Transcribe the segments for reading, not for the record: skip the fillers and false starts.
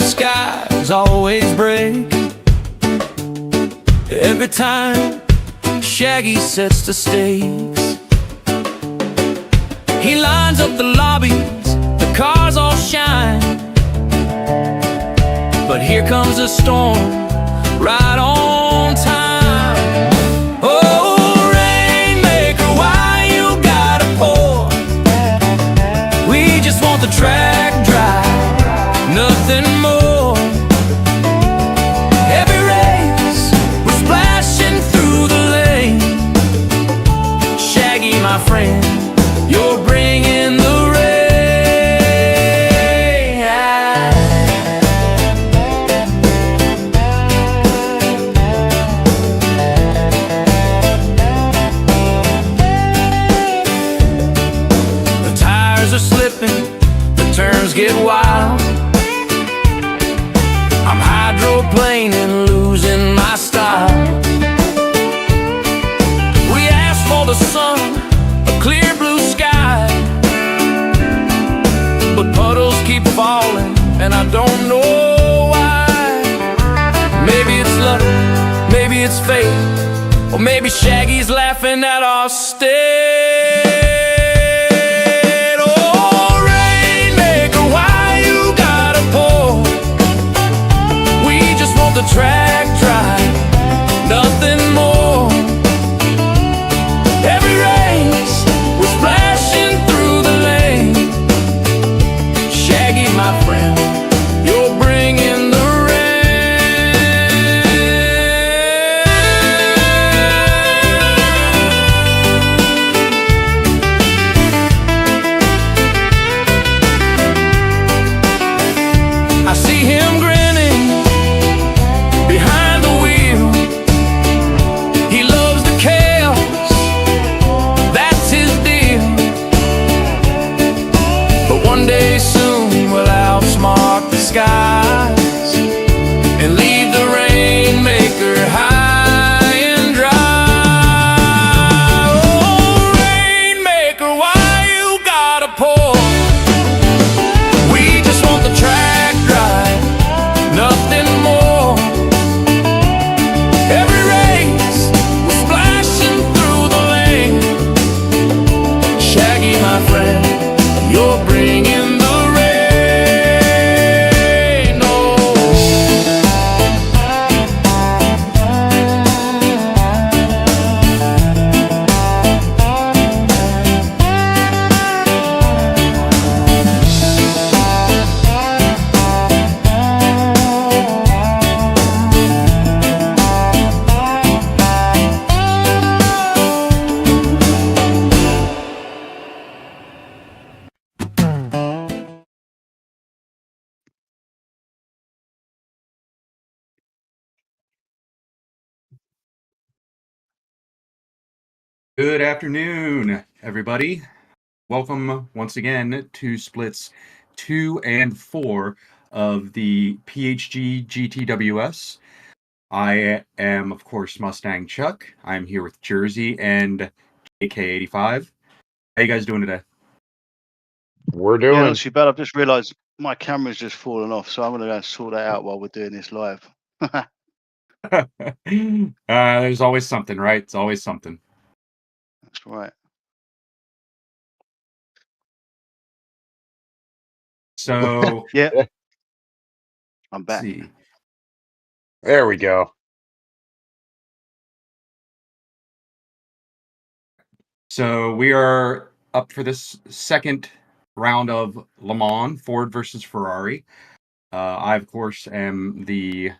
the skies always break. Every time Shaggy sets the stakes. He lines up the lobbies, the cars all shine. But here comes a storm, right on time. Oh, Rainmaker, why you gotta pour? We just want the track dry, nothing more. Every race, we're splashing through the lane. Shaggy, my friend, you're bringing the get wild. I'm hydroplaning, losing my style. We asked for the sun, a clear blue sky, but puddles keep falling, and I don't know why. Maybe it's luck, maybe it's fate, or maybe Shaggy's laughing at our state. The track dry, nothing more. Every race, we're splashing through the lane. Shaggy, my friend, you're bringing the rain. I see him grinning behind the wheel. He loves the chaos, that's his deal. But one day soon we'll outsmart the skies and leave the Rainmaker high and dry. Oh, Rainmaker, why you gotta pour? We just want the track dry, nothing more. You're bringing the rain. Oh. Good afternoon, everybody. Welcome once again to splits 2 and 4 of the PHG GTWS. I am, of course, Mustang Chuck. I'm here with Jersey and AK85. How you guys doing today? We're doing. Yeah, not too bad. I've just realised my camera's just fallen off, so I'm going to go and sort that out while we're doing this live. There's always something, right? It's always something. That's right. So yeah, I'm back. See. There we go. So we are up for this second round of Le Mans, Ford versus Ferrari. I, of course, am the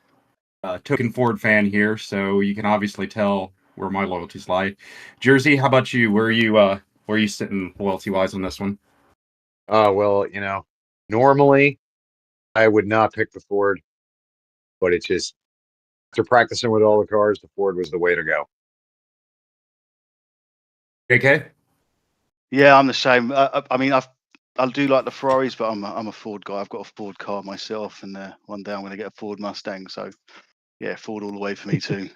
token Ford fan here, so you can obviously tell where my loyalties lie. Jersey, how about you? Where are you sitting loyalty-wise on this one? Well, normally I would not pick the Ford, but it's just after practicing with all the cars, the Ford was the way to go. AK? Yeah, I'm the same. I mean, I do like the Ferraris, but I'm a Ford guy. I've got a Ford car myself, and one day I'm going to get a Ford Mustang. So, yeah, Ford all the way for me too.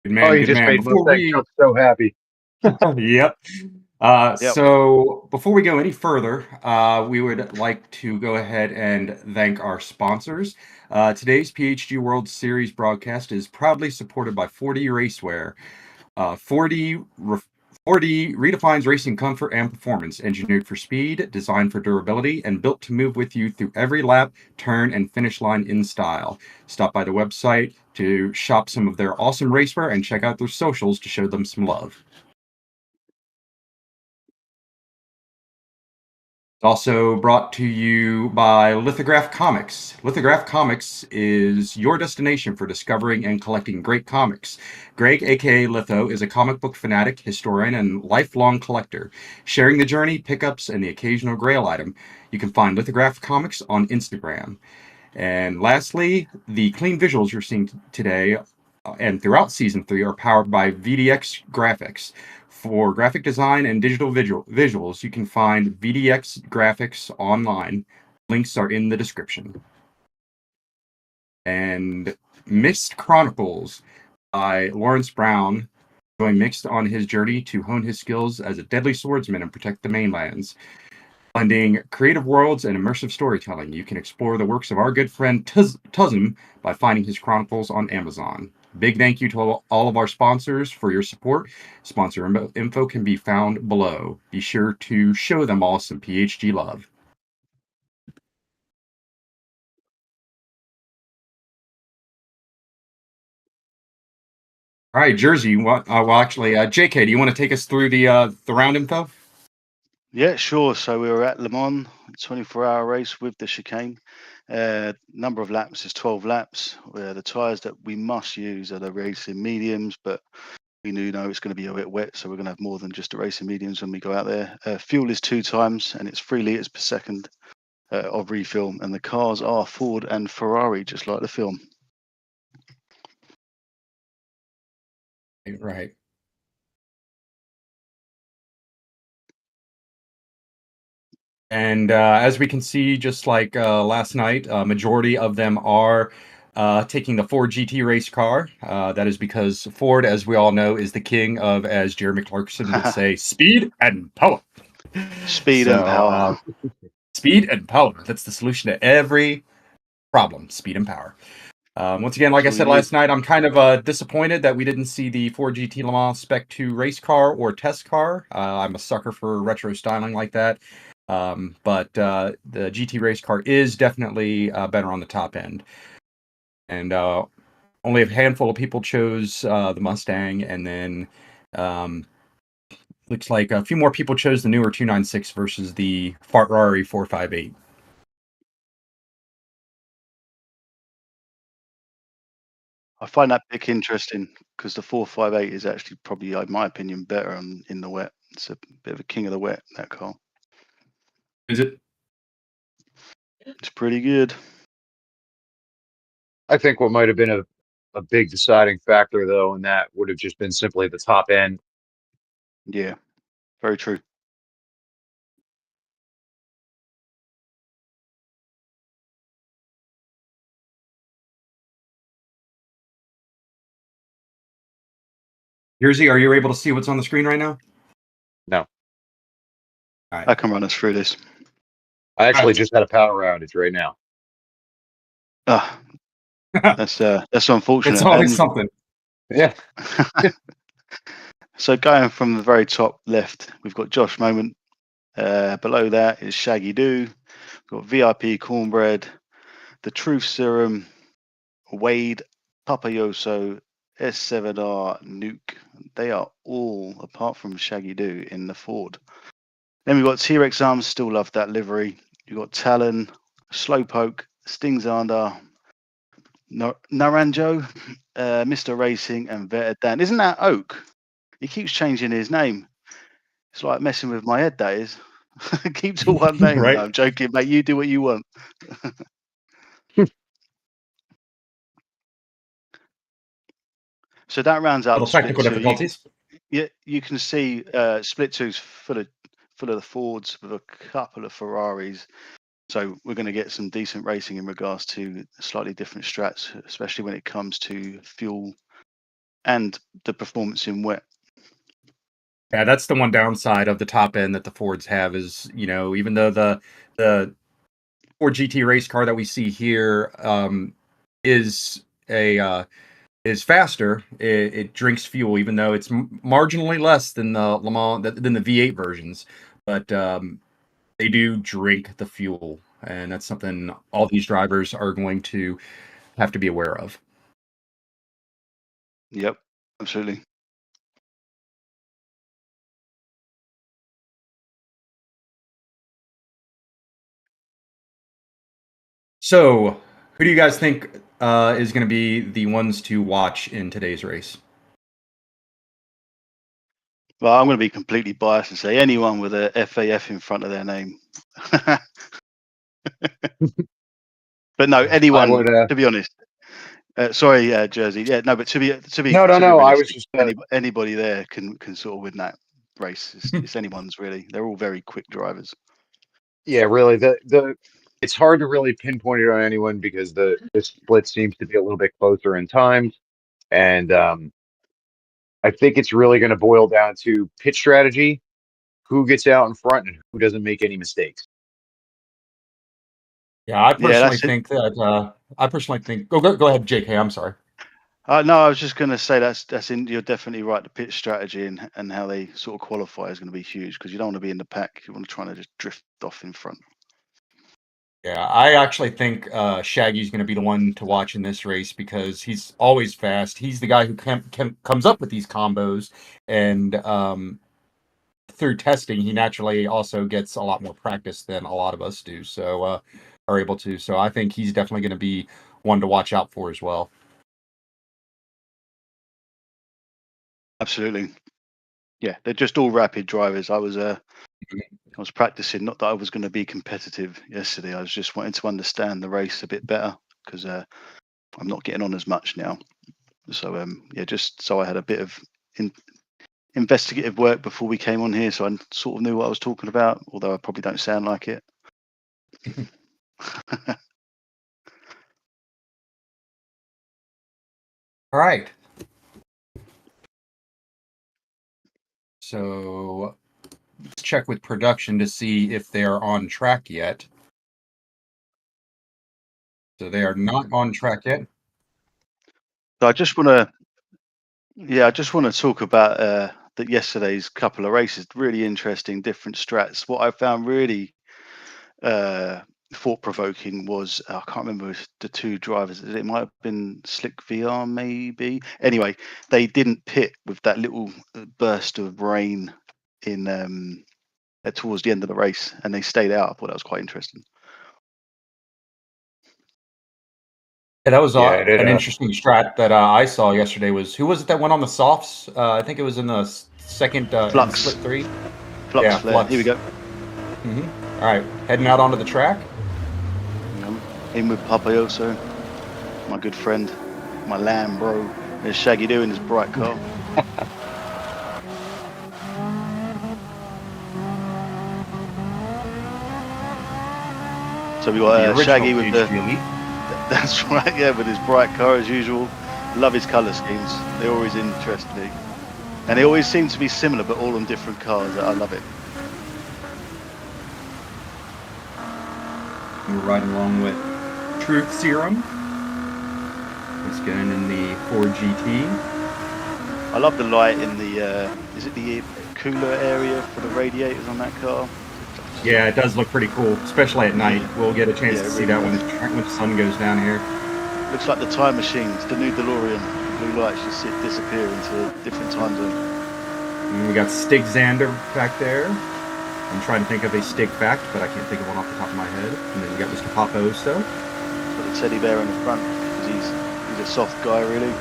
Good man, you just made Mustang Chuck so happy. Yep. Yep. So before we go any further, we would like to go ahead and thank our sponsors. Today's PHG World Series broadcast is proudly supported by 4D Racewear. 4D redefines racing comfort and performance, engineered for speed, designed for durability, and built to move with you through every lap, turn, and finish line in style. Stop by the website to shop some of their awesome racewear and check out their socials to show them some love. Also brought to you by Lithograph Comics. Lithograph Comics is your destination for discovering and collecting great comics. Greg, aka Litho, is a comic book fanatic, historian, and lifelong collector. Sharing the journey, pickups, and the occasional grail item, you can find Lithograph Comics on Instagram. And lastly, the clean visuals you're seeing today and throughout Season 3 are powered by VDX Graphics. For graphic design and digital visuals, you can find VDX Graphics online. Links are in the description. And Mixed Chronicles by Lawrence Brown, join Mixed on his journey to hone his skills as a deadly swordsman and protect the mainlands. Blending creative worlds and immersive storytelling, you can explore the works of our good friend Tuzum by finding his chronicles on Amazon. Big thank you to all of our sponsors for your support. Sponsor info can be found below. Be sure to show them all some PHG love. All right, Jersey. JK, do you want to take us through the round info? Yeah, sure. So we were at Le Mans, 24-hour race with the chicane. Number of laps is 12 laps. The tyres that we must use are the racing mediums, but we know it's going to be a bit wet, so we're going to have more than just the racing mediums when we go out there. Fuel is 2 times, and it's 3 litres per second of refill. And the cars are Ford and Ferrari, just like the film. Right. And as we can see, just like last night, majority of them are taking the Ford GT race car. That is because Ford, as we all know, is the king of, as Jeremy Clarkson would say, speed and power. Speed and power. Speed and power. That's the solution to every problem, speed and power. Once again, like I said last night, I'm kind of disappointed that we didn't see the Ford GT Le Mans Spec 2 race car or test car. I'm a sucker for retro styling like that. But the GT race car is definitely better on the top end. And only a handful of people chose the Mustang, and then looks like a few more people chose the newer 296 versus the Ferrari 458. I find that pick interesting because the 458 is actually probably, in my opinion, better in the wet. It's a bit of a king of the wet, that car. Is it? It's pretty good. I think what might have been a big deciding factor, though, and that would have just been simply the top end. Yeah, very true. Jersey, are you able to see what's on the screen right now? No. All right. I can run us through this. I actually just had a power outage right now. Ah, that's unfortunate. It's always something. Yeah. So going from the very top left, we've got Josh Moment. Below that is Shaggy Doo. We've got VIP Cornbread, The Truth Serum, Wade, Papayoso, S7R, Nuke. They are all, apart from Shaggy Doo, in the Ford. Then we've got T-Rex Arms, still love that livery. You've got Talon, Slowpoke, Stings Under, Naranjo, Mr. Racing, and Veta Dan. Isn't that Oak? He keeps changing his name. It's like messing with my head, that is. Keep to one name. Right. No, I'm joking, mate. You do what you want. So that rounds out Little the split technical two. difficulties. Yeah, you can see split two's full of the Fords with a couple of Ferraris. So we're going to get some decent racing in regards to slightly different strats, especially when it comes to fuel and the performance in wet. Yeah, that's the one downside of the top end that the Fords have is, you know, even though the Ford GT race car that we see here is a is faster, it drinks fuel, even though it's marginally less than the Le Mans than the V8 versions, but they do drink the fuel, and that's something all these drivers are going to have to be aware of. Yep, absolutely. So, who do you guys think is going to be the ones to watch in today's race? Well, I'm going to be completely biased and say anyone with a FAF in front of their name. But no, anyone. would, To be honest. Sorry, Jersey. Yeah, no, but to be No. I was realistic, just anybody there can sort of win that race. It's anyone's really. They're all very quick drivers. yeah, really. It's hard to really pinpoint it on anyone because the split seems to be a little bit closer in time, and I think it's really going to boil down to pit strategy, who gets out in front, and who doesn't make any mistakes. Yeah, I personally that's it. think that I personally think. Go ahead, JK. I'm sorry. No, I was just going to say that's in. You're definitely right. The pit strategy and how they sort of qualify is going to be huge because you don't want to be in the pack. You want to try to just drift off in front. Yeah, I actually think Shaggy's going to be the one to watch in this race because he's always fast. He's the guy who comes up with these combos, and through testing, he naturally also gets a lot more practice than a lot of us do. So are able to. So I think he's definitely going to be one to watch out for as well. Absolutely. Yeah, they're just all rapid drivers. I was practicing. Not that I was going to be competitive yesterday. I was just wanting to understand the race a bit better because I'm not getting on as much now. So yeah, just so I had a bit of investigative work before we came on here, so I sort of knew what I was talking about. Although I probably don't sound like it. All right. So let's check with production to see if they're on track yet. So they are not on track yet. So I just want to talk about that yesterday's couple of races. Really interesting, different strats. What I found really thought-provoking was I can't remember the two drivers. It might have been Slick VR, maybe. Anyway, they didn't pit with that little burst of rain in towards the end of the race, and they stayed out. I thought that was quite interesting. Yeah, that was Yeah, an interesting strat that I saw yesterday. Who was it that went on the softs? I think it was in the second Flux. split 3. Flux Yeah, flare. Flux. Here we go. All right, heading out onto the track. In with Papayoso, my good friend, my lamb, bro. There's Shaggy doing his bright car. So we got Shaggy with the. That's right, yeah, with his bright car as usual. Love his colour schemes. They always interest me, and they always seem to be similar, but all on different cars. I love it. We're riding along with Truth Serum. It's going in the Ford GT. I love the light in the. Is it the cooler area for the radiators on that car? Yeah, it does look pretty cool, especially at night. We'll get a chance to see that when the sun goes down here. Looks like the time machine. It's the new DeLorean. The blue lights just disappear into a different time zone. And we got Stig Xander back there. I'm trying to think of a Stig fact, but I can't think of one off the top of my head. And then we got Mr. Paposo. Got the teddy bear in the front because he's a soft guy, really.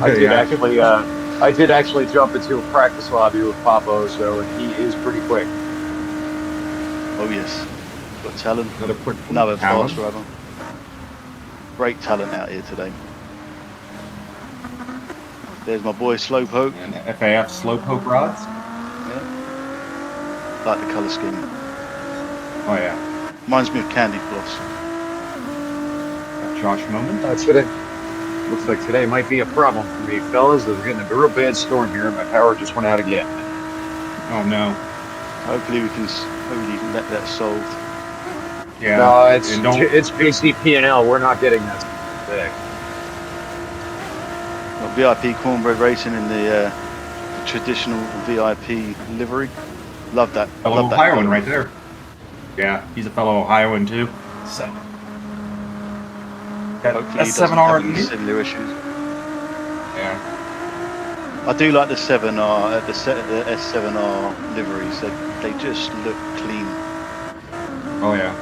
I did actually jump into a practice lobby with Paposo, and he is pretty quick. Oh yes, got talent. Another fast driver. Great talent out here today. There's my boy Slowpoke. And FAF Slowpoke rods. Yeah. Like the colour scheme. Oh yeah. Reminds me of Candy Floss. Josh Moment. That's it. Looks like today might be a problem for me, fellas. We're getting a real bad storm here, and my power just went out again. Oh no. Hopefully we can get that solved. Yeah. No, it's and don't- it's BCP&L. We're not getting that today. Got VIP Cornbread Racing in the traditional VIP livery. Love that. fellow Love that Ohioan colour. right there. Yeah, he's a fellow Ohioan too. So. Got Hopefully he doesn't S7R have in any here. similar issues. Yeah. I do like the 7R, the S7R liveries. They just look clean. Oh yeah.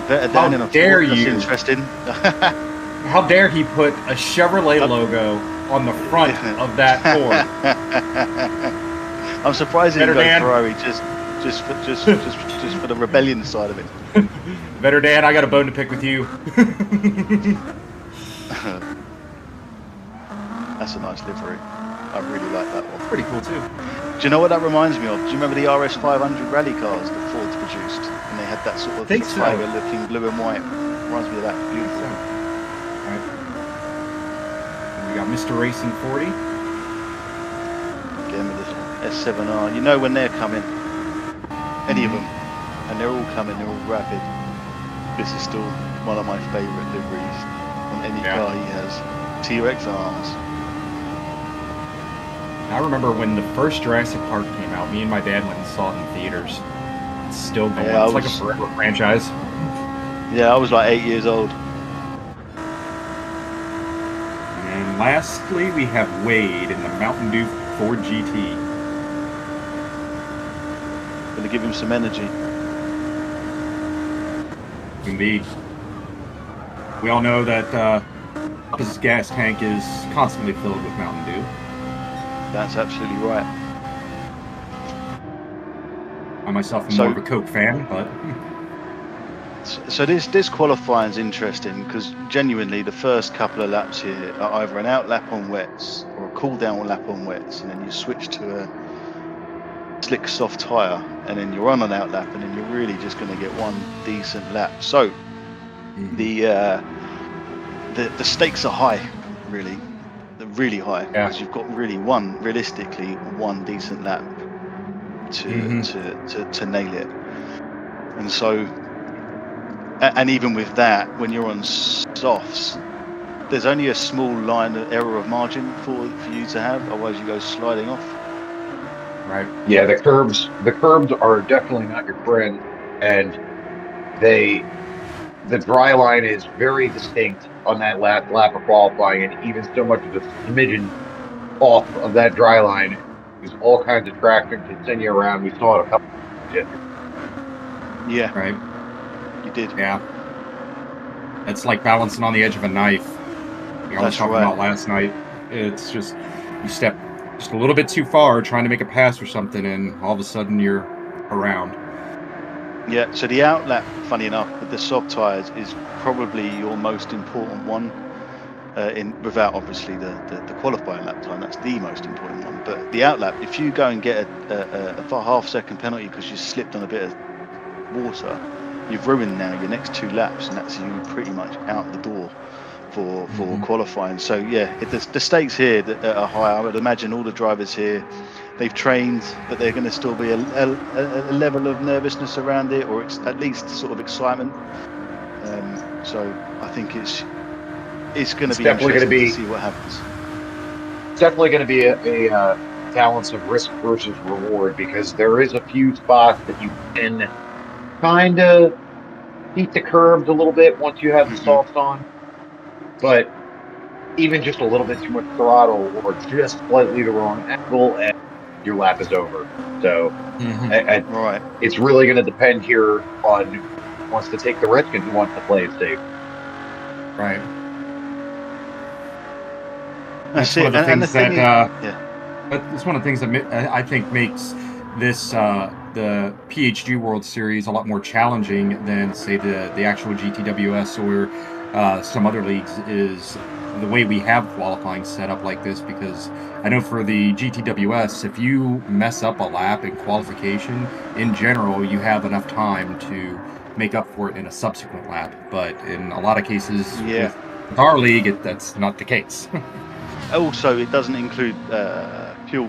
Better How than in a dare Ford. That's you. interesting. How dare he put a Chevrolet logo on the front of that Ford? I'm surprised he Better didn't go Dan. Ferrari just for the rebellion side of it. Better Dan, I got a bone to pick with you. That's a nice livery. I really like that one. Pretty cool too. Do you know what that reminds me of? Do you remember the RS500 rally cars that Ford produced? And they had that sort of Think so. tiger-looking blue and white. Reminds me of that. Beautiful. Right. And we got Mr. Racing 40. Again with the S7R. You know when they're coming. Any of them. And they're all coming. They're all rapid. This is still one of my favourite liveries on any car he has. T-Rex arms. I remember when the first Jurassic Park came out, me and my dad went and saw it in theaters. It's still going. Yeah, it's like a forever franchise. Yeah, I was like 8 years old. And lastly, we have Wade in the Mountain Dew Ford GT. Gonna give him some energy. Indeed. We all know that his gas tank is constantly filled with Mountain Dew. That's absolutely right. I myself am So- more of a Coke fan, but So this qualifying is interesting because genuinely the first couple of laps here are either an out lap on wets or a cool down lap on wets, and then you switch to a slick soft tyre, and then you're on an out lap, and then you're really just going to get one decent lap. So the stakes are high, really. They're really high because you've got realistically one decent lap to nail it. And so, and even with that, when you're on softs, there's only a small line of error of margin for you to have, otherwise you go sliding off. right. Yeah, the curbs are definitely not your friend, and the dry line is very distinct on that lap of qualifying, and even so much of a smidgen off of that dry line is all kinds of traction to send you around. We saw it a couple of times. Yeah, Right. you did. Yeah. It's like balancing on the edge of a knife. I was That's talking right. about last night. It's just you step just a little bit too far trying to make a pass or something, and all of a sudden you're around. Yeah, so the out lap, funny enough, with the soft tyres is probably your most important one. Without obviously the qualifying lap time, that's the most important one. But the out lap, if you go and get a half-second penalty because you slipped on a bit of water, you've ruined now your next 2 laps, and that's you pretty much out the door for qualifying. So yeah, the stakes here that are high. I would imagine all the drivers here, they've trained, but they're going to still be a level of nervousness around it, or at least sort of excitement. So I think it's going to be definitely interesting gonna be- to see what happens. It's definitely going to be a balance of risk versus reward, because there is a few spots that you can kind of beat the curbs a little bit once you have the softs on, but even just a little bit too much throttle or just slightly the wrong angle, and your lap is over. So Right. it's really going to depend here on who wants to take the risk and who wants to play it safe. Right. That's That's one of the it. And the things thing that is, yeah. but it's one of the things that I think makes this the PHG World Series a lot more challenging than, say, the actual GTWS or some other leagues, is the way we have qualifying set up like this. Because I know for the GTWS, if you mess up a lap in qualification, in general, you have enough time to make up for it in a subsequent lap. But in a lot of cases, Yeah. with our league, that's not the case. Also, it doesn't include fuel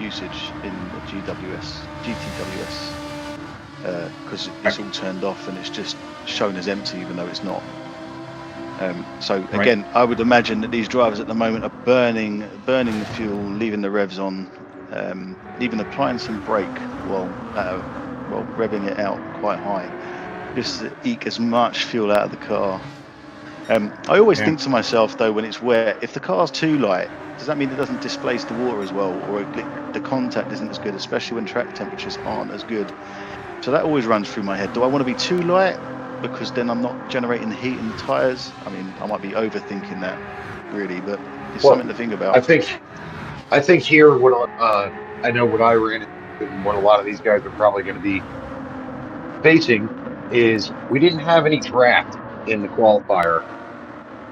usage in the GTWS, because it's all turned off and it's just shown as empty, even though it's not. So again, I would imagine that these drivers at the moment are burning the fuel, leaving the revs on, even applying some brake while revving it out quite high, just to eke as much fuel out of the car. I always think to myself though, when it's wet, if the car's too light, does that mean it doesn't displace the water as well, or the contact isn't as good, especially when track temperatures aren't as good? So that always runs through my head. Do I want to be too light, because then I'm not generating the heat in the tyres? I mean, I might be overthinking that, really, but it's something to think about. I think here, what I know what I ran into, and what a lot of these guys are probably going to be facing, is we didn't have any draft in the qualifier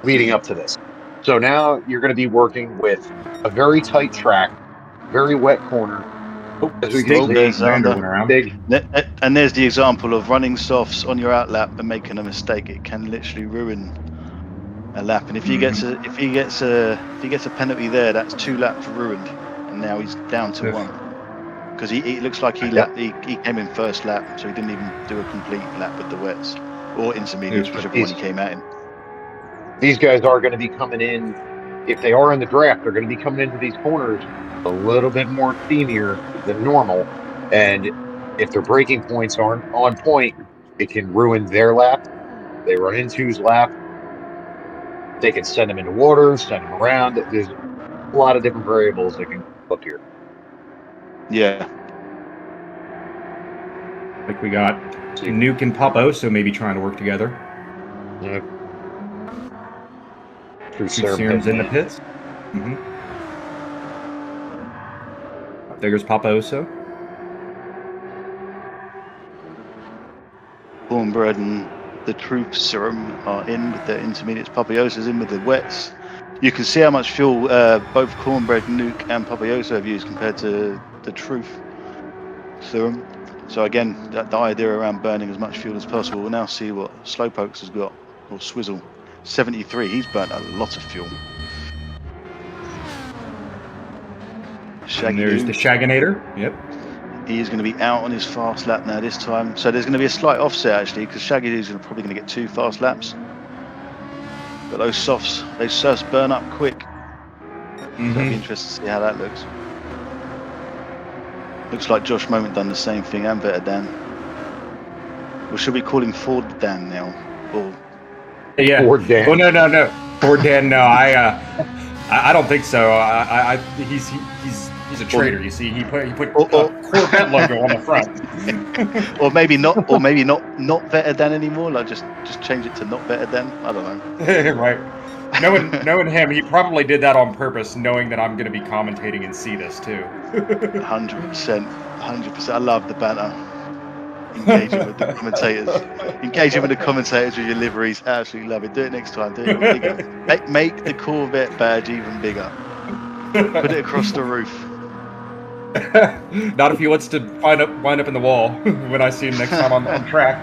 leading up to this. So now you're going to be working with a very tight track, very wet corner. As we can see, there's went around. big. And there's the example of running softs on your outlap and making a mistake. It can literally ruin a lap. And if he gets a penalty there, that's 2 laps ruined. And now he's down to 1, because he looks like he came in first lap, so he didn't even do a complete lap with the wets or intermediates, whichever one he came out in. These guys are going to be coming in, if they are in the draft, they're going to be coming into these corners a little bit more steamier than normal. And if their braking points aren't on point, it can ruin their lap. They run into his lap. They can send them into water, send them around. There's a lot of different variables that can look here. Yeah. Like we got Nuke and Paposo maybe trying to work together. Yeah. Serum's in the pits. There goes Paposo. Cornbread and the Truth Serum are in with their intermediates. Papayosa's in with the wets. You can see how much fuel both Cornbread, Nuke, and Papayosa have used compared to the Truth Serum. So again, the idea around burning as much fuel as possible. We'll now see what Slowpokes has got, or Swizzle. 73, he's burnt a lot of fuel. And there's the Shagginator. Yep. He is going to be out on his fast lap now this time. So there's going to be a slight offset actually, because Shaggy is probably going to get 2 fast laps. But those softs, they just burn up quick. So it'll be interesting to see how that looks. Looks like Josh Moment done the same thing, and Better Dan. Or should we call him Ford Dan now? Or yeah. Ford Dan. Oh no. Ford Dan. No, I don't think so. He's a traitor. You see, he put a Corvette logo on the front. or maybe not Better Dan anymore. Like just change it to Not Better Dan. I don't know. Right. Knowing him, he probably did that on purpose, knowing that I'm going to be commentating and see this too. 100%. I love the banter. Engaging with the commentators with your liveries. Absolutely love it. Do it next time. Do it bigger. Make the Corvette badge even bigger. Put it across the roof. Not if he wants to wind up in the wall when I see him next time on track.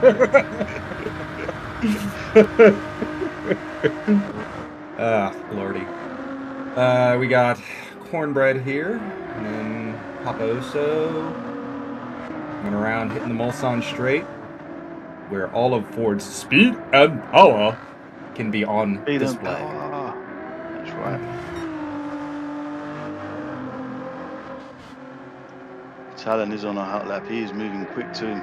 Lordy. We got Cornbread here, and then Paposo went around hitting the Mulsanne straight, where all of Ford's speed and power can be on display. That's right. Talon is on a hot lap. He is moving quick too.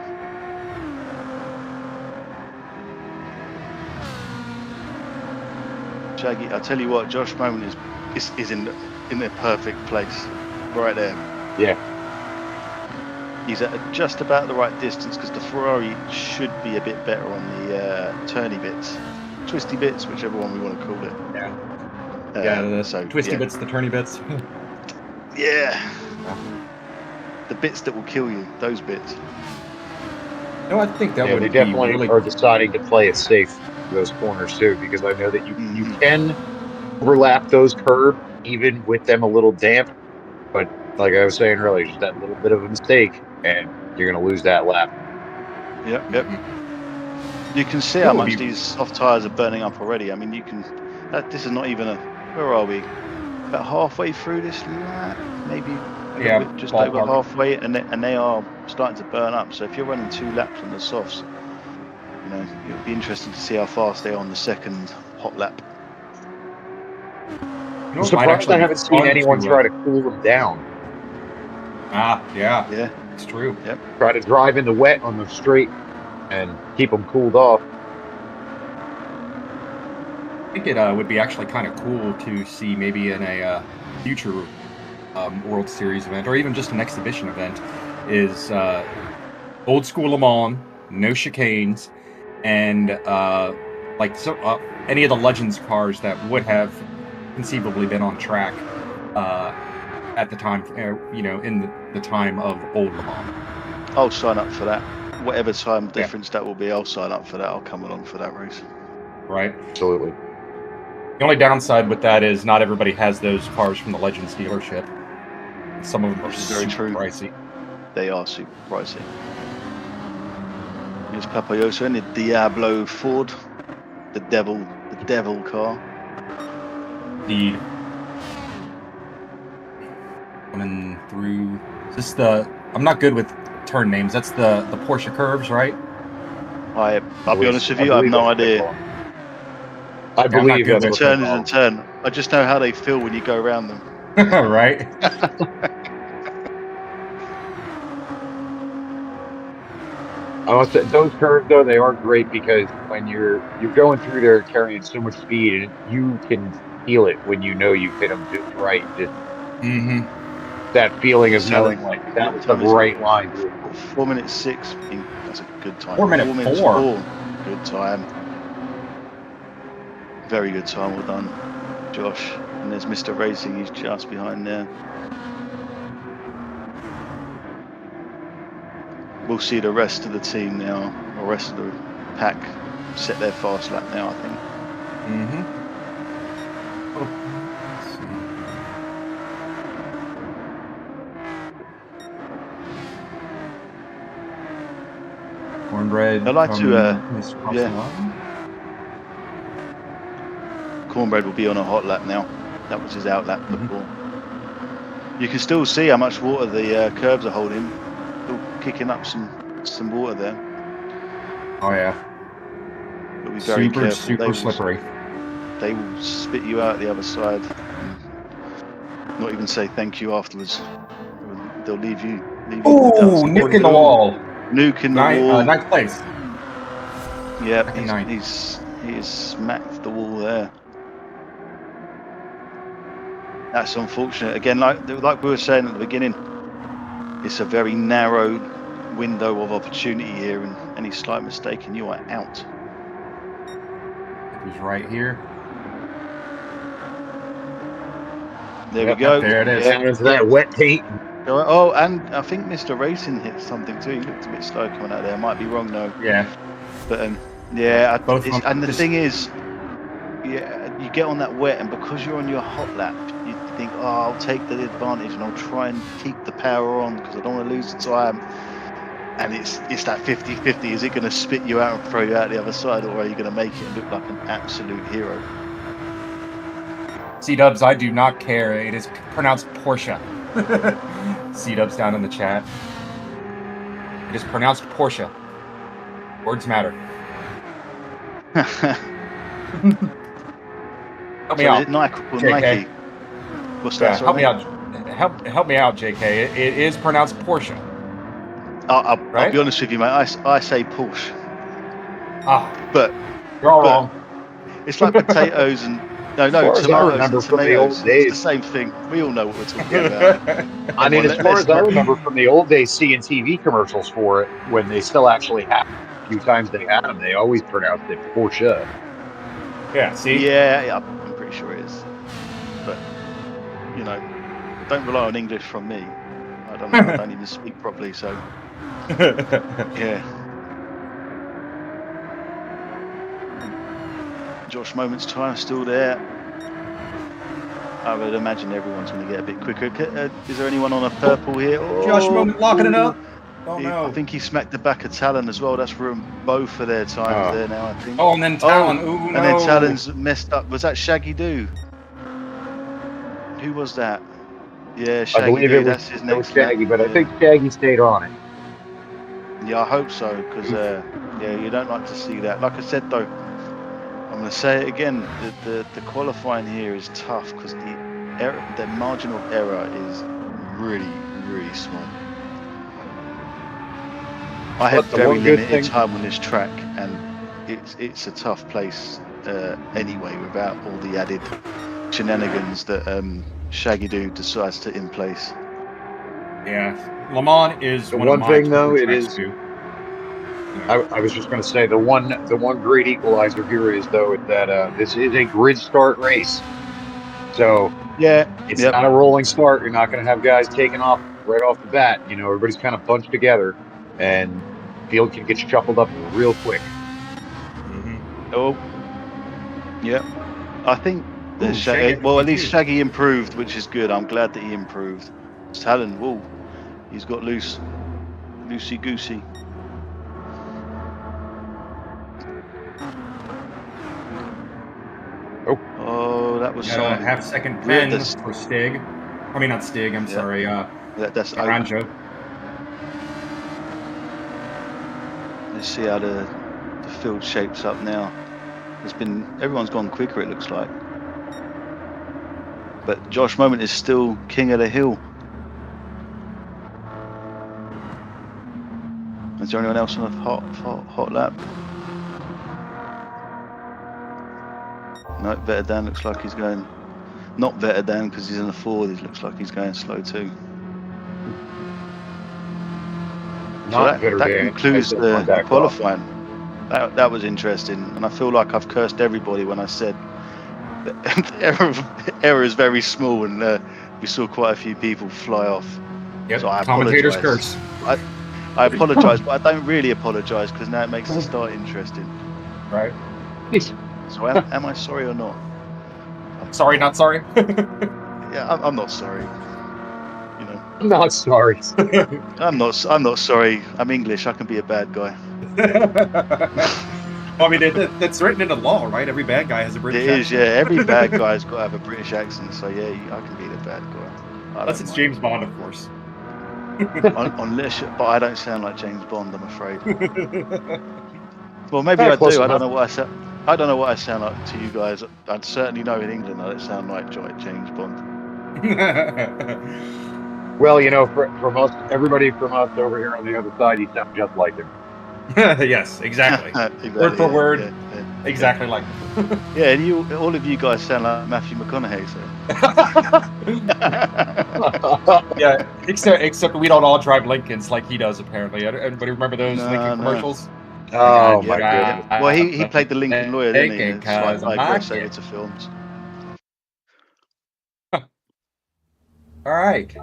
Shaggy, I tell you what, Josh Moment is in the perfect place, right there. Yeah. He's at just about the right distance, because the Ferrari should be a bit better on the turny bits, twisty bits, whichever one we want to call it. Yeah. The twisty bits, the turny bits. Yeah. The bits that will kill you, those bits. No, I think that would they be definitely really... are deciding to play it safe those corners too, because I know that you can overlap those curves even with them a little damp, but like I was saying earlier, just that little bit of a mistake and you're going to lose that lap. Yep. You can see how much these soft tyres are burning up already. I mean, you can. This is not even a. Where are we? About halfway through this lap, maybe a little bit just over halfway, and they are starting to burn up. So if you're running 2 laps on the softs, you know, it'll be interesting to see how fast they are on the second hot lap. I'm surprised I haven't seen anyone try to cool them down. Yeah, it's true. Yep. Try to drive in the wet on the straight and keep them cooled off. I think it would be actually kind of cool to see maybe in a future World Series event, or even just an exhibition event, is old school Le Mans, no chicanes, and any of the Legends cars that would have conceivably been on track at the time, in the time of old Le Mans. I'll sign up for that. Whatever time difference that will be, I'll sign up for that. I'll come along for that race. Right. Absolutely. The only downside with that is not everybody has those cars from the Legends dealership. Some of them are very super pricey. They are super pricey. Here's Papayoso in the Diablo Ford, the devil car. Indeed. Coming through. Is this the? I'm not good with turn names. That's the Porsche curves, right? I'll be honest with you, I have no idea. I believe that's what turn is a turn. I just know how they feel when you go around them. Right. I must say, those curves though, they are great because when you're going through there carrying so much speed, and you can feel it when you know you've hit them just right. Just that feeling of knowing like that was the right line. 4 minutes 6. That's a good time. 4 minutes 4. Good time. Very good time. Well done, Josh. And there's Mr. Racing. He's just behind there. We'll see the rest of the team now, or rest of the pack, set their fast lap now, I think. Cornbread. I'd like to, Cornbread will be on a hot lap now. That was his out lap before. You can still see how much water the curbs are holding. Still kicking up some water there. Oh yeah. But be very careful. Super slippery. They will spit you out the other side. And not even say thank you afterwards. They'll leave you. Oh, nick in the wall. Nuke in the wall. Ninth place. Yeah, he's smacked the wall there. That's unfortunate. Again, like we were saying at the beginning, it's a very narrow window of opportunity here, and any slight mistake and you are out. He's right here. There we go. There it is. Down into that wet paint. Oh, and I think Mr. Racing hit something too. He looked a bit slow coming out there. Might be wrong though. Yeah. But and the thing is, you get on that wet, and because you're on your hot lap, you think, oh, I'll take the advantage and I'll try and keep the power on because I don't want to lose the time. And it's that 50-50. Is it going to spit you out and throw you out the other side, or are you going to make it look like an absolute hero? C-dubs, I do not care. It is pronounced Porsche. C-dubs down in the chat. It is pronounced Porsche. Words matter. Help me out, Nike. What's that? Help me out. Help me out, JK. It is pronounced Porsche. I'll be honest with you, mate. I say Porsche. But you're all wrong. It's like potatoes and tomatoes and tomatoes. It's the same thing. We all know what we're talking about. I mean, as far as I remember from the old days, seeing TV commercials for it, when they still actually happened, a few times they had them, they always pronounced it Porsche. Yeah, see? Yeah, I'm pretty sure it is. But, don't rely on English from me. I don't even speak properly, so... yeah. Josh Moment's time still there. I would imagine everyone's going to get a bit quicker. Is there anyone on a purple here? Oh, Josh Moment locking it up. Oh I no. think he smacked the back of Talon as well. That's ruined both of their times there now, I think. Oh, and then Talon. Ooh, and no. then Talon's messed up. Was that Shaggy Doo? Who was that? Yeah, I Shaggy believe Doo. That's his it was next map. Shaggy, but I Yeah. think Shaggy stayed on it. Yeah, I hope so, because yeah, you don't like to see that. Like I said though, I'm going to say it again. The qualifying here is tough because the margin of error is really small. I had But the very one good limited thing- time on this track, and it's a tough place anyway, without all the added shenanigans that Shaggy Doo decides to in place. Yeah, Le Mans is The one one of my thing, though, favorite it tracks is- too. Yeah. I was just going to say the one great equalizer here is though that this is a grid start race, so Yeah, it's not a rolling start. You're not going to have guys taking off right off the bat. You know, everybody's kind of bunched together, and field can get shuffled up real quick. Mm-hmm. Oh, yeah. I think Ooh, Shaggy, Shaggy well, at least FP2. Shaggy improved, which is good. I'm glad that he improved. Talon, whoa, he's got loosey goosey. Oh, that was Got a someone half-second reared pen this. for Stig. I mean, not Stig. I'm sorry. That's Aranjo. Let's see how the field shapes up now. Everyone's gone quicker, it looks like. But Josh Moment is still king of the hill. Is there anyone else on a hot lap? No, Vetterdan looks like he's going. Not Vetterdan because he's in the Ford. He looks like he's going slow too. So that concludes the qualifying. That was interesting, and I feel like I've cursed everybody when I said that error is very small, and we saw quite a few people fly off. Yep. So I Commentator's apologise. curse. I apologise, but I don't really apologise because now it makes the start interesting. Right. So am I sorry or not? Sorry, not sorry. Yeah, I'm not sorry. You know. I'm not sorry. I'm not sorry. I'm English. I can be a bad guy. I mean, that's written into law, right? Every bad guy has a British accent. It is, yeah. Every bad guy's got to have a British accent. So yeah, I can be the bad guy. Unless it's James Bond, of course. But I don't sound like James Bond, I'm afraid. Well, maybe I do. I don't know what I sound. I don't know what I sound like to you guys. I'd certainly know in England I don't sound like James Bond. Well, you know, from us, everybody from us over here on the other side, you sound just like him. Yes, exactly. Word for word, yeah. exactly like him. Yeah, and all of you guys sound like Matthew McConaughey. So. Yeah, except we don't all drive Lincolns like he does. Apparently, everybody remember those Lincoln commercials? Oh my goodness! Well, he played the Lincoln lawyer, didn't he? It's like like to films. All right.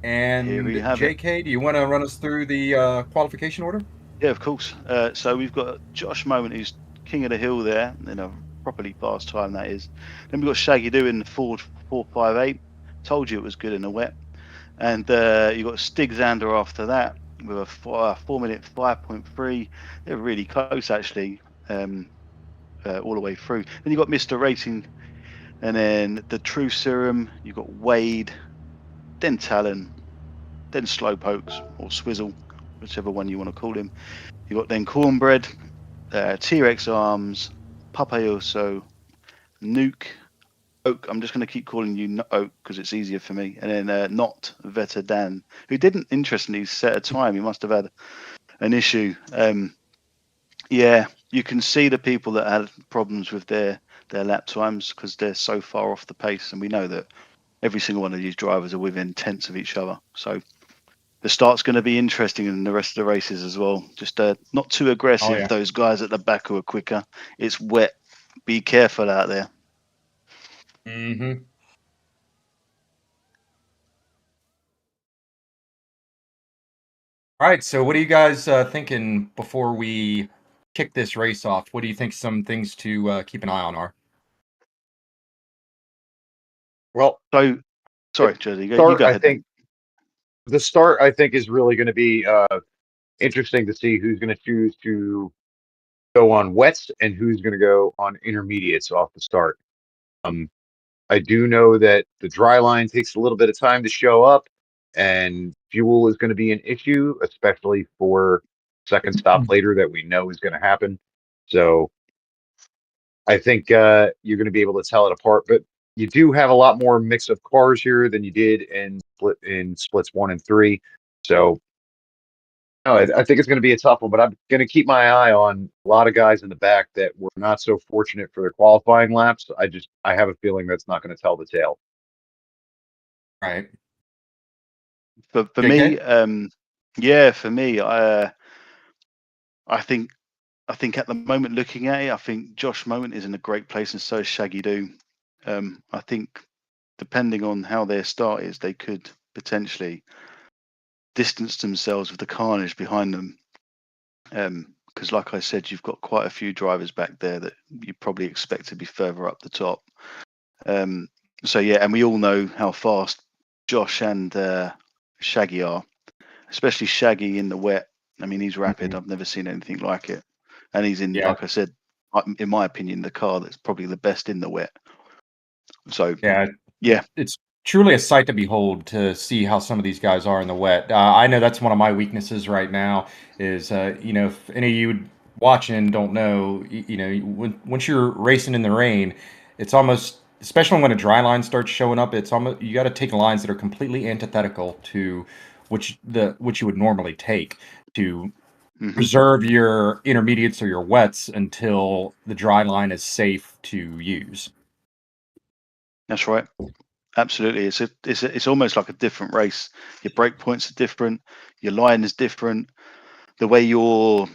And here we have JK, do you want to run us through the qualification order? Yeah, of course. So we've got Josh Moment, who's king of the hill there, in a properly fast time, that is. Then we've got Shaggy Doo in the Ford 458. Told you it was good in the wet. And you've got Stig Zander after that with a 4-minute 5.3. They're really close, actually, all the way through. Then you've got Mr. Racing, and then the True Serum. You've got Wade, then Talon, then Slowpokes or Swizzle, whichever one you want to call him. You got then Cornbread, T-Rex Arms, Papayoso, Nuke, Oak. I'm just going to keep calling you Oak because it's easier for me. And then Not Veta Dan, who didn't interestingly set a time. He must have had an issue. Yeah, you can see the people that had problems with their lap times because they're so far off the pace, and we know that every single one of these drivers are within tenths of each other. So the start's going to be interesting in the rest of the races as well. Just not too aggressive. Oh, yeah. Those guys at the back who are quicker. It's wet. Be careful out there. Mm-hmm. All right, so what are you guys thinking before we kick this race off? What do you think some things to keep an eye on are? Well, So, sorry, Jersey. You start, go I ahead. think The start, I think, is really going to be interesting to see who's going to choose to go on wets and who's going to go on intermediates off the start. I do know that the dry line takes a little bit of time to show up, and fuel is going to be an issue, especially for second stop later that we know is going to happen. So I think you're going to be able to tell it apart. But you do have a lot more mix of cars here than you did in splits 1 and 3. So no, I think it's going to be a tough one, but I'm going to keep my eye on a lot of guys in the back that were not so fortunate for their qualifying laps. I have a feeling that's not going to tell the tale. Right. For JK? me, yeah, for me, I think at the moment looking at it, I think Josh Moment is in a great place, and so is Shaggy Doo. I think depending on how their start is, they could potentially distance themselves with the carnage behind them. Because, like I said, you've got quite a few drivers back there that you probably expect to be further up the top. So yeah, and we all know how fast Josh and Shaggy are, especially Shaggy in the wet. I mean, he's rapid. I've never seen anything like it, and he's in, like I said, in my opinion, the car that's probably the best in the wet. So yeah, it's truly a sight to behold to see how some of these guys are in the wet. I know that's one of my weaknesses right now is, if any of you watching don't know, once you're racing in the rain, it's almost, especially when a dry line starts showing up, it's almost, you got to take lines that are completely antithetical to which you would normally take to preserve your intermediates or your wets until the dry line is safe to use. That's right. Absolutely, it's almost like a different race. Your break points are different. Your line is different. The way you're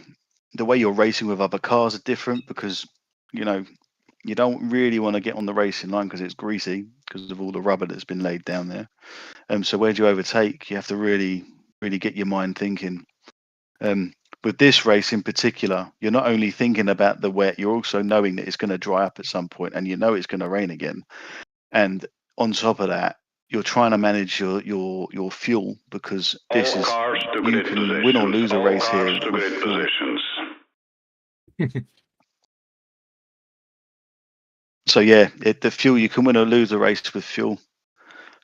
racing with other cars are different because you don't really want to get on the racing line because it's greasy because of all the rubber that's been laid down there. So where do you overtake? You have to really get your mind thinking. With this race in particular, you're not only thinking about the wet, you're also knowing that it's going to dry up at some point, and it's going to rain again. And on top of that, you're trying to manage your fuel because you can win or lose a race here with fuel. So yeah, the fuel, you can win or lose a race with fuel,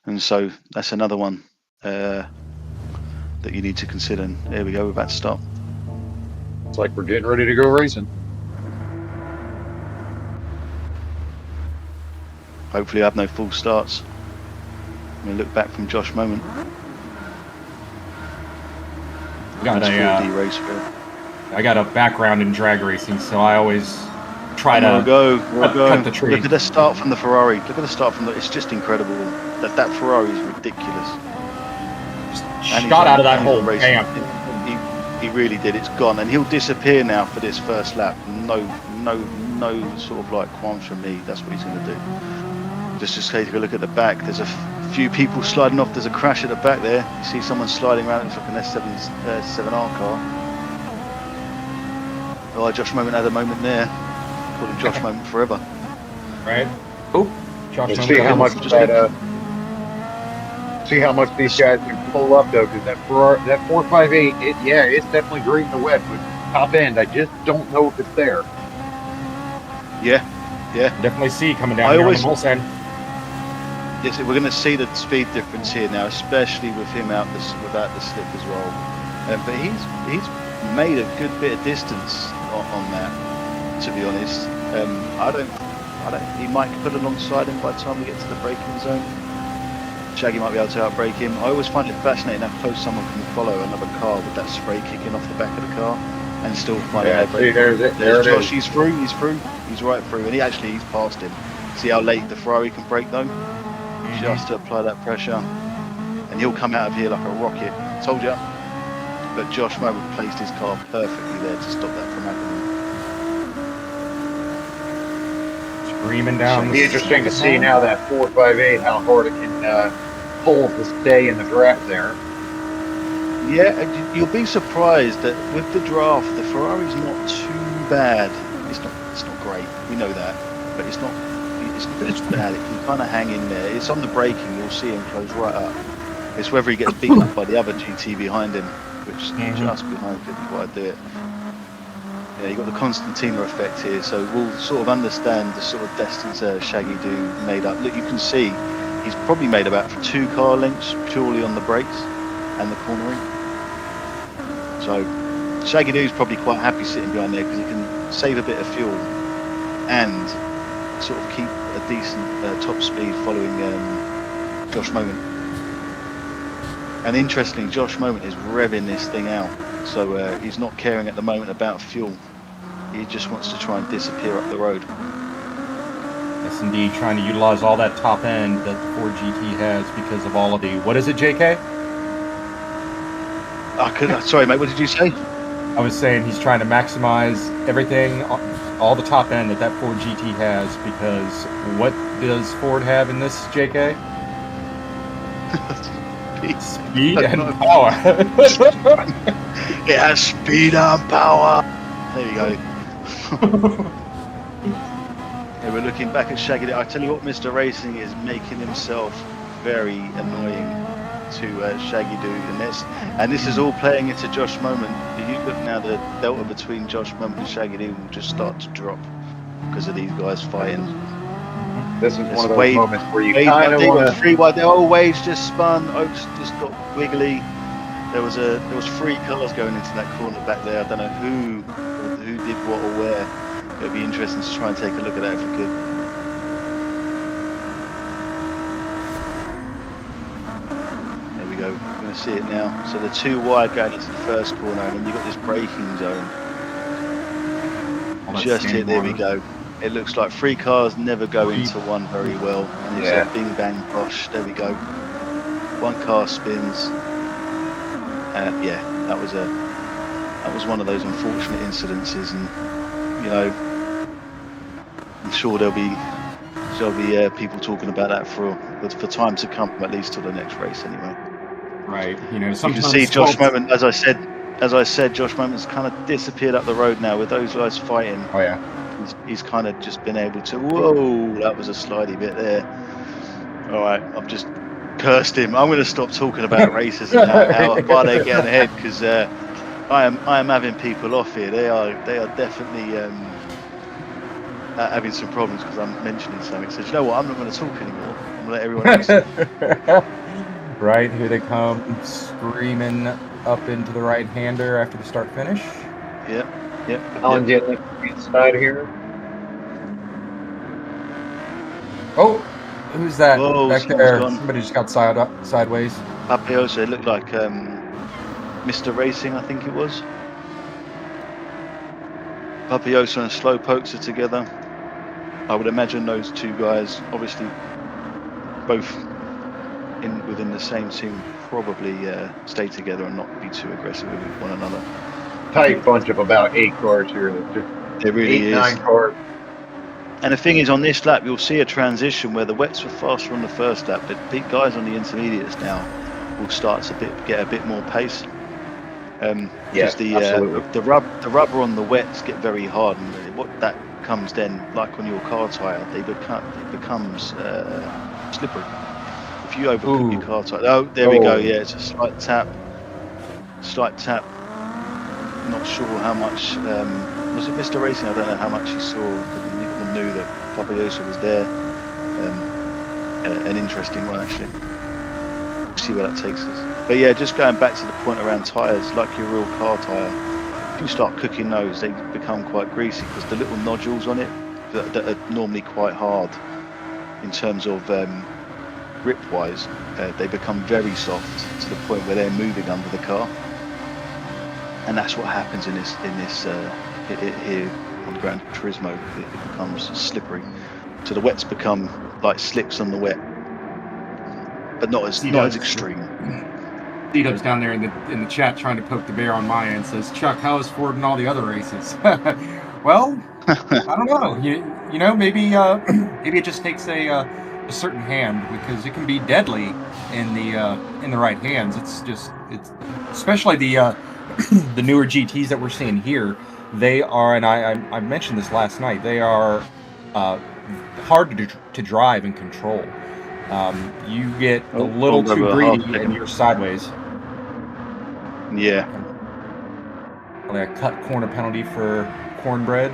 and so that's another one that you need to consider. And there we go, we're about to stop. It's like we're getting ready to go racing. Hopefully I have no false starts. I'm going to look back from Josh Moment. I got a background in drag racing, so I always try to cut the tree. Look at the start from the Ferrari. It's just incredible. That Ferrari is ridiculous. Just shot out of that hole. Bam. He really did. It's gone, and he'll disappear now for this first lap. No sort of like qualms from me. That's what he's going to do. Just take a look at the back. There's a few people sliding off. There's a crash at the back there. You see someone sliding around. It's like an S7R car. Oh, Josh Moment had a moment there. Call him Josh Moment forever. Right. Oh, Josh See how much these guys can pull up though, because that 458, it's definitely great in the wet, but top end, I just don't know if it's there. Yeah. Definitely see coming down here on the Bulls end. Yes, we're going to see the speed difference here now, especially with him without the slip as well. But he's made a good bit of distance on that, to be honest. He might put alongside him by the time we get to the braking zone. Shaggy might be able to outbrake him. I always find it fascinating how close someone can follow another car with that spray kicking off the back of the car and still find an airbrake. There's Josh. He's through. He's right through, and he's passed him. See how late the Ferrari can brake though? Just to apply that pressure, and he'll come out of here like a rocket. Told you. But Josh Moment placed his car perfectly there to stop that from happening. Screaming down. It'll be interesting to see now that 458 how hard it can pull to stay in the draft there. Yeah, you'll be surprised that with the draft, the Ferrari's not too bad. It's not great. We know that, but it's not bad. It can kind of hang in there. It's on the braking. You'll see him close right up. It's whether he gets beaten up by the other GT behind him, which just behind him before I do it. Yeah, you've got the Constantina effect here, so we'll sort of understand the sort of distance Shaggy Do made up. Look, you can see he's probably made about 2 car lengths purely on the brakes and the cornering. So Shaggy Doo's probably quite happy sitting behind there because he can save a bit of fuel and sort of keep a decent top speed following Josh Moment. And interestingly, Josh Moment is revving this thing out, so he's not caring at the moment about fuel. He just wants to try and disappear up the road. Yes, indeed, trying to utilize all that top end that the Ford GT has because of all of the... What is it, JK? Sorry, mate, what did you say? I was saying he's trying to maximize everything, all the top end that Ford GT has, because what does Ford have in this, JK? Speed and power. It has speed and power. There you go. Yeah, we're looking back at Shaggy. I tell you what, Mr. Racing is making himself very annoying to Shaggy Do in this, and this is all playing into Josh Moment. If you look now, the delta between Josh Moment and Shaggy Do will just start to drop because of these guys fighting. This is one of those moments where you kind of want to... 3 wide. Oh, Wade's just spun. Oaks just got wiggly. There was 3 cars going into that corner back there. I don't know who did what or where. It would be interesting to try and take a look at that if we could. There we go. We're going to see it now. So the 2 wide going into the first corner, and then you've got this braking zone. Just here, there we go. It looks like 3 cars never go into one very well. And it's a bing bang bosh. There we go. 1 car spins. Yeah, that was one of those unfortunate incidences, and you know, I'm sure there'll be people talking about that for time to come, at least till the next race anyway. Right. You know, you sometimes can see Josh Moment, as I said, Josh Moment's kind of disappeared up the road now with those guys fighting. Oh yeah. He's kind of just been able to. Whoa, that was a slidey bit there. All right, I've just cursed him. I'm going to stop talking about races and how far they're getting ahead, because I am having people off here. They are definitely having some problems because I'm mentioning something. So you know what? I'm not going to talk anymore. I'm going to let everyone else. Right, here they come, screaming up into the right-hander after the start-finish. Yep. Alan, do you like the side here? Oh, who's that back there? Gone. Somebody just got sideways. Papioso, it looked like Mr. Racing, I think it was. Papioso and Slowpokes are together. I would imagine those 2 guys, obviously both within the same team, probably stay together and not be too aggressive with one another. Tight bunch of about 8 cars here. It really is. 9 cars. And the thing is, on this lap, you'll see a transition where the wets were faster on the first lap, but the guys on the intermediates now will start to get a bit more pace. Because the rubber on the wets get very hard, and what that comes then, like on your car tyre, it becomes slippery. If you overcook your car tyre, oh, there we go. Yeah, it's a slight tap. Not sure how much was it Mr. Racing? I don't know how much he saw. People knew that Papioso was there. An interesting one, actually. We'll see where that takes us. But yeah, just going back to the point around tyres, like your real car tyre, if you start cooking those, they become quite greasy because the little nodules on it that are normally quite hard in terms of grip-wise, they become very soft to the point where they're moving under the car. And that's what happens in this here on Gran Turismo. It becomes slippery, so the wets become like slicks on the wet, but not as extreme. D-Dub's down there in the chat trying to poke the bear on my end. Says, Chuck, how is Ford in all the other races? Well, I don't know. You know, maybe it just takes a certain hand, because it can be deadly in the right hands. It's especially the newer GTs that we're seeing here. They are, and I mentioned this last night, they are hard to drive and control. You get a Oh, little pulled too over a half greedy and second. you're sideways. Yeah. Like a cut corner penalty for cornbread.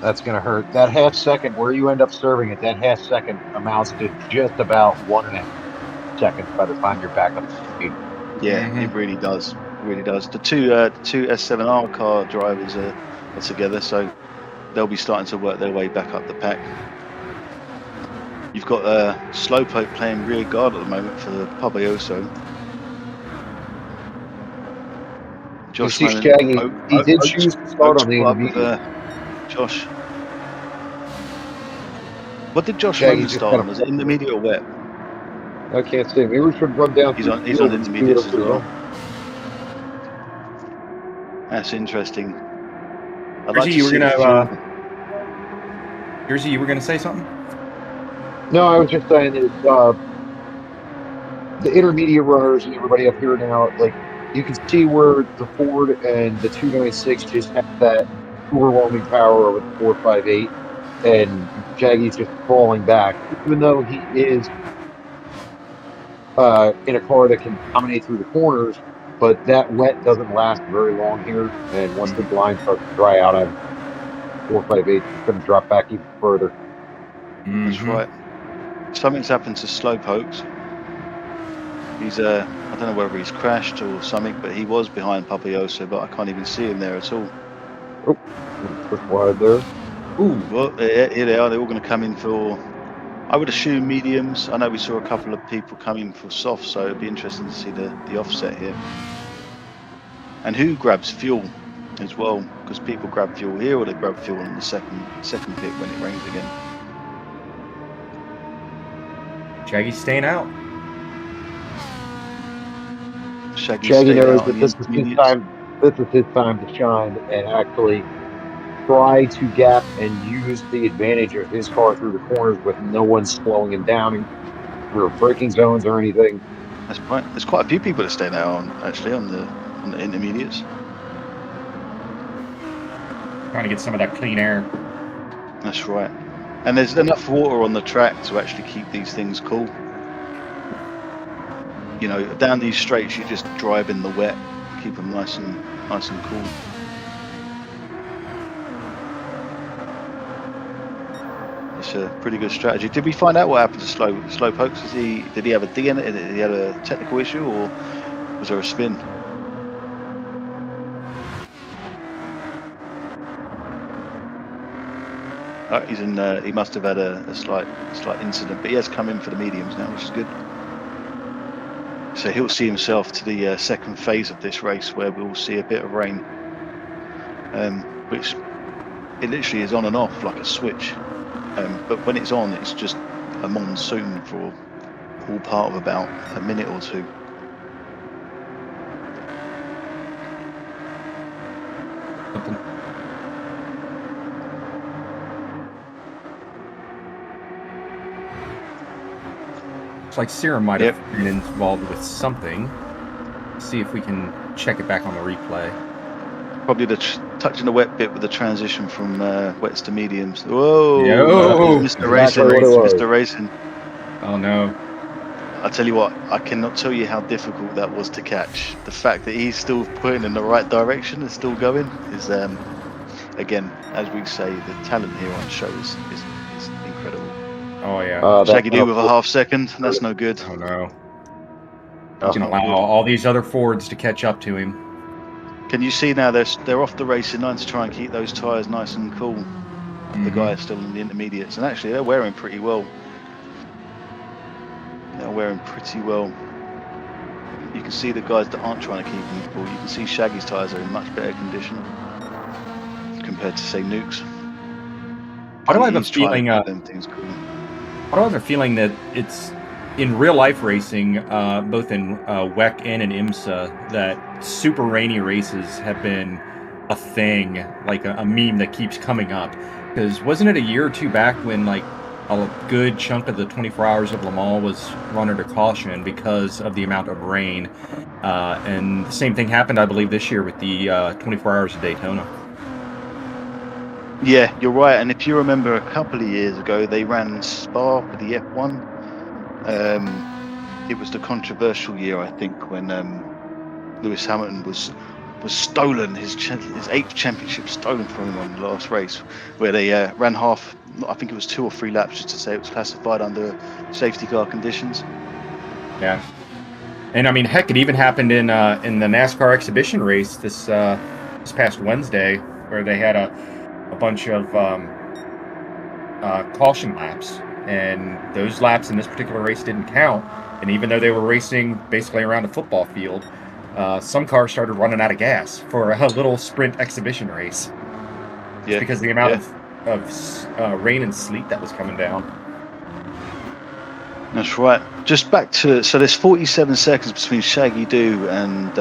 That's going to hurt. That half second where you end up serving it, that half second amounts to just about 1.5 seconds by the time you're back up to speed. Yeah, it really does. It really does. The two S7R car drivers are together, so they'll be starting to work their way back up the pack. You've got Slowpoke playing rear guard at the moment for Pabioso. You Josh see Moen- Shaggy, he did Oaks- choose to start Oaks on the caught up with, intermediate. Josh. What did Josh Shaggy Moen just start kind on? of, Was it intermediate or wet? I can't say. Maybe we should run down He's through on the he's field on and see what intermediates else as is well. on. That's interesting. I'd Jersey, like to you were see the gonna fuel. Jersey, you were gonna say something? No, I was just saying that the intermediate runners and everybody up here now, like you can see where the Ford and the 296 just have that overwhelming power over the 458, and Shaggy's just falling back, even though he is in a car that can dominate through the corners. But that wet doesn't last very long here, and once the line starts to dry out, I'm 458 is going to drop back even further. That's right. Something's happened to Slowpokes. He's I don't know whether he's crashed or something, but he was behind Pabioso, but I can't even see him there at all. Oh, push wide there. Ooh. Well, here they are. They're all going to come in for, I would assume, mediums. I know we saw a couple of people come in for soft, so it'd be interesting to see the offset here. And who grabs fuel as well, because people grab fuel here or they grab fuel in the second pit when it rains again. Shaggy's staying out. Shaggy knows that this is his time. This is his time to shine and actually try to gap and use the advantage of his car through the corners with no one slowing him down through braking zones or anything. That's right. There's quite a few people that stay there on the intermediates. Trying to get some of that clean air. That's right. And there's enough water on the track to actually keep these things cool. You know, down these straights, you just drive in the wet, keep them nice and cool. It's a pretty good strategy. Did we find out what happened to Slowpokes? Did he have a DNA? Did he have a technical issue, or was there a spin? He's in. He must have had a slight incident, but he has come in for the mediums now, which is good. So he'll see himself to the second phase of this race, where we'll see a bit of rain, which it literally is on and off like a switch. But when it's on, it's just a monsoon for all part of about a minute or two. Looks like Serum might have been involved with something. Let's see if we can check it back on the replay. Probably the touching the wet bit with the transition from wets to mediums. Whoa! Yo! Mr. Racing, Mr. Racing. Oh no! I tell you what, I cannot tell you how difficult that was to catch. The fact that he's still pointing in the right direction and still going is, again, as we say, the talent here on show is incredible. Oh yeah. Shaggy do with a half second. That's no good. Oh no. He's gonna allow all these other Fords to catch up to him. Can you see now they're off the racing line to try and keep those tyres nice and cool. The guys still in the intermediates, and actually they're wearing pretty well. They're wearing pretty well. You can see the guys that aren't trying to keep them cool. You can see Shaggy's tyres are in much better condition compared to, say, Nuke's. Why do I have a feeling? Them things cool. Why do I have a feeling that it's in real life racing, both in WEC and in IMSA, that super rainy races have been a thing, like a meme that keeps coming up. Because wasn't it a year or two back when like a good chunk of the 24 hours of Le Mans was run under caution because of the amount of rain? And the same thing happened, I believe, this year with the 24 hours of Daytona. Yeah, you're right. And if you remember a couple of years ago, they ran Spa for the F1 It was the controversial year, I think, when Lewis Hamilton was stolen, his 8th championship stolen from him on the last race, where they ran half, I think it was 2 or 3 laps, just to say it was classified under safety car conditions. Yeah. And I mean, heck, it even happened in the NASCAR exhibition race this past Wednesday, where they had a bunch of caution laps, and those laps in this particular race didn't count. And even though they were racing basically around a football field, some cars started running out of gas for a little sprint exhibition race. Yeah, because of the amount of rain and sleet that was coming down. That's right. Just back to, so there's 47 seconds between Shaggy Doo and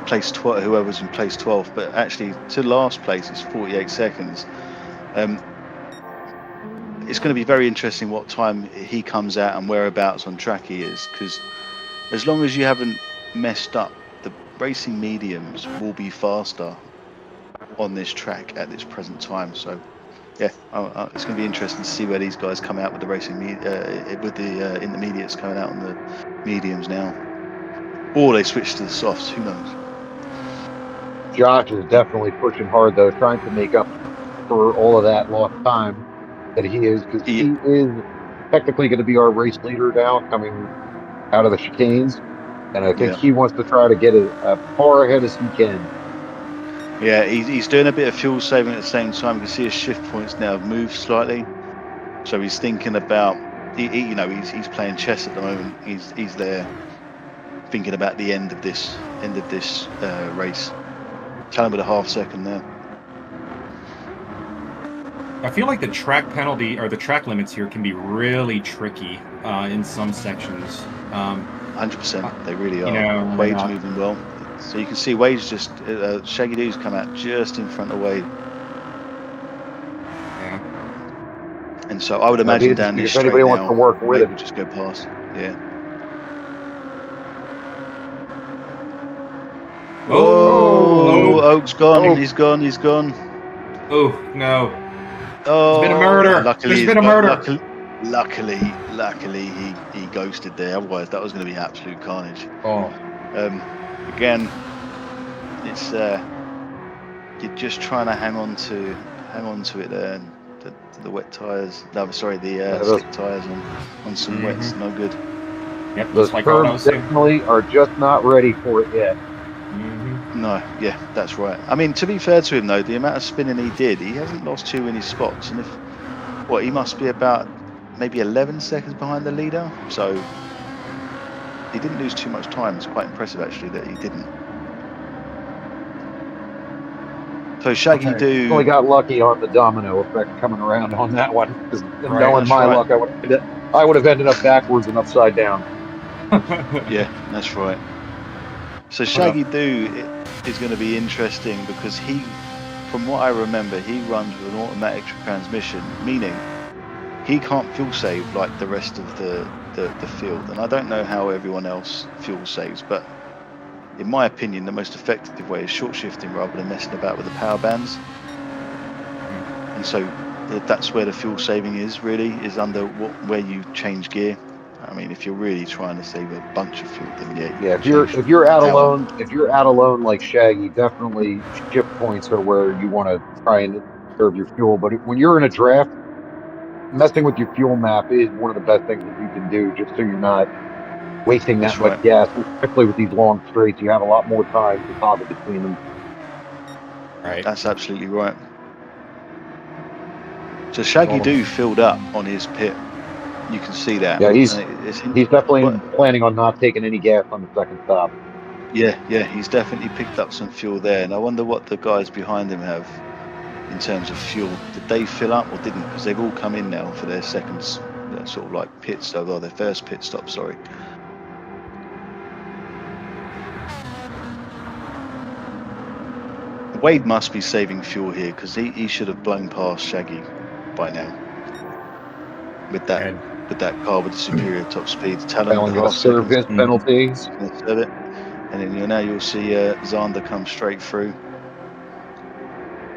place 12, whoever's in place 12, but actually to last place it's 48 seconds. It's going to be very interesting what time he comes out and whereabouts on track he is, because as long as you haven't messed up, the racing mediums will be faster on this track at this present time. So yeah, it's going to be interesting to see where these guys come out with the racing with the intermediates coming out on the mediums now, or they switch to the softs. Who knows? Josh is definitely pushing hard though, trying to make up for all of that lost time that he is, because he is technically going to be our race leader now, coming out of the chicanes, and I think he wants to try to get as far ahead as he can. Yeah, he's doing a bit of fuel saving at the same time. You can see his shift points now have moved slightly, so he's thinking about, you know, he's playing chess at the moment. He's there thinking about the end of this race. Tell him with a half second there. I feel like the track penalty or the track limits here can be really tricky in some sections. 100%, they really are. You know, Wade's moving well. So you can see Wade's just, Shaggy Doo's come out just in front of Wade. Yeah. And so I would imagine down this straight anybody now, wants to work with Wade it, would just go past. Yeah. Oh, Oak's gone. Oh. He's gone. He's gone. Oh no! Oh, There's been a murder. There's been a murder. Luckily, he ghosted there. Otherwise, that was going to be absolute carnage. Oh. Again, it's you're just trying to hang on to it there. The wet tires. No, sorry, the slick tires on some wets. No good. Yep. Those like curves definitely are just not ready for it yet. No, yeah, that's right. I mean, to be fair to him though, the amount of spinning he did, he hasn't lost too many spots, and he must be about maybe 11 seconds behind the leader, so he didn't lose too much time. It's quite impressive actually that he didn't. So Shaggy Doo only got lucky on the domino effect coming around on that one, because knowing my luck, I would have ended up backwards and upside down. Yeah, that's right. So Shaggy Doo is going to be interesting because from what I remember, he runs with an automatic transmission, meaning he can't fuel save like the rest of the field. And I don't know how everyone else fuel saves, but in my opinion, the most effective way is short shifting rather than messing about with the power bands. And so that's where the fuel saving is under where you change gear. I mean, if you're really trying to save a bunch of fuel, then yeah. If you're out alone like Shaggy, definitely shift points are where you want to try and conserve your fuel. But when you're in a draft, messing with your fuel map is one of the best things that you can do, just so you're not wasting that much gas. Especially with these long straights, you have a lot more time to toggle between them. Right. That's absolutely right. So Shaggy Doo filled up on his pit. You can see that. Yeah, he's definitely planning on not taking any gas on the second stop. Yeah, he's definitely picked up some fuel there, and I wonder what the guys behind him have in terms of fuel. Did they fill up or didn't? Because they've all come in now for their seconds, sort of like pit stop, or their first pit stop. Sorry. Wade must be saving fuel here because he should have blown past Shaggy by now with that car with the superior top speed. Tell him to serve his penalties. Serve it. And then now you'll see Zander come straight through.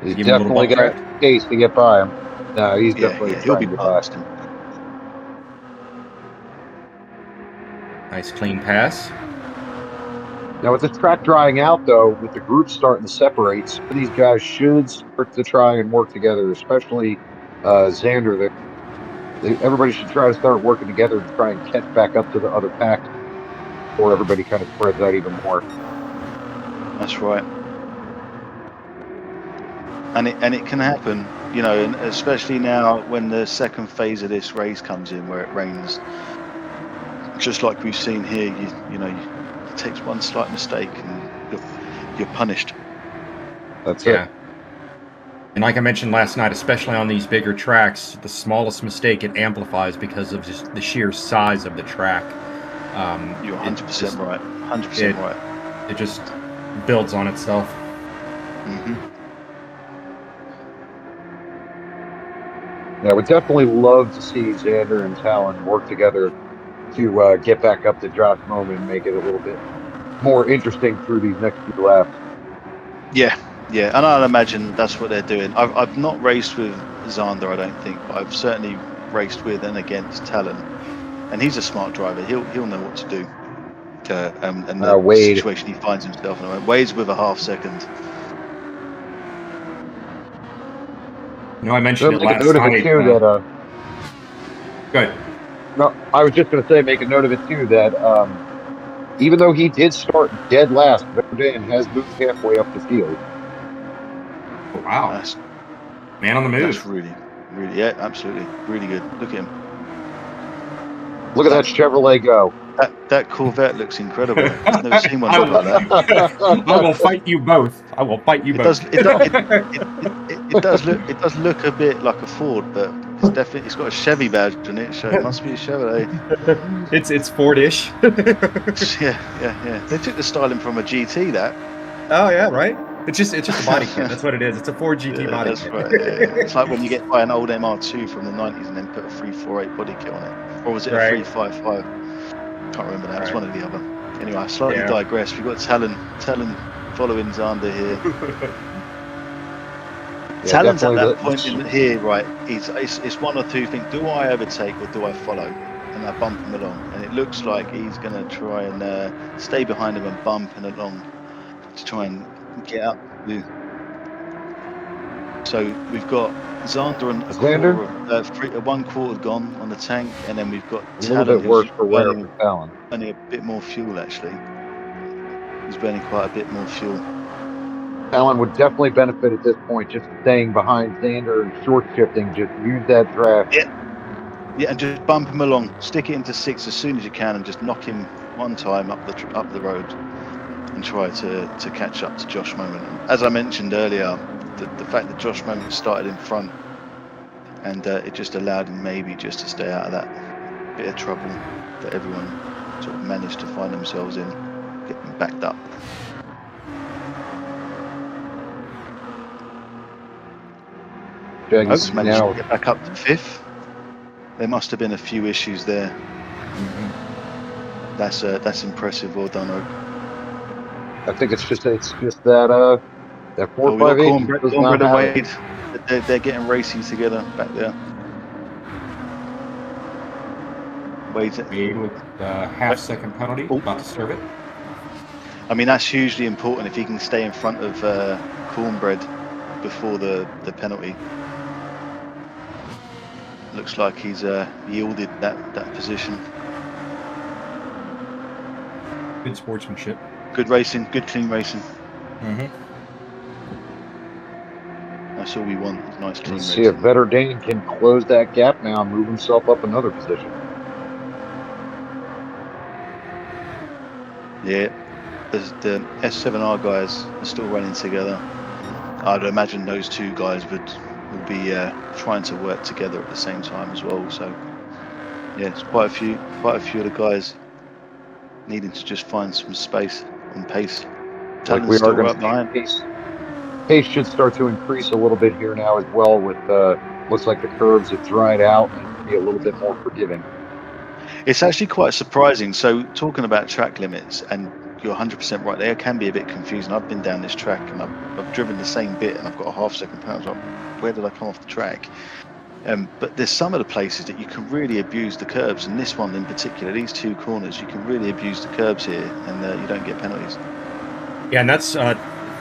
He's definitely got a case to get by him. No, he's definitely he'll be past him. Nice clean pass. Now, with the track drying out, though, with the group starting to separate, some of these guys should start to try and work together, especially Xander. Everybody should try to start working together to try and catch back up to the other pack before everybody kind of spreads out even more. That's right. And it can happen, you know, and especially now when the second phase of this race comes in, where it rains, just like we've seen here. You know, it takes one slight mistake and you're punished. That's Yeah. it. And like I mentioned last night, especially on these bigger tracks, the smallest mistake it amplifies because of just the sheer size of the track. You're 100% right. 100% right. It just builds on itself. Mm-hmm. Yeah, I would definitely love to see Xander and Talon work together to get back up to Josh moment and make it a little bit more interesting through these next few laps. Yeah, and I'd imagine that's what they're doing. I've not raced with Xander, I don't think, but I've certainly raced with and against Talon, and he's a smart driver. He'll know what to do, and the Wade. situation he finds himself in. Wade's with a half second. You know, I mentioned it Make a last note of it night. too that Good. no, I was just going to say, make a note of it too that even though he did start dead last, Verdun has moved halfway up the field. Oh, wow. That's, Man on the move. that's really, yeah, absolutely, really good. Look at him. Look at that Chevrolet go. That Corvette looks incredible. I've never seen one look like that. I will fight you both. I will fight you both. It does look a bit like a Ford, but it's got a Chevy badge on it, so it must be a Chevrolet. It's Ford-ish. yeah. They took the styling from a GT. That. Oh yeah, right. It's just a body kit. That's what it is. It's a Ford GT body that's kit. Right. Yeah. It's like when you get by an old MR2 from the 90s and then put a 348 body kit on it, or was it a 355? Can't remember now. It's one or the other. Anyway, I slightly digress. We've got Talon following Xander here. Talon's at that point in here, right? It's one or two things. Do I overtake or do I follow? And I bump him along. And it looks like he's going to try and stay behind him and bump him along to try and get up. So we've got Xander and one quarter gone on the tank, and then we've got Talon, a little bit worse for wear burning, for Talon. burning a bit more fuel actually. He's burning quite a bit more fuel. Talon would definitely benefit at this point, just staying behind Xander and short shifting. Just use that draft. Yeah, and just bump him along. Stick it into 6 as soon as you can, and just knock him one time up the road, and try to catch up to Josh Moment. And as I mentioned earlier, the fact that Josh Moment started in front, and it just allowed him maybe just to stay out of that bit of trouble that everyone sort of managed to find themselves in, getting backed up. Shaggy's Managed now to get back up to 5th. There must have been a few issues there. Mm-hmm. That's impressive. Well done, Oak. I think it's just that 458. Cornbread and Wade. They're getting racing together back there. Wade with the half-second penalty, about to serve it. I mean, that's hugely important if he can stay in front of Cornbread before the penalty. Looks like he's yielded that position. Good sportsmanship. Good racing, good clean racing. Mm-hmm. That's all we want. Nice clean Let's racing. see if Better Dane can close that gap now and move himself up another position. Yeah, the S7R guys are still running together. I'd imagine those two guys will be trying to work together at the same time as well. So yeah, it's quite a few of the guys needing to just find some space and pace. Like we are going to pace should start to increase a little bit here now as well. With looks like the curves have dried out and be a little bit more forgiving. It's actually quite surprising. So talking about track limits, and you're 100% right, they can be a bit confusing. I've been down this track and I've driven the same bit and I've got a half-second penalty. Where did I come off the track? But there's some of the places that you can really abuse the curbs, and this one in particular, these two corners, you can really abuse the curbs here, and you don't get penalties. Yeah, and that's to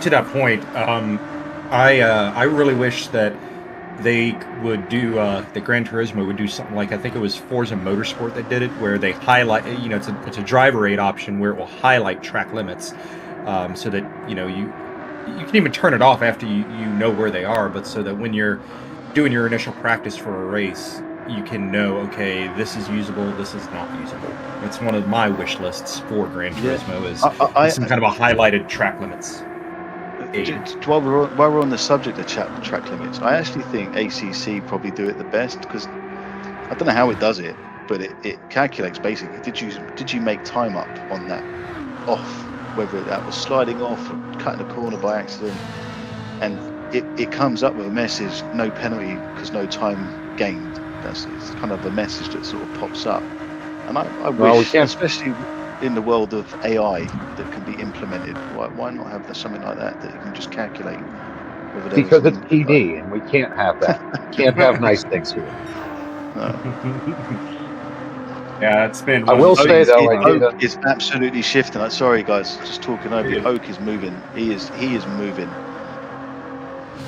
that point. I really wish that they would do the Gran Turismo would do something like, I think it was Forza Motorsport that did it, where they highlight, you know, it's a driver aid option where it will highlight track limits, so that you know you can even turn it off after you know where they are, but so that when you're doing your initial practice for a race, you can know, okay, this is usable, this is not usable. It's one of my wish lists for Gran Turismo is some kind of a highlighted track limits. While we're on the subject of track limits, I actually think ACC probably do it the best, because I don't know how it does it, but it calculates basically, did you make time up on that off, whether that was sliding off or cutting a corner by accident, and it comes up with a message, no penalty because no time gained. It's kind of a message that sort of pops up, and I wish, especially in the world of AI that can be implemented, why not have something like that you can just calculate? Because it's PD, and we can't have that. Can't have nice things here. No. Yeah, it's been. I will say though, Oak is absolutely shifting. Sorry guys, just talking over you. Oak is moving. He is moving.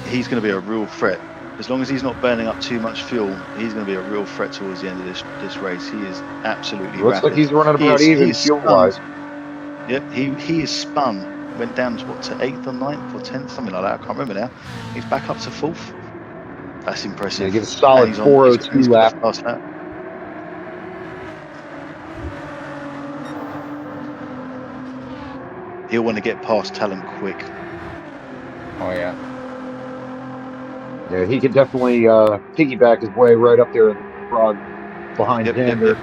He's going to be a real threat. As long as he's not burning up too much fuel, he's going to be a real threat towards the end of this race. He is absolutely looks rapid. like he's running about even fuel-wise. Yep, he is spun. Went down to 8th or 9th or 10th, something like that. I can't remember now. He's back up to 4th. That's impressive. Yeah, give a solid 4:02 lap. Past that. He'll want to get past Talon quick. Oh yeah. Yeah, he could definitely piggyback his way right up there in the frog behind Xander. Yep.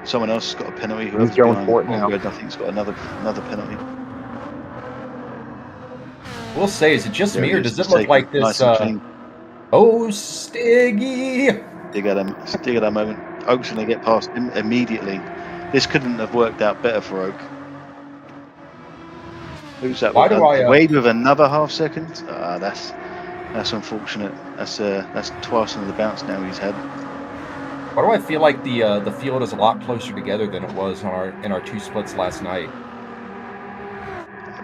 Someone else has got a penalty. He's going for it now. I think he's got another penalty. We'll say, is it just me, or does it look like this? Nice oh, Stiggy! Dig at that moment. Oak's going to get past him immediately. This couldn't have worked out better for Oak. Who's that? Wade with another half second. That's unfortunate. That's twice on the bounce now he's had. Why do I feel like the field is a lot closer together than it was in our two splits last night?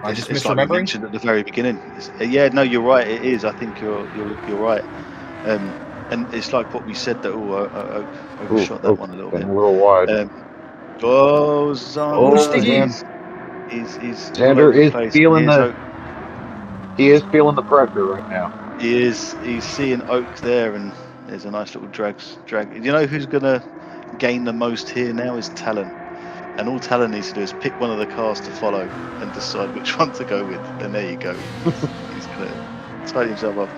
I just misremembering? Like we mentioned at the very beginning. Yeah, no, you're right. It is. I think you're right. And it's like what we said that Oak shot that one a little bit. A little wide. Xander. Xander is feeling he is feeling the pressure right now. He's seeing Oak there, and there's a nice little drag. You know who's gonna gain the most here now is Talon, and all Talon needs to do is pick one of the cars to follow and decide which one to go with, and there you go. He's gonna tie himself up.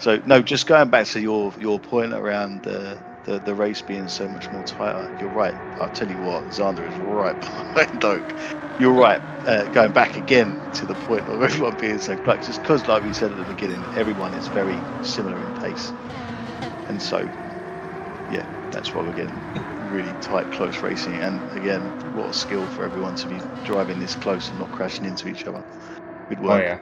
So no, just going back to your point around the race being so much more tighter. You're right. I'll tell you what, Xander is right behind Oak. You're right. Going back again to the point of everyone being so close, just because, like we said at the beginning, everyone is very similar in pace, and so yeah, that's why we're getting really tight, close racing. And again, what a skill for everyone to be driving this close and not crashing into each other. Good work. Oh yeah.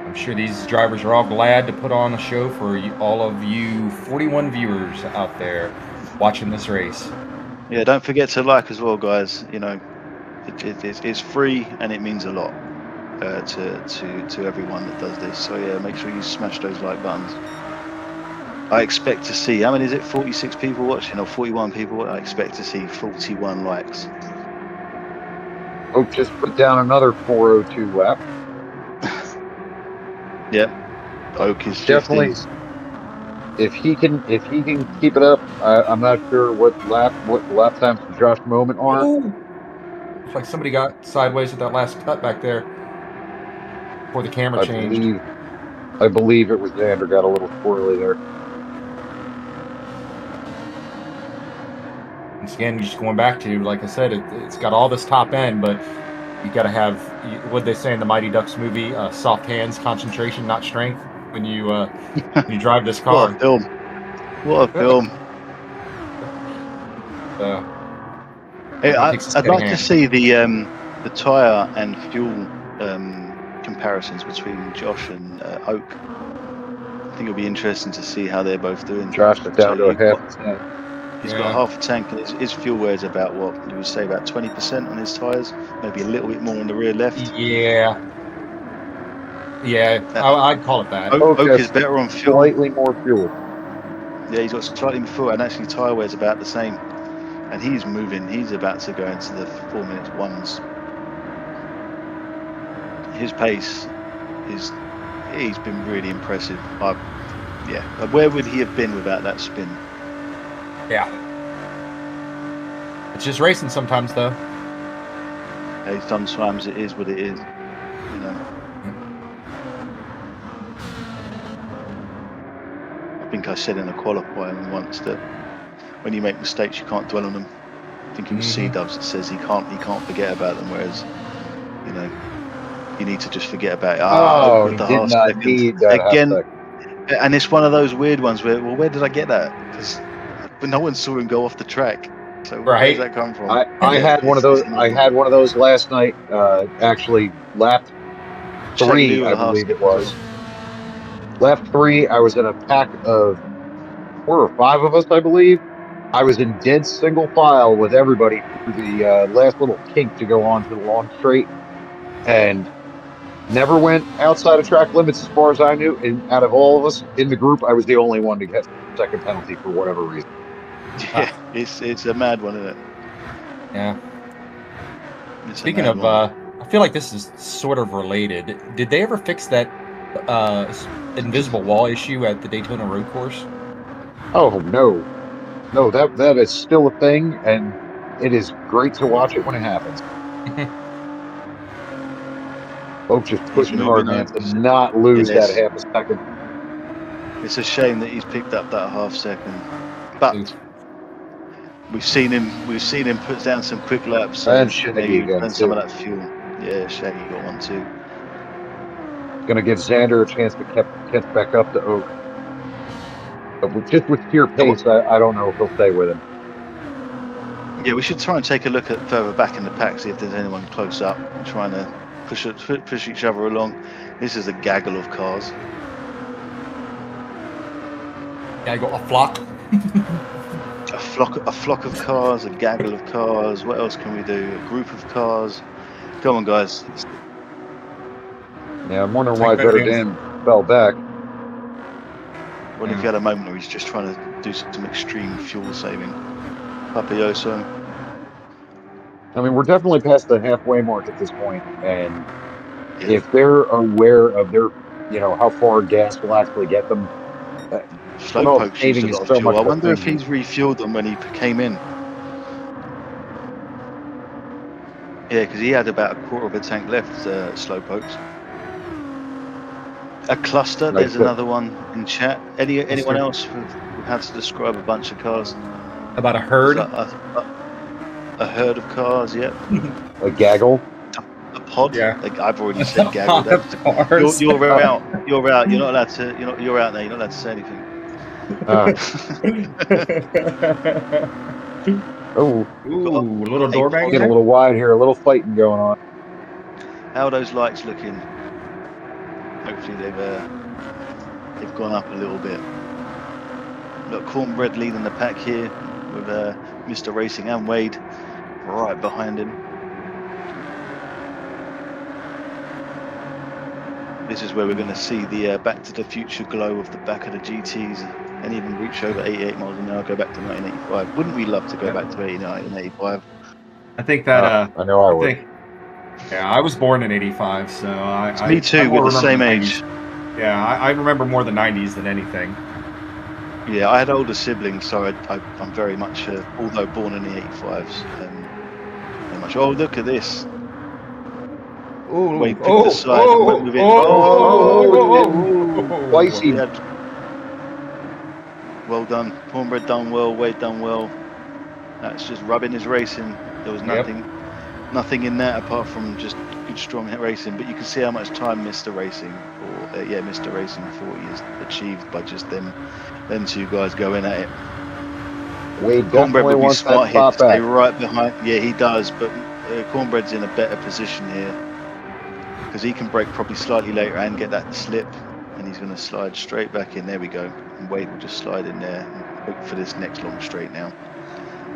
I'm sure these drivers are all glad to put on a show for all of you 41 viewers out there watching this race. Yeah, don't forget to like as well, guys. You know, it's free and it means a lot to everyone that does this. So yeah, make sure you smash those like buttons. I expect to see, how many is it, 46 people watching or 41 people? I expect to see 41 likes. Oak just put down another 4:02 lap. Yep, Oak is definitely. If he can keep it up, I'm not sure what lap times for Josh Moment are. Ooh. Looks like somebody got sideways at that last cut back there before the camera changed. I believe it was Xander got a little squirrely there. Once again, just going back to, like I said, it's got all this top end, but you got to have, what they say in the Mighty Ducks movie, soft hands, concentration, not strength, when you drive this car. What a film. What a film. Hey, I'd like to see the tyre and fuel comparisons between Josh and Oak. I think it'll be interesting to see how they're both doing. Josh is down to a you've got- half tank. He's Yeah. got half a tank, and his fuel wear is about what you would say about 20% on his tyres, maybe a little bit more on the rear left. Yeah. Yeah, I'd call it that. Oak Okay. is better on fuel. Slightly more fuel. Yeah, he's got slightly more fuel, and actually tyre wear is about the same. And he's moving. He's about to go into the 4 minutes ones. His pace he's been really impressive. Yeah, where would he have been without that spin? Yeah. It's just racing sometimes, though. Hey, sometimes it is what it is, you know. I think I said in a qualifying once that when you make mistakes, you can't dwell on them. I think it was C-Dubs that says he can't forget about them, whereas, you know, you need to just forget about it. Oh, with the he did half not second. need that Again, half second. and it's one of those weird ones where, well, where did I get that? Because no one saw him go off the track. So where Right. does that come from? I had one of those. I had one of those last night. Actually, lap Shaggy 3, with I a half believe it second as was. Lap 3, I was in a pack of 4 or 5 of us, I believe. I was in dead single file with everybody through the last little kink to go on to the long straight, and never went outside of track limits as far as I knew. And out of all of us in the group, I was the only one to get second penalty for whatever reason. Yeah, it's a mad one, isn't it? Yeah. It's a Speaking mad of, one. I feel like this is sort of related. Did they ever fix that invisible wall issue at the Daytona Road Course? Oh no, that is still a thing, and it is great to watch it when it happens. Folks just pushing hard, man, to not lose that half a second. It's a shame that he's picked up that half second, but we've seen him put down some quick laps, so And Shaggy maybe again, burn some too. of that fuel. Yeah, Shaggy got one too. Going to give Xander a chance to catch back up to Oak. But with sheer pace, I don't know if he'll stay with him. Yeah, we should try and take a look at further back in the pack, see if there's anyone close up, trying to push each other along. This is a gaggle of cars. Gotta go a flock. A flock of cars, a gaggle of cars. What else can we do? A group of cars. Come on, guys. Yeah, I'm wondering why Better Dan fell back. Well, if he had a moment where he's just trying to do some extreme fuel saving. Papioso. I mean, we're definitely past the halfway mark at this point, and if they're aware of their, how far gas will actually get them, Slowpokes used a lot of fuel. I wonder if thing. he's refueled them when he came in. Yeah, because he had about a quarter of a tank left, Slowpokes. A cluster, there's another one in chat. Anyone else who've had to describe a bunch of cars? About a herd? A herd of cars, yeah. A gaggle? A pod? Yeah. I've already said gaggle. You're out. You're out. You're not allowed to. You're out there. You're not allowed to say anything. Oh, ooh, a little door bang. Getting a little wide here. A little fighting going on. How are those lights looking? Hopefully they've gone up a little bit. Look, Cornbread leading the pack here with Mr. Racing and Wade right behind him. This is where we're going to see the Back to the Future glow of the back of the GTs and even reach over 88 miles an hour, go back to 1985. Wouldn't we love to go back to 1985? I think that I know I would. Yeah, I was born in '85, so Me too, we're the same age. Yeah, I remember more the '90s than anything. Yeah, I had older siblings, so I'm very much, although born in the '85s, very much. Oh, look at this! Ooh, Wade picked the side and went with it. Spicy. Well done, Cornbread done well, Wade done well. That's just rubbing his racing. There was nothing in that apart from just good strong racing. But you can see how much time Mr. Racing Mr. Racing 40 has achieved by just them two guys going at it. Wade Cornbread definitely would be wants smart that here to top stay back. right behind. Yeah, he does. But Cornbread's in a better position here. because he can brake probably slightly later and get that slip, and he's going to slide straight back in. There we go. And Wade will just slide in there and hope for this next long straight now.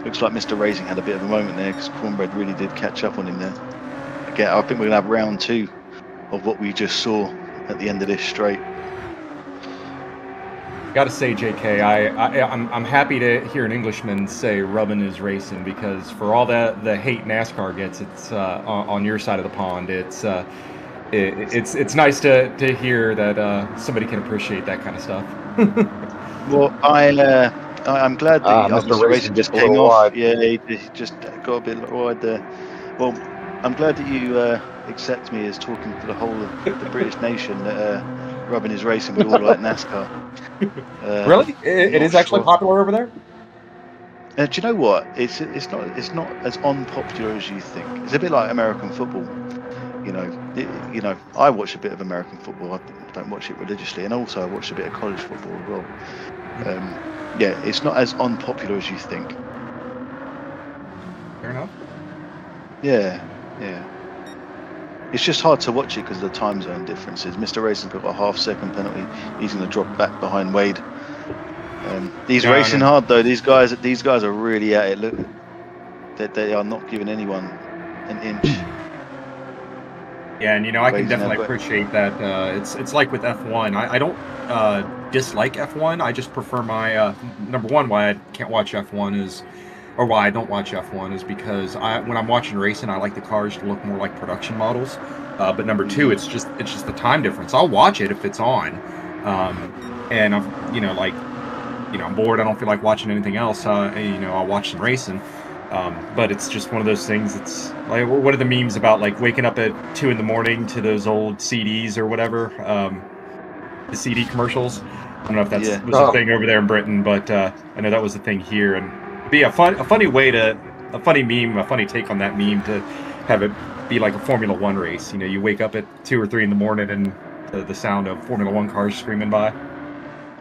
Looks like Mr. Racing had a bit of a moment there because Cornbread really did catch up on him there. Again, I think we're going to have round 2 of what we just saw at the end of this straight. Got to say, JK, I'm happy to hear an Englishman say rubbing is racing, because for all the hate NASCAR gets, it's on your side of the pond. It's nice to hear that somebody can appreciate that kind of stuff. Well, I'm glad that Mr. Racing just came off. Yeah, he just got a bit wide there. Well, I'm glad that you accept me as talking for the whole of the British nation that rubbing is racing. We all like NASCAR. Really? It is actually popular over there? Do you know what? It's not as unpopular as you think. It's a bit like American football. You know, I watch a bit of American football. I don't watch it religiously, and also I watch a bit of college football as well. Yeah, it's not as unpopular as you think. Fair enough. Yeah. It's just hard to watch it because of the time zone differences. Mr. Racing's got a half-second penalty. He's going to drop back behind Wade. He's racing hard though. These guys are really at it. Look, they are not giving anyone an inch. Yeah, and I can definitely appreciate that. It's like with F1. I don't dislike F1. I just prefer my number one. Why I can't watch F1 is, or why I don't watch F1 is because when I'm watching racing, I like the cars to look more like production models. But number two, it's just the time difference. I'll watch it if it's on, and I'm bored. I don't feel like watching anything else. I'll watch some racing. But it's just one of those things. It's like, what are the memes about, like waking up at 2 a.m. to those old CDs or whatever, the CD commercials. I don't know if that was a thing over there in Britain, but I know that was a thing here. And it'd be a funny meme, a funny take on that meme to have it be like a Formula One race. You wake up at 2 or 3 in the morning and the sound of Formula One cars screaming by.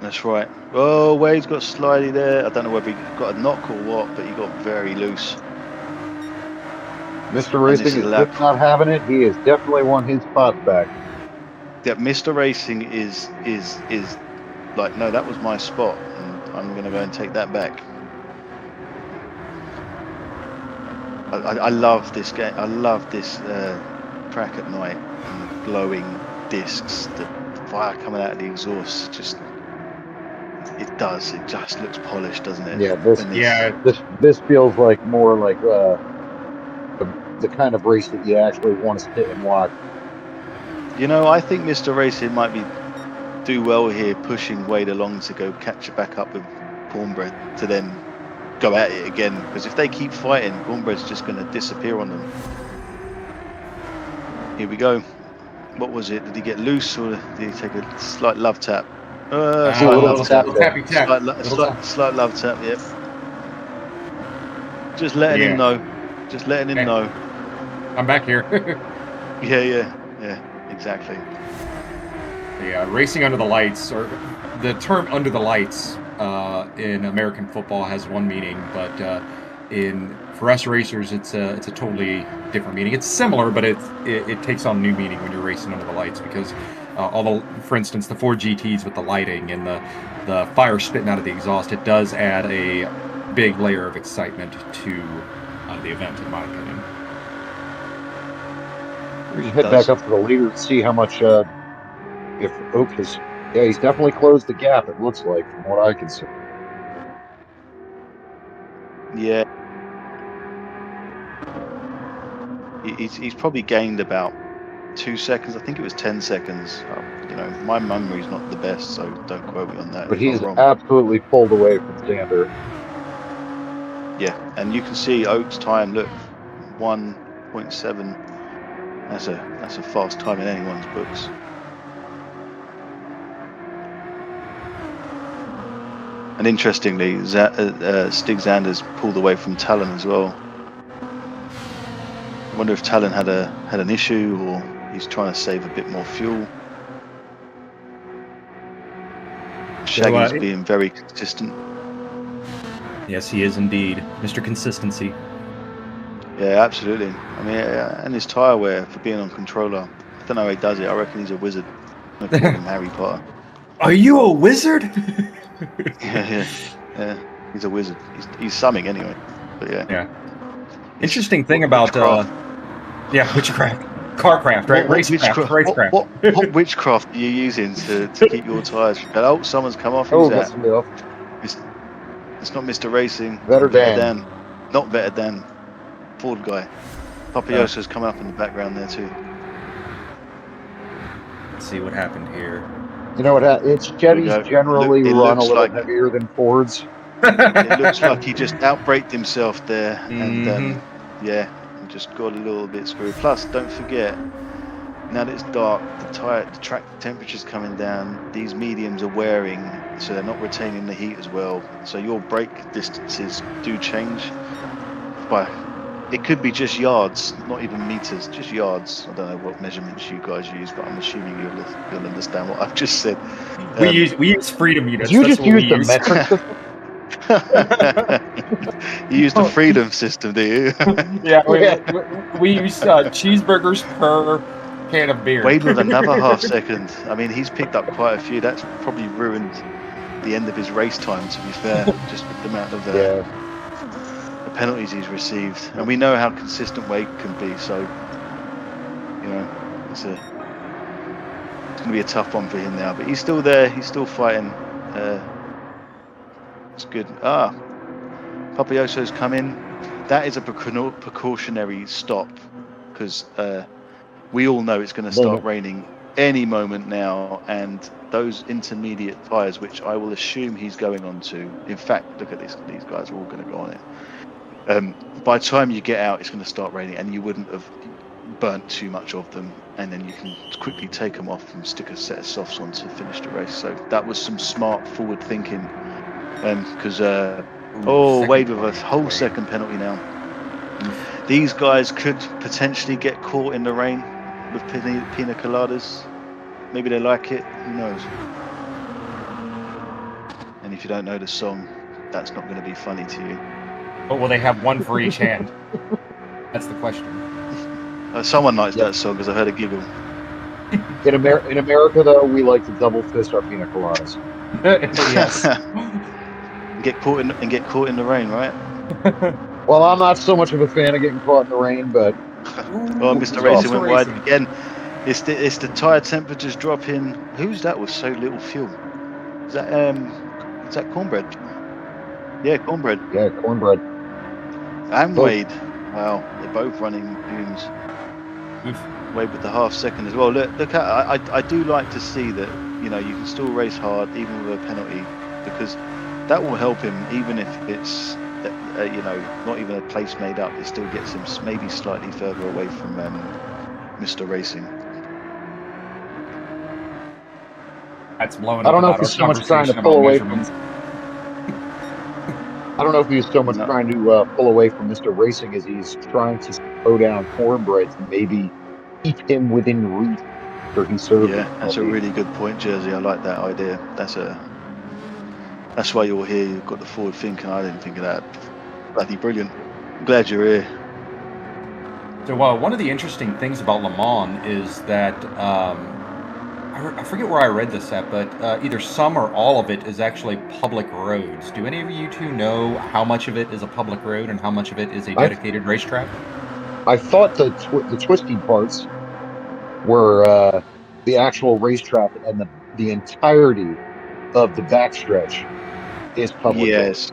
That's right. Oh, Wade's got slidey there. I don't know whether he got a knock or what, but he got very loose. Mr. Racing is just not having it. He has definitely won his spots back. Yeah, Mr. Racing is like, no, that was my spot, and I'm going to go and take that back. I love this game. I love this track at night and the glowing discs, the fire coming out of the exhaust. It just looks polished, doesn't it? Yeah, this feels like more like the kind of race that you actually want to sit and watch. I think Mr. Racing might do well here, pushing Wade along to go catch it back up with Cornbread to then go at it again. Because if they keep fighting, Cornbread's just going to disappear on them. Here we go. What was it? Did he get loose or did he take a slight love tap? Slight love tap. Slight love tap, yep. Just letting him know. Just letting him know. I'm back here. Yeah, exactly. Yeah, racing under the lights, or the term under the lights in American football has one meaning, but for us racers, it's a totally different meaning. It's similar, but it takes on new meaning when you're racing under the lights, because although, for instance, the Ford GTs with the lighting and the fire spitting out of the exhaust, it does add a big layer of excitement to the event, in my opinion. We should head back up to the leader to see how much, if Oak has... Yeah, he's definitely closed the gap, it looks like, from what I can see. Yeah. He's probably gained about 2 seconds. I think it was 10 seconds. My memory's not the best, so don't quote me on that. But he's absolutely pulled away from Xander. Yeah, and you can see Oak's time. Look, 1.7. That's a fast time in anyone's books. And interestingly, Stig Xander's pulled away from Talon as well. I wonder if Talon had an issue, or he's trying to save a bit more fuel. Shaggy's being very consistent. Yes, he is indeed, Mr. Consistency. Yeah, absolutely. I mean, and his tyre wear for being on controller, don't know how he does it. I reckon he's a wizard. I call him Harry Potter. Are you a wizard? Yeah. He's a wizard. He's something anyway. But yeah. Yeah. Interesting thing about witchcraft, carcraft, right? Racecraft. What witchcraft are you using to keep your tires? Oh, someone's come off. Who's that? It's not Mr. Racing. Better Dan. Not better Dan. Ford guy. Papioso's coming up in the background there too. Let's see what happened here. You know what? It's Chevys generally run a little heavier than Fords. It looks like he just outbraked himself there, and just got a little bit screwed. Plus, don't forget, now that it's dark, the track temperature's coming down. These mediums are wearing, so they're not retaining the heat as well. So your brake distances do change. It could be just yards, not even meters, just yards. I don't know what measurements you guys use, but I'm assuming you'll understand what I've just said. We use freedom units. You just use the metric system? You use the freedom system, do you? Yeah, we use cheeseburgers per can of beer. Wade with another half second. I mean, he's picked up quite a few. That's probably ruined the end of his race time, to be fair, just with the amount of the penalties he's received. And we know how consistent Wade can be, so it's going to be a tough one for him now. But he's still there. He's still fighting. It's good. Papioso's come in. That is a precautionary stop because we all know it's going to start raining any moment now, and those intermediate tyres, which I will assume he's going on to. In fact, look at this. These guys are all going to go on it. By the time you get out, it's going to start raining, and you wouldn't have burnt too much of them, and then you can quickly take them off and stick a set of softs on to finish the race. So that was some smart forward thinking. Because Wade with a whole second penalty now. These guys could potentially get caught in the rain with pina coladas. Maybe they like it, who knows. And if you don't know the song, that's not going to be funny to you. But will they have one for each hand? That's the question. Someone likes that song because I heard a giggle. In America, though, we like to double fist our pina coladas. Yes. Get caught in the rain, right? Well, I'm not so much of a fan of getting caught in the rain, but well, Mr. Racing went wide again. It's the tyre temperatures dropping. Who's that with so little fuel? Is that Cornbread? Yeah, Cornbread. Yeah, Cornbread. And Wade. Wow, they're both running fumes. Wade with the half second as well. Look I do like to see that you can still race hard even with a penalty, because that will help him, even if it's not even a place made up. It still gets him maybe slightly further away from Mr. Racing. That's blowing. I don't know if he's so much trying to pull away from. I don't know if he's so much trying to pull away from Mr. Racing as he's trying to slow down Cornbread to maybe keep him within reach after he served. Yeah, that's a really good point, Jersey. I like that idea. That's why you're here. You've got the forward thinking. I didn't think of that. Bloody brilliant. I'm glad you're here. So, one of the interesting things about Le Mans is that I forget where I read this at, but either some or all of it is actually public roads. Do any of you two know how much of it is a public road and how much of it is a dedicated racetrack? I thought the twisty parts were the actual racetrack, and the entirety of the backstretch is public. Yes.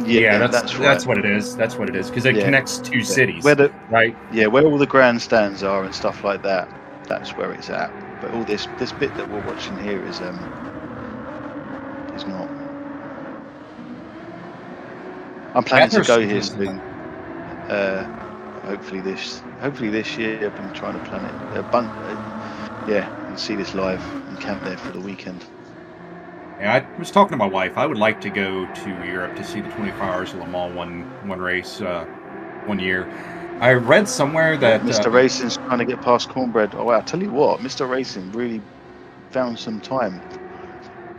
Yeah, that's what it is. That's what it is, because it connects two cities, right? Yeah, where all the grandstands are and stuff like that. That's where it's at. But all this bit that we're watching here is not. I'm planning to go here soon. Hopefully this year. I've been trying to plan it. You can see this live and camp there for the weekend. Yeah, I was talking to my wife. I would like to go to Europe to see the 24 Hours of Le Mans one race 1 year. I read somewhere that Mr. Racing's trying to get past Cornbread. Oh, I'll tell you what, Mr. Racing really found some time.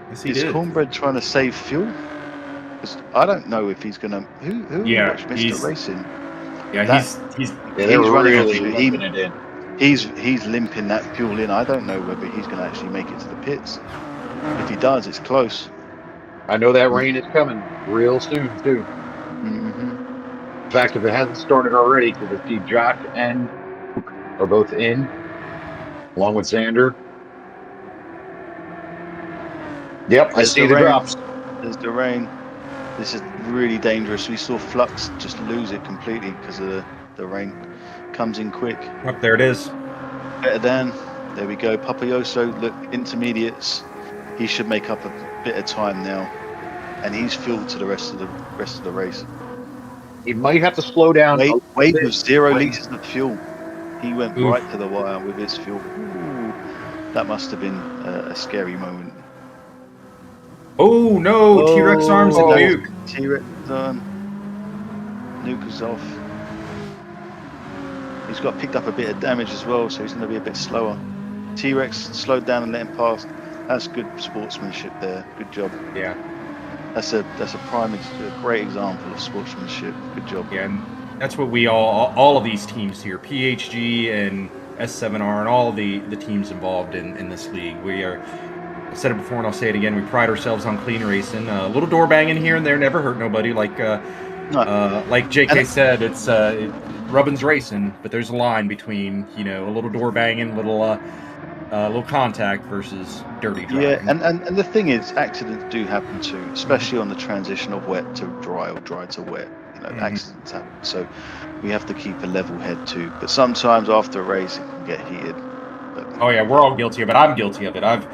Yes, Is Cornbread trying to save fuel? Because I don't know if he's going to. Who watched Mr. Racing? Yeah, he's really running. He's limping that fuel in. I don't know whether he's going to actually make it to the pits. If he does, it's close. I know that rain is coming real soon too. Hmm. In fact, if it hasn't started already, because I see Josh and Luke are both in, along with Xander. Yep, I see the rain. drops. There's the rain. This is really dangerous. We saw Flux just lose it completely because of the rain. Comes in quick. Up there it is. Better than. There we go. Papayoso, look, intermediates. He should make up a bit of time now, and he's fueled to the rest of the race. He might have to slow down. Wade with 0 liters of fuel. He went Oof. right to the wire with his fuel. Ooh, that must have been a scary moment. Oh no! T-Rex arms and nuke. T-Rex on. Nuke is off. He's got picked up a bit of damage as well, so he's going to be a bit slower. T-Rex slowed down and let him pass. That's good sportsmanship there. Good job. Yeah. That's a great example of sportsmanship. Good job. Yeah, and that's what we all of these teams here, PHG and S7R and all the teams involved in this league. We are, I said it before and I'll say it again, we pride ourselves on clean racing. A little door banging here and there never hurt nobody. Like JK said, it's rubbin's racing, but there's a line between, you know, a little door banging, little contact versus dirty driving. Yeah, and the thing is, accidents do happen too, especially on the transition of wet to dry or dry to wet. You know, accidents happen. So we have to keep a level head too. But sometimes after a race, it can get heated. But, oh yeah, we're all guilty of it. I'm guilty of it. I've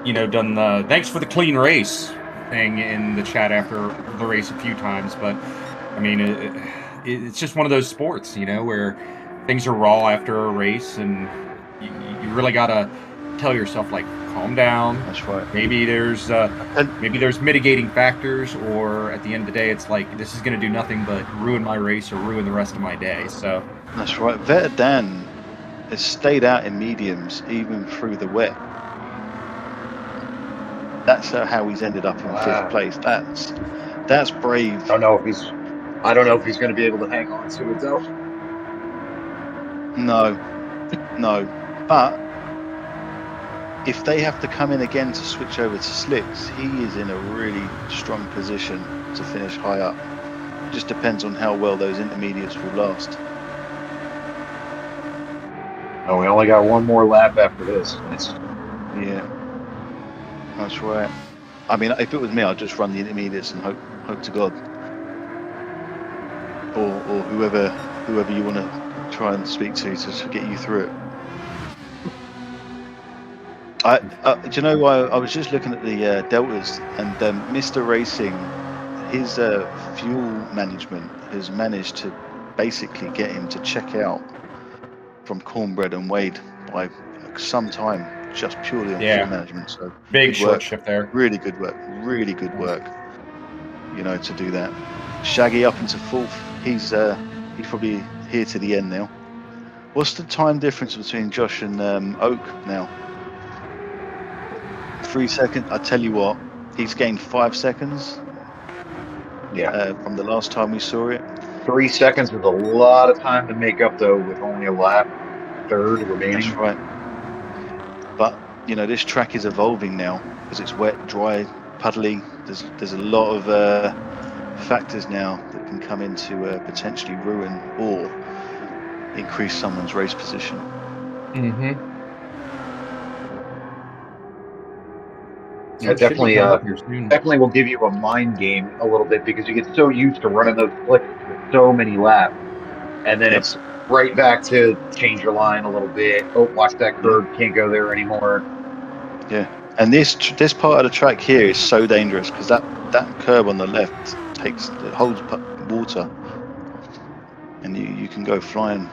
you know, done the thanks for the clean race thing in the chat after the race a few times. But I mean, it's just one of those sports, you know, where things are raw after a race, and you really gotta tell yourself, like, calm down. That's right. Maybe there's mitigating factors, or at the end of the day, it's like, this is gonna do nothing but ruin my race or ruin the rest of my day. So that's right. Veta Dan has stayed out in mediums even through the wet. That's how he's ended up in 5th place. That's brave. I don't know if he's going to be able to hang on to it though. No. But if they have to come in again to switch over to slicks, he is in a really strong position to finish high up. It just depends on how well those intermediates will last. Oh, we only got one more lap after this. Yeah, that's right. I mean, if it was me, I'd just run the intermediates and hope to God, or whoever you want to try and speak to get you through it. Do you know, I was just looking at the deltas, and Mr. Racing, his fuel management has managed to basically get him to check out from Cornbread and Wade by some time, just purely on fuel management. So big short shift there. Really good work. You know, to do that. Shaggy up into 4th. He's probably here to the end now. What's the time difference between Josh and Oak now? 3 seconds. I tell you what, he's gained 5 seconds. Yeah. From the last time we saw it. 3 seconds is a lot of time to make up though, with only a lap, third remaining. That's right. But you know, this track is evolving now because it's wet, dry, puddly. There's a lot of factors now that can come into potentially ruin or increase someone's race position. Yeah, definitely will give you a mind game a little bit, because you get so used to running those flicks for so many laps, and then it's right back to change your line a little bit. Oh, watch that curve, can't go there anymore. Yeah, and this part of the track here is so dangerous because that curb on the left holds water, and you can go flying.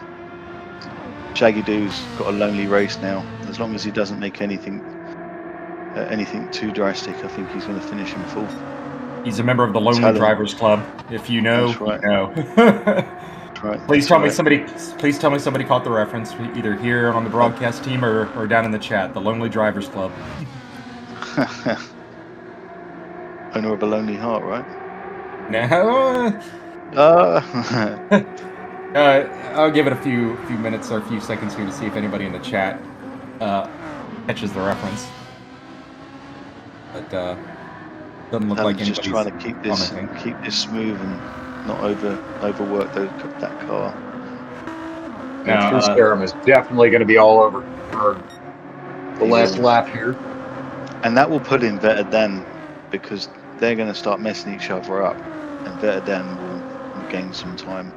Shaggy Doo's got a lonely race now. As long as he doesn't make anything too drastic, I think he's going to finish in 4th. He's a member of the Lonely Drivers Club. If you know, that's right. You know. Right. Please tell me somebody caught the reference, either here on the broadcast team or down in the chat. The Lonely Drivers Club. Owner of a lonely heart, right? No. I'll give it a few minutes or a few seconds here to see if anybody in the chat catches the reference. But doesn't look like Talon's just anybody's trying to commenting. keep this smooth and not overwork that car. And True Serum is definitely going to be all over for the last lap here. And that will pull in Better Dan because they're going to start messing each other up, and Better Dan will gain some time.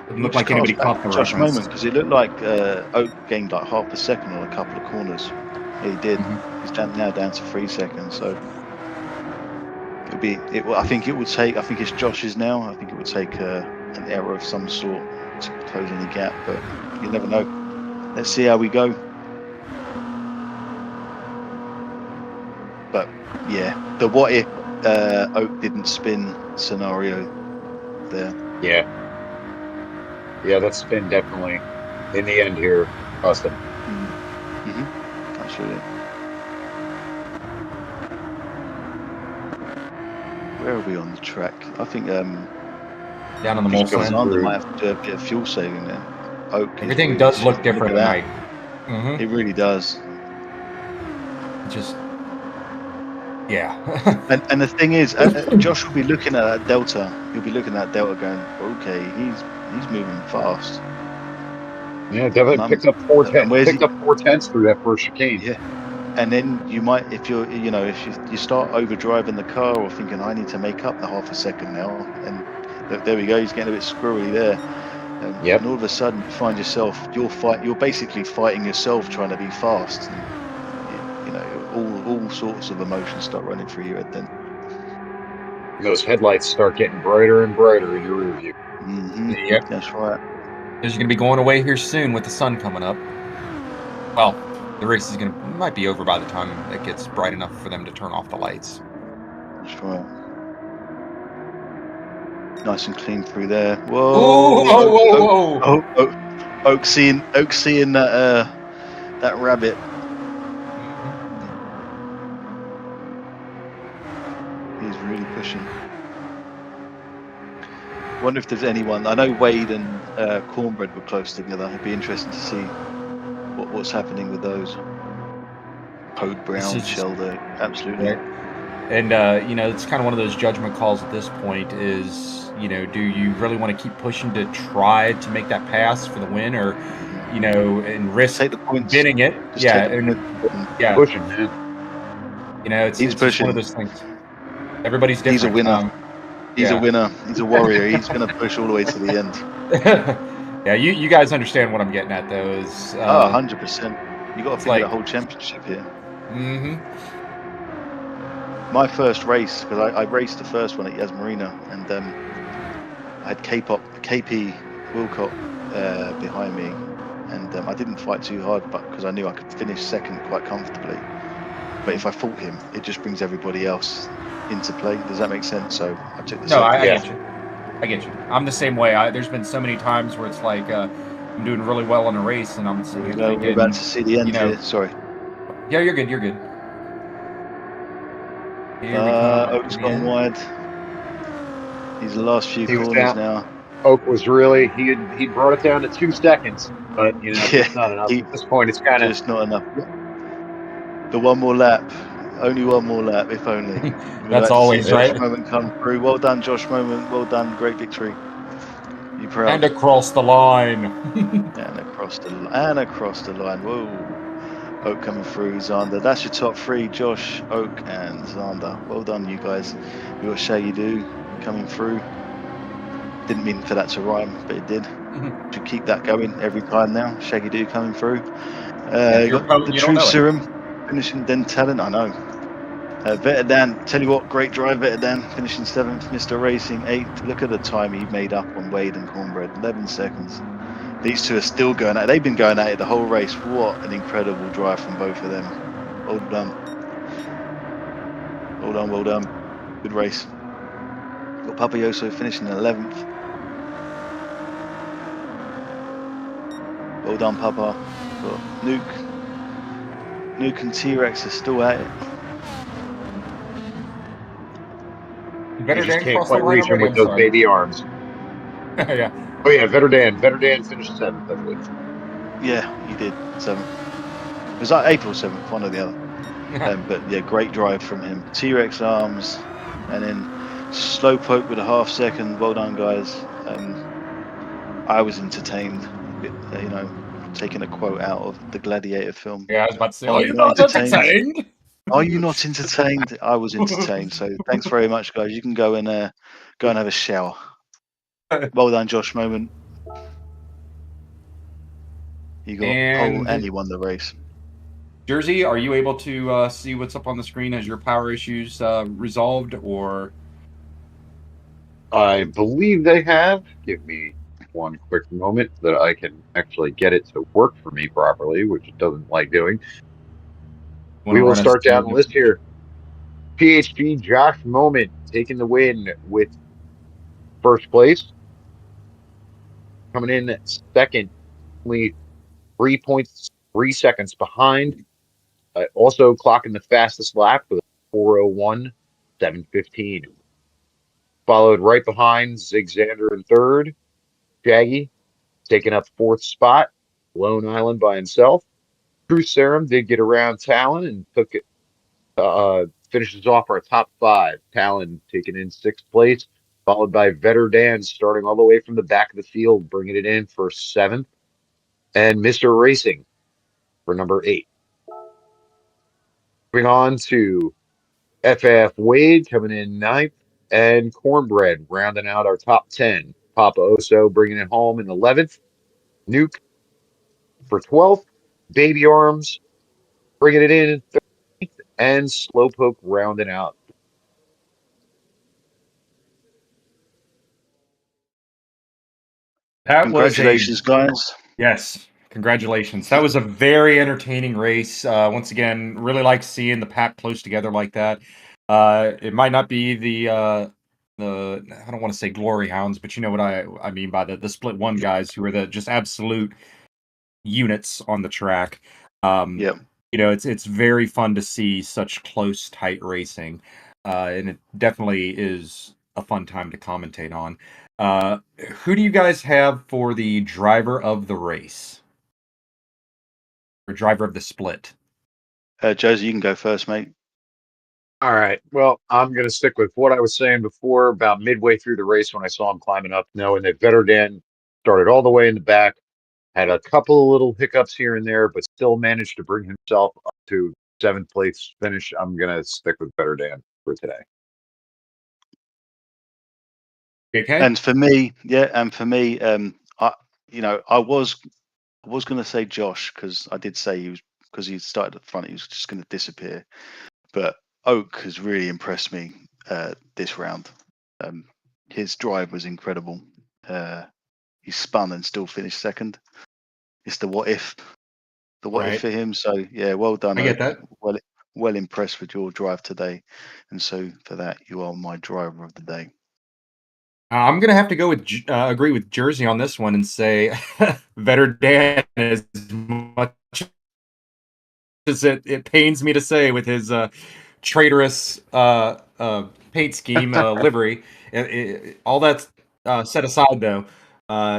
Doesn't look like anybody caught the Josh reference. moment because it looked like Oak gained like half a second on a couple of corners. Yeah, he did. He's now down to 3 seconds. So it'll be. I think it would take. I think it's Josh's now. I think it would take an error of some sort to close any gap, but you never know. Let's see how we go. But yeah, the what if Oak didn't spin scenario there. Yeah, that spin definitely, in the end here, cost him. Absolutely. Where are we on the track? I think down on the mole sign. Alexander might have to do a bit of fuel saving there. Oak. Everything does look different tonight. It really does. Just yeah. and the thing is, Josh will be looking at that delta. He'll be looking at that delta, going, "Okay, he's moving fast." Yeah, definitely picked up 4/10 through that first chicane. Yeah, and then you might, if you start overdriving the car or thinking, "I need to make up the half a second now," and there we go. He's getting a bit squirrely there. And all of a sudden, you find yourself you're basically fighting yourself trying to be fast. And, all sorts of emotions start running through your head then. Those headlights start getting brighter and brighter in your rear view. Yep, that's right. Because you're gonna be going away here soon with the sun coming up. Well, the race might be over by the time it gets bright enough for them to turn off the lights. That's right. Nice and clean through there. Whoa! Oak seeing that rabbit. He's really pushing. Wonder if there's anyone. I know Wade and Cornbread were close together. It'd be interesting to see what's happening with those. Code Brown, Shelder, absolutely. Right. And it's kind of one of those judgment calls at this point. Is do you really want to keep pushing to try to make that pass for the win, or and risk take the points, bidding it? Pushing, man. It's pushing. One of those things. Everybody's different. He's a winner. He's a winner. He's a warrior. He's going to push all the way to the end. Yeah, you guys understand what I'm getting at, though. Is 100%. You got to play the whole championship here. My first race, because I raced the first one at Yas Marina, and I had KP Wilcott behind me, and I didn't fight too hard, but because I knew I could finish second quite comfortably. But if I fought him, it just brings everybody else into play. Does that make sense? So I took the I get you. I get you. I'm the same way. There's been so many times where it's like I'm doing really well in a race, and I'm sitting here thinking, we're about to see the end here. Sorry. Yeah, you're good. You're good. Oak's gone wide. He's the last few corners now. Oak was really he brought it down to 2 seconds, but it's not enough. At this point, it's kind of just not enough. The one more lap. Only one more lap, if only. That's always right. Josh Moment come through. Well done, Josh Moment. Well done. Great victory. You proud? And across the line. and across the line. Whoa. Oak coming through. Zander. That's your top 3. Josh, Oak, and Zander. Well done, you guys. We got Shaggy Doo coming through. Didn't mean for that to rhyme, but it did. Should keep that going every time now. Shaggy Doo coming through. You got the True Serum. Finishing Den Talent, I know. Better Dan, tell you what, great drive, Better Dan. Finishing 7th, Mr. Racing 8th. Look at the time he made up on Wade and Cornbread, 11 seconds. These two are still going at it. They've been going at it the whole race. What an incredible drive from both of them. Well done. Well done, well done. Good race. Got Papayoso finishing 11th. Well done, Papa. Got Nuke and T-Rex are still at it. Better just Dan can't crossed the quite line reach him already. with I'm those sorry. baby arms. Yeah. Oh yeah, Better Dan finished 7th, I believe. Yeah, he did 7th. It was like April 7th, one or the other. But yeah, great drive from him. T-Rex arms, and then Slowpoke with a half second. Well done, guys. I was entertained. Taking a quote out of the Gladiator film. Yeah, I was about to say, Are are you you not not entertained? entertained? Are you not entertained? I was entertained. So thanks very much, guys. You can go and have a shower. Well done, Josh Moment. You got pole and you won the race. Jersey, are you able to see what's up on the screen as your power issues resolved, or? I believe they have. Give me one quick moment so that I can actually get it to work for me properly, which it doesn't like doing. We will start down the list here. PHG Josh Moment taking the win with first place. Coming in second, only 3.3 seconds behind. Also clocking the fastest lap with 4:01.715. Followed right behind Zigzander in third. Shaggy taking up fourth spot. Lone Island by himself. True Serum did get around Talon and took it. Finishes off our top 5. Talon taking in 6th place, followed by Vetter Dan starting all the way from the back of the field, bringing it in for 7th, and Mr. Racing for number 8. Moving on to FF Wade coming in 9th, and Cornbread rounding out our top 10. Papa Oso bringing it home in 11th. Nuke for 12th. Baby Arms bringing it in 13th, and Slowpoke rounding out. Congratulations, guys. Yes, congratulations. That was a very entertaining race. Once again, really like seeing the pack close together like that. It might not be the I don't want to say glory hounds, but you know what I mean by the split one guys who are the just absolute units on the track. Yep. It's very fun to see such close, tight racing, and it definitely is a fun time to commentate on. Who do you guys have for the driver of the race? Or driver of the split? Josie, you can go first, mate. All right. Well, I'm going to stick with what I was saying before about midway through the race when I saw him climbing up, knowing that Vetter Dan started all the way in the back, had a couple of little hiccups here and there, but still managed to bring himself up to 7th place finish. I'm going to stick with Vetter Dan for today. Okay. And for me, I was going to say Josh because I did say because he started at the front, he was just going to disappear. But Oak has really impressed me this round. His drive was incredible. He spun and still finished second. It's the what if for him. So yeah, well done. I get Oak. that. Well impressed with your drive today, and so for that, you are my driver of the day. I'm gonna have to go with agree with Jersey on this one and say Vetter Dan, as much as it pains me to say with his traitorous paint scheme livery. All that's set aside, though,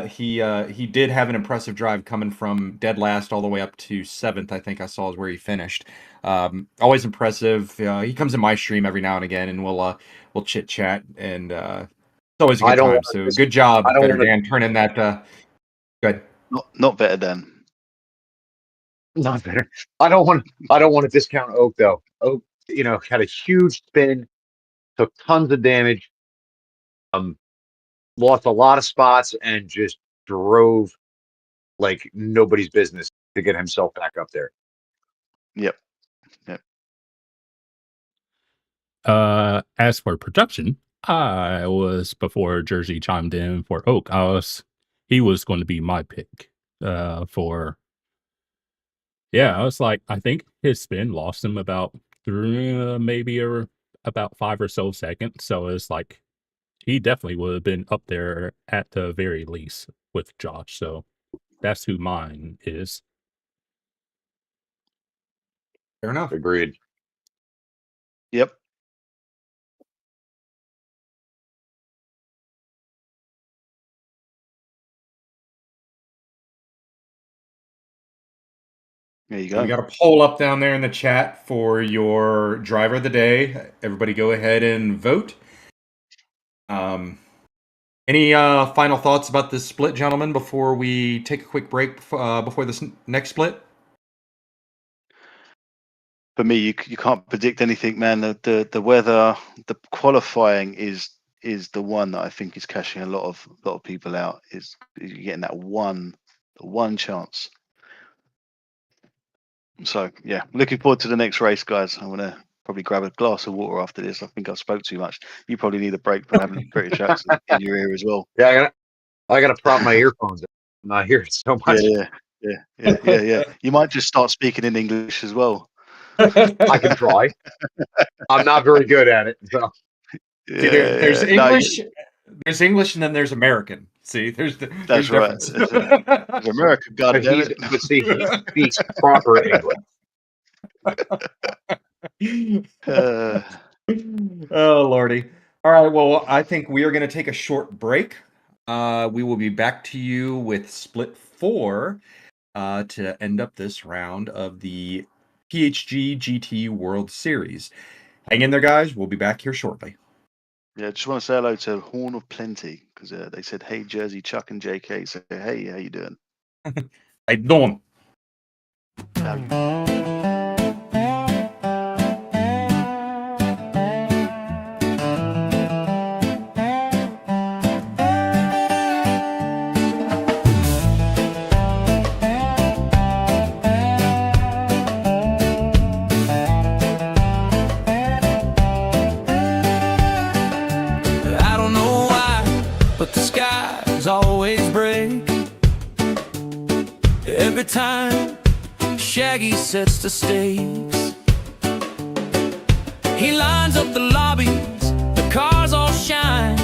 he did have an impressive drive coming from dead last all the way up to 7th. I think I saw is where he finished. Always impressive. He comes in my stream every now and again, and we'll chit chat, and it's always a good time. So good job, Better Dan, turning that. Good. Not better than. Not better. I don't want to discount Oak though. Oak, had a huge spin, took tons of damage, lost a lot of spots, and just drove like nobody's business to get himself back up there. Yep. As for production, I was before Jersey chimed in for Oak. He was going to be my pick. I was like, I think his spin lost him about about 5 or so seconds. So it's like he definitely would have been up there at the very least with Josh. So that's who mine is. Fair enough. Agreed. Yep. There you We go. got a poll up down there in the chat for your driver of the day. Everybody go ahead and vote. Any final thoughts about this split, gentlemen, before we take a quick break before this next split? For me, you can't predict anything, man. The weather, the qualifying is the one that I think is cashing a lot of people out. Is you're getting that one chance. So yeah, looking forward to the next race, guys. I'm gonna probably grab a glass of water after this. I think I've spoke too much. You probably need a break from having British accent in your ear as well. Yeah, I gotta prop my earphones in. I'm not hearing so much. Yeah. You might just start speaking in English as well. I can try. I'm not very good at it. So. See, there's English, there's English, and then there's American. See, there's right. difference. There's America, But goddammit. but see, he speaks proper English. Oh lordy! All right, well, I think we are going to take a short break. We will be back to you with Split 4 to end up this round of the PHG GT World Series. Hang in there, guys. We'll be back here shortly. Yeah, just want to say hello to Horn of Plenty because they said, "Hey, Jersey, Chuck and JK." So, hey, how you doing? I don't. Always break every time Shaggy sets the stakes. He lines up the lobbies, the cars all shine,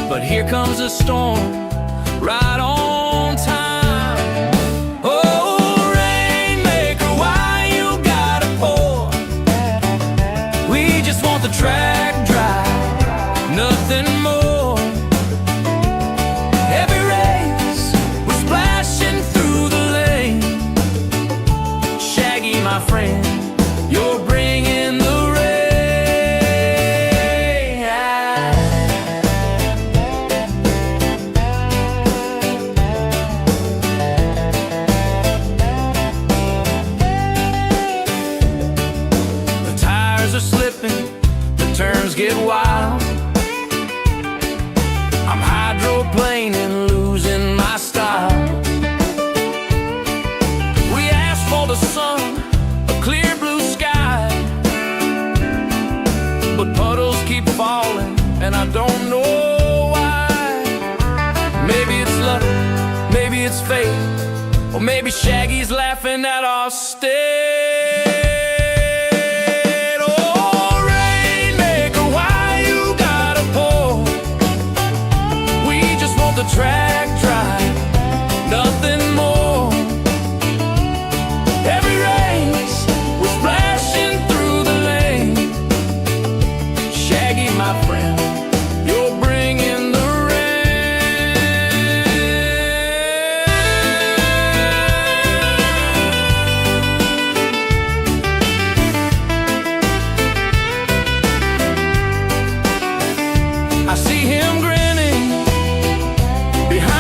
but here comes a storm right on time. Oh, Rainmaker, why you gotta pour? We just want the track dry, nothing more. My friend, you're bringing the rain. The tires are slipping, the turns get wild. I'm hydroplaning, losing my style. We asked for the sun, clear blue sky, but puddles keep falling and I don't know why. Maybe it's luck, maybe it's fate, or maybe Shaggy's laughing at our state. Oh, Rainmaker, why you gotta pour? We just want the track dry, nothing more. Every race we're splashing through the lane. Shaggy, my friend, you're bringing the rain. I see him grinning behind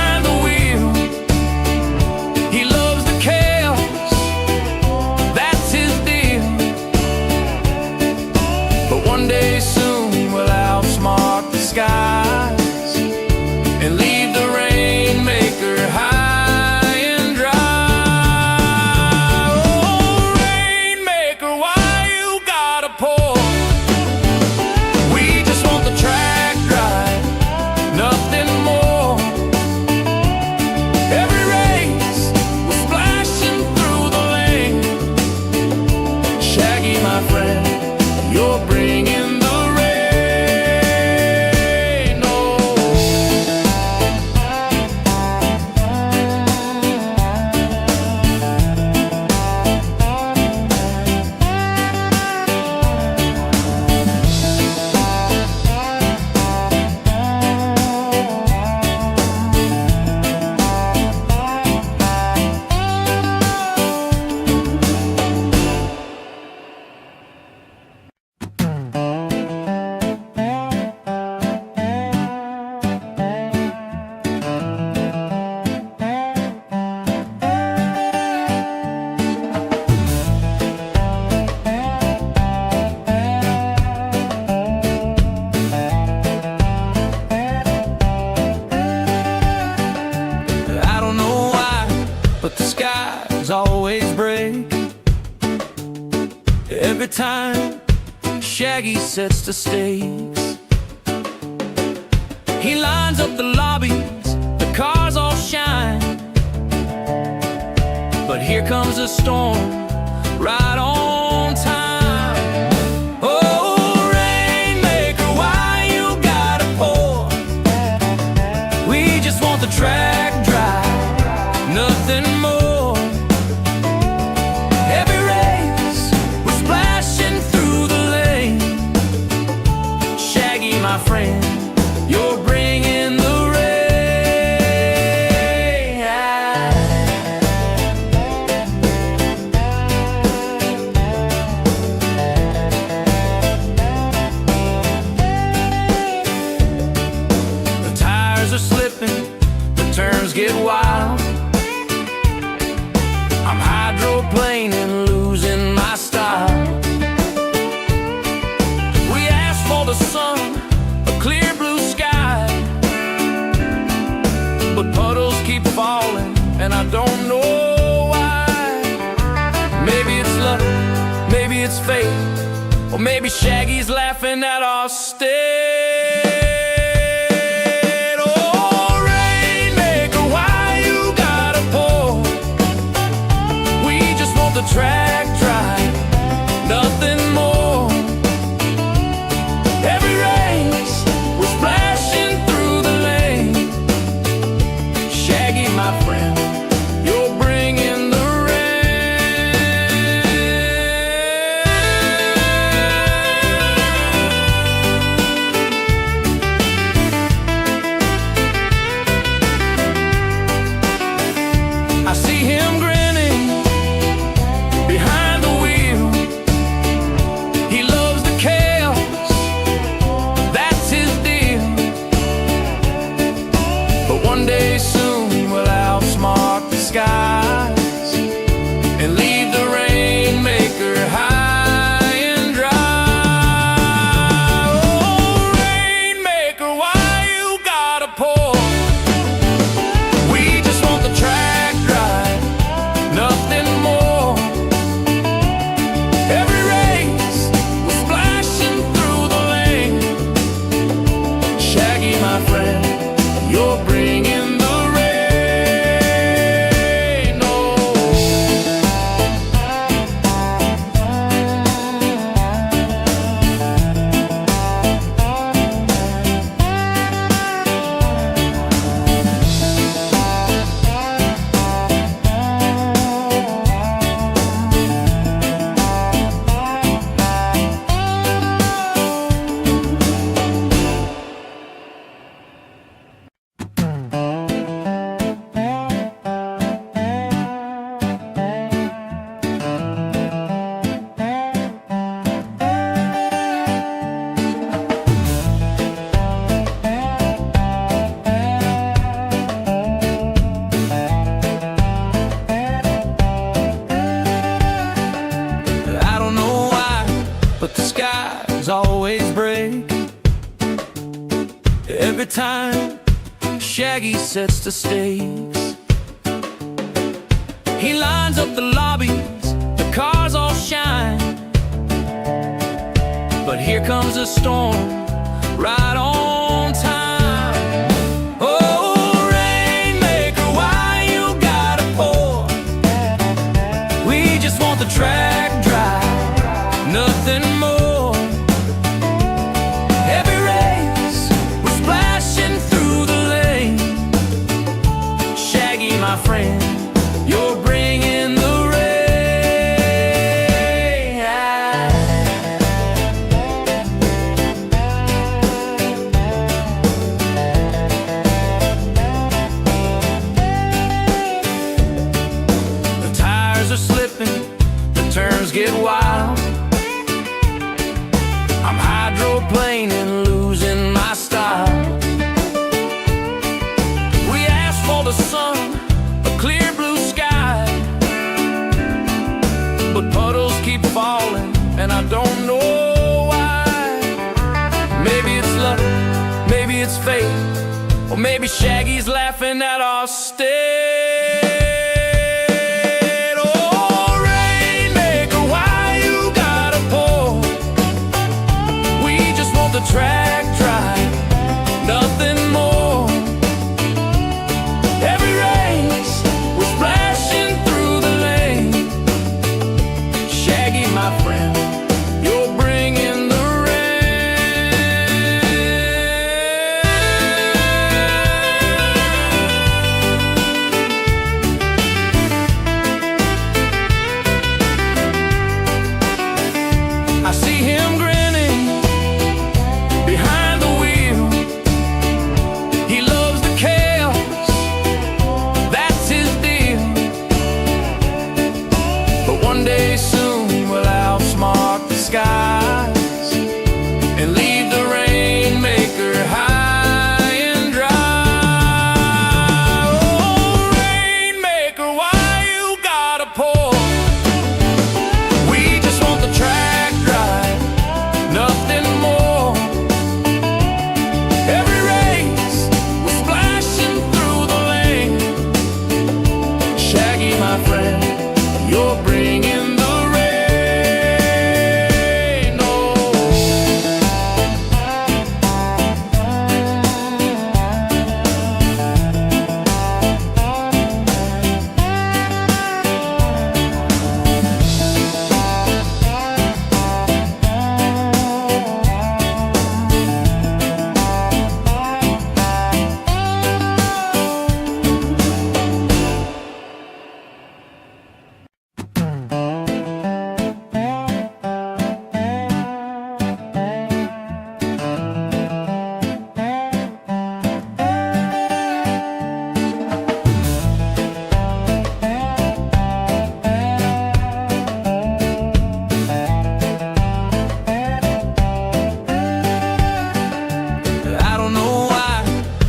but the skies always break every time Shaggy sets the stakes. He lines up the lobbies, the cars all shine, but here comes a storm right on time. Oh, Rainmaker, why you gotta pour? We just want the track dry, nothing more. Every race, we're splashing through the lane. Shaggy, my friend, you're bringing the turns get wild. I'm hydroplaning, losing my style. We asked for the sun, a clear blue sky, but puddles keep falling, and I don't know why. Maybe it's luck, maybe it's fate, or maybe Shaggy's laughing at our state. The track dry, nothing more. Every race, we're splashing through the lane. Shaggy, my friend, you're bringing the rain. I see him grinning behind the wheel. He loves the chaos, that's his deal. But one day soon we'll outsmart the skies and leave the Rainmaker high and dry. Oh, Rainmaker, why you gotta pour? We just want the track dry, nothing more. Every race, we're splashing through the lane. Shaggy, my friend, you're bringing the rain. Oh. I don't know why, but the skies always break every time Shaggy sets the stakes. He lines up the lobbies, the cars all shine, but here comes a storm right on time. Oh, Rainmaker, why you gotta pour? We just want the track dry, nothing more. Every race, we're splashing through the lane. Shaggy, my friend, you're bringing the rain. The tires are slipping, the turns get wild. I'm hydroplaning, losing my style. We asked for the sun, a clear blue sky, but puddles keep falling, and I don't know why. Maybe it's luck, maybe it's fate, or maybe Shaggy's laughing at our state. my friend, you're bringing the rain. Oh. I don't know why,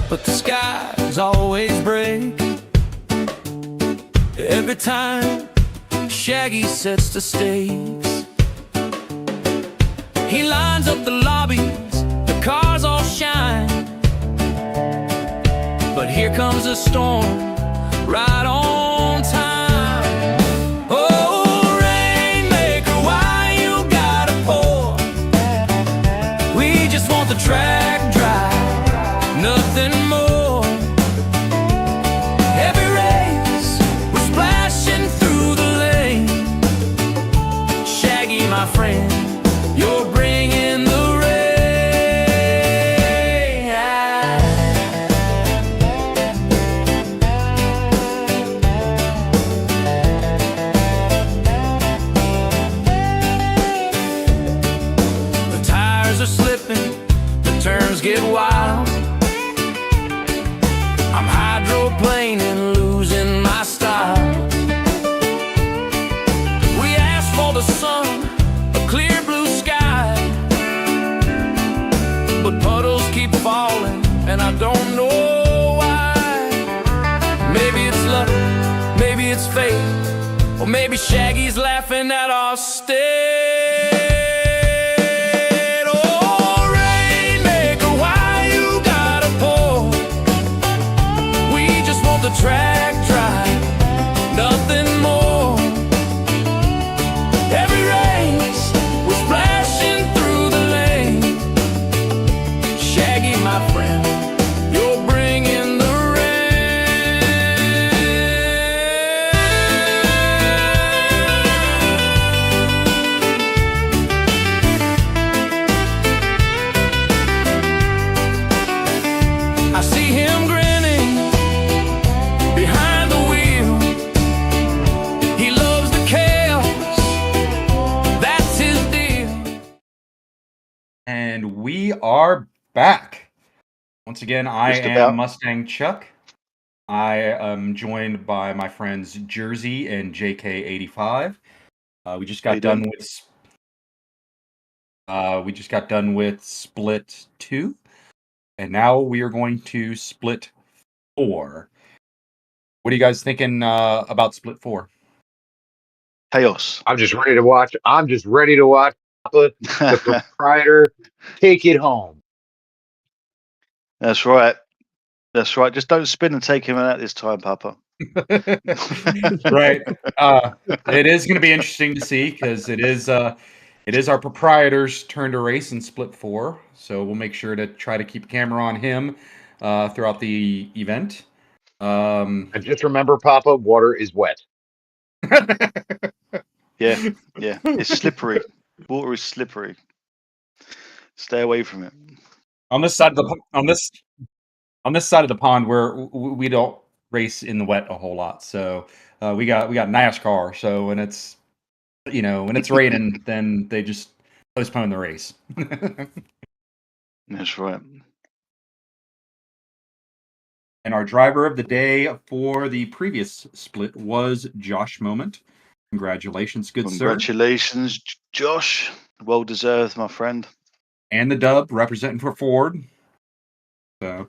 but the skies always break every time Shaggy sets the stakes. He lines up the lobbies, the cars all shine, but here comes a storm right on time. Oh, Rainmaker, why you gotta pour? We just want the track dry, nothing more. Every race, we're splashing through the lane. Shaggy, my friend, you're bringing the rain. The tires are slipping, the turns get wild. I'm hydroplaning, losing my style. We asked for the sun, a clear blue sky, but puddles keep falling, and I don't know why. Maybe it's luck, maybe it's fate, or maybe Shaggy's laughing at our state. Oh, Rainmaker, why you gotta pour? We just want the track dry, nothing more. Every race, we're splashing through the lane. Shaggy, my friend, you're bringing the rain. I see him grinning behind the wheel. He loves the chaos, that's his deal. And we are back. Once again, I Just am about. Mustang Chuck. I am joined by my friends Jersey and JK85. We just How got you done doing? with Split 2, and now we are going to Split 4. What are you guys thinking about Split 4? Chaos. I'm just ready to watch. I'm just ready to watch the proprietor take it home. That's right. That's right. Just don't spin and take him out this time, Papa. Right. It is going to be interesting to see because it is our proprietor's turn to race in Split 4. So we'll make sure to try to keep a camera on him throughout the event. And just remember, Papa, water is wet. Yeah. It's slippery. Water is slippery. Stay away from it. On this side of the side of the pond, where we don't race in the wet a whole lot, so we got NASCAR. So when it's raining, then they just postpone the race. That's right. And our driver of the day for the previous split was Josh Moment. Congratulations, good sir. Congratulations, Josh. Well deserved, my friend. And the dub representing for Ford. So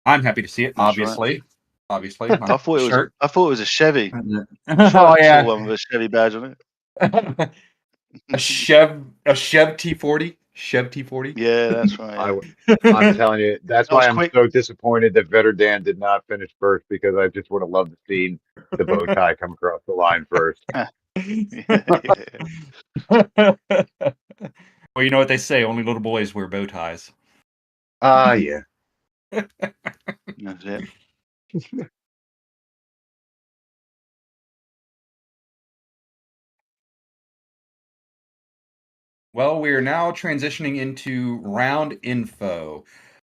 I'm happy to see it. That's Obviously. I thought it was a Chevy. Oh I yeah, saw one with a Chevy badge on it. a Chev T40. Chev T40. Yeah, that's right. I'm telling you, that's That was why I'm quick. so disappointed that Vetter Dan did not finish first, because I just would have loved to see the bow tie come across the line first. Well, you know what they say, only little boys wear bow ties. Yeah. That's it. Well, we are now transitioning into round info.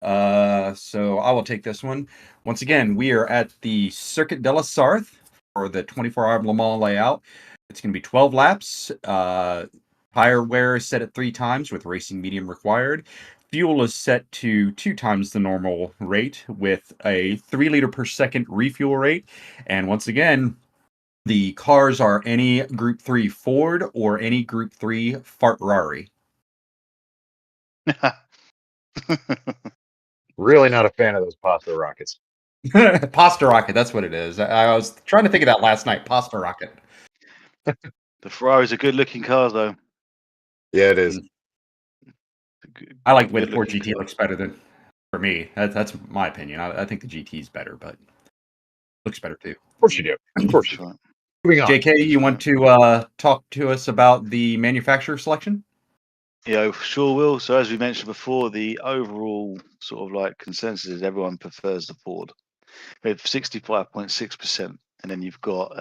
So I will take this one. Once again, we are at the Circuit de la Sarthe for the 24-hour Le Mans layout. It's going to be 12 laps. Tire wear is set at 3 times with racing medium required. Fuel is set to 2 times the normal rate with a 3 liter per second refuel rate. And once again, the cars are any Group 3 Ford or any Group 3 Ferrari. Really not a fan of those pasta rockets. Pasta rocket, that's what it is. I was trying to think of that last night. Pasta rocket. The Ferraris are good looking cars, though. Yeah, it is. I like the way the Good Ford looking GT car. looks better than for me. That's my opinion. I think the GT is better, but looks better too. Of course you do. Of course you That's do. right. Moving on. JK, you want to talk to us about the manufacturer selection? Yeah, sure will. So as we mentioned before, the overall sort of like consensus is everyone prefers the Ford. We have 65.6%, and then you've got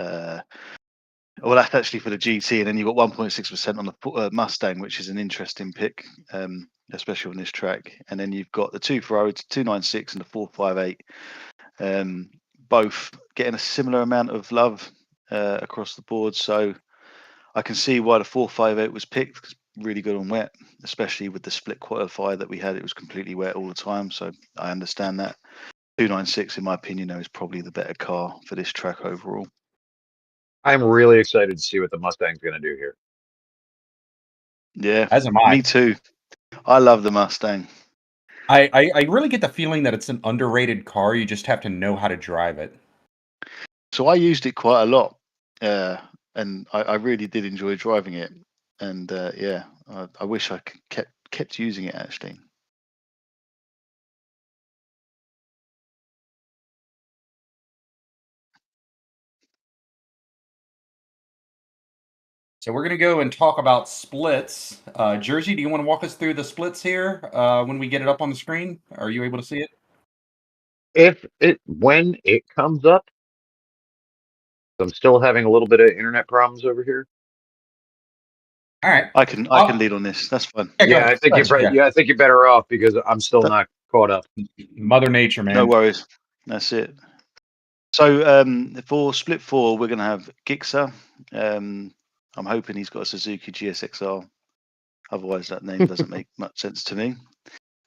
well, that's actually for the GT, and then you've got 1.6% on the Mustang, which is an interesting pick, especially on this track. And then you've got the 2 Ferrari, 296 and the 458, both getting a similar amount of love across the board. So I can see why the 458 was picked. 'Cause really good on wet, especially with the split qualifier that we had. It was completely wet all the time, so I understand that. 296, in my opinion, though, is probably the better car for this track overall. I'm really excited to see what the Mustang's going to do here. Yeah, As am I. me too. I love the Mustang. I really get the feeling that it's an underrated car. You just have to know how to drive it. So I used it quite a lot, and I really did enjoy driving it. And yeah, I wish I kept using it actually. So we're going to go and talk about splits. Jersey, do you want to walk us through the splits here when we get it up on the screen? Are you able to see it? When it comes up, I'm still having a little bit of internet problems over here. All right. I can lead on this. That's fine. Yeah, go Yeah, ahead. I think Go ahead. I think you're better off because I'm still not caught up. Mother Nature, man. No worries. That's it. So for split 4, we're going to have Gixxer. I'm hoping he's got a Suzuki GSXR. Otherwise, that name doesn't make much sense to me.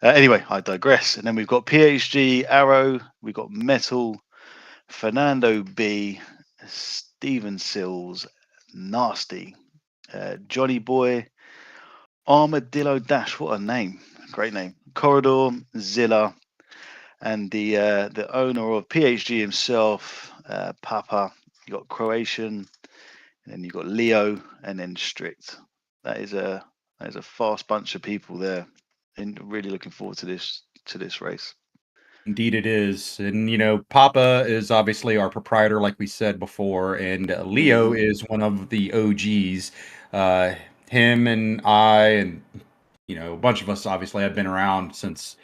Anyway, I digress. And then we've got PHG, Arrow. We've got Metal, Fernando B, Steven Sills, Nasty, Johnny Boy, Armadillo Dash. What a name! Great name. Corridor, Zilla, and the owner of PHG himself, Papa. You got Croatian, and then you got Leo, and then Strict. That is a fast bunch of people there, and really looking forward to this race. Indeed, it is. And, you know, Papa is obviously our proprietor, like we said before, and Leo is one of the OGs. Him and I, and, you know, a bunch of us obviously have been around since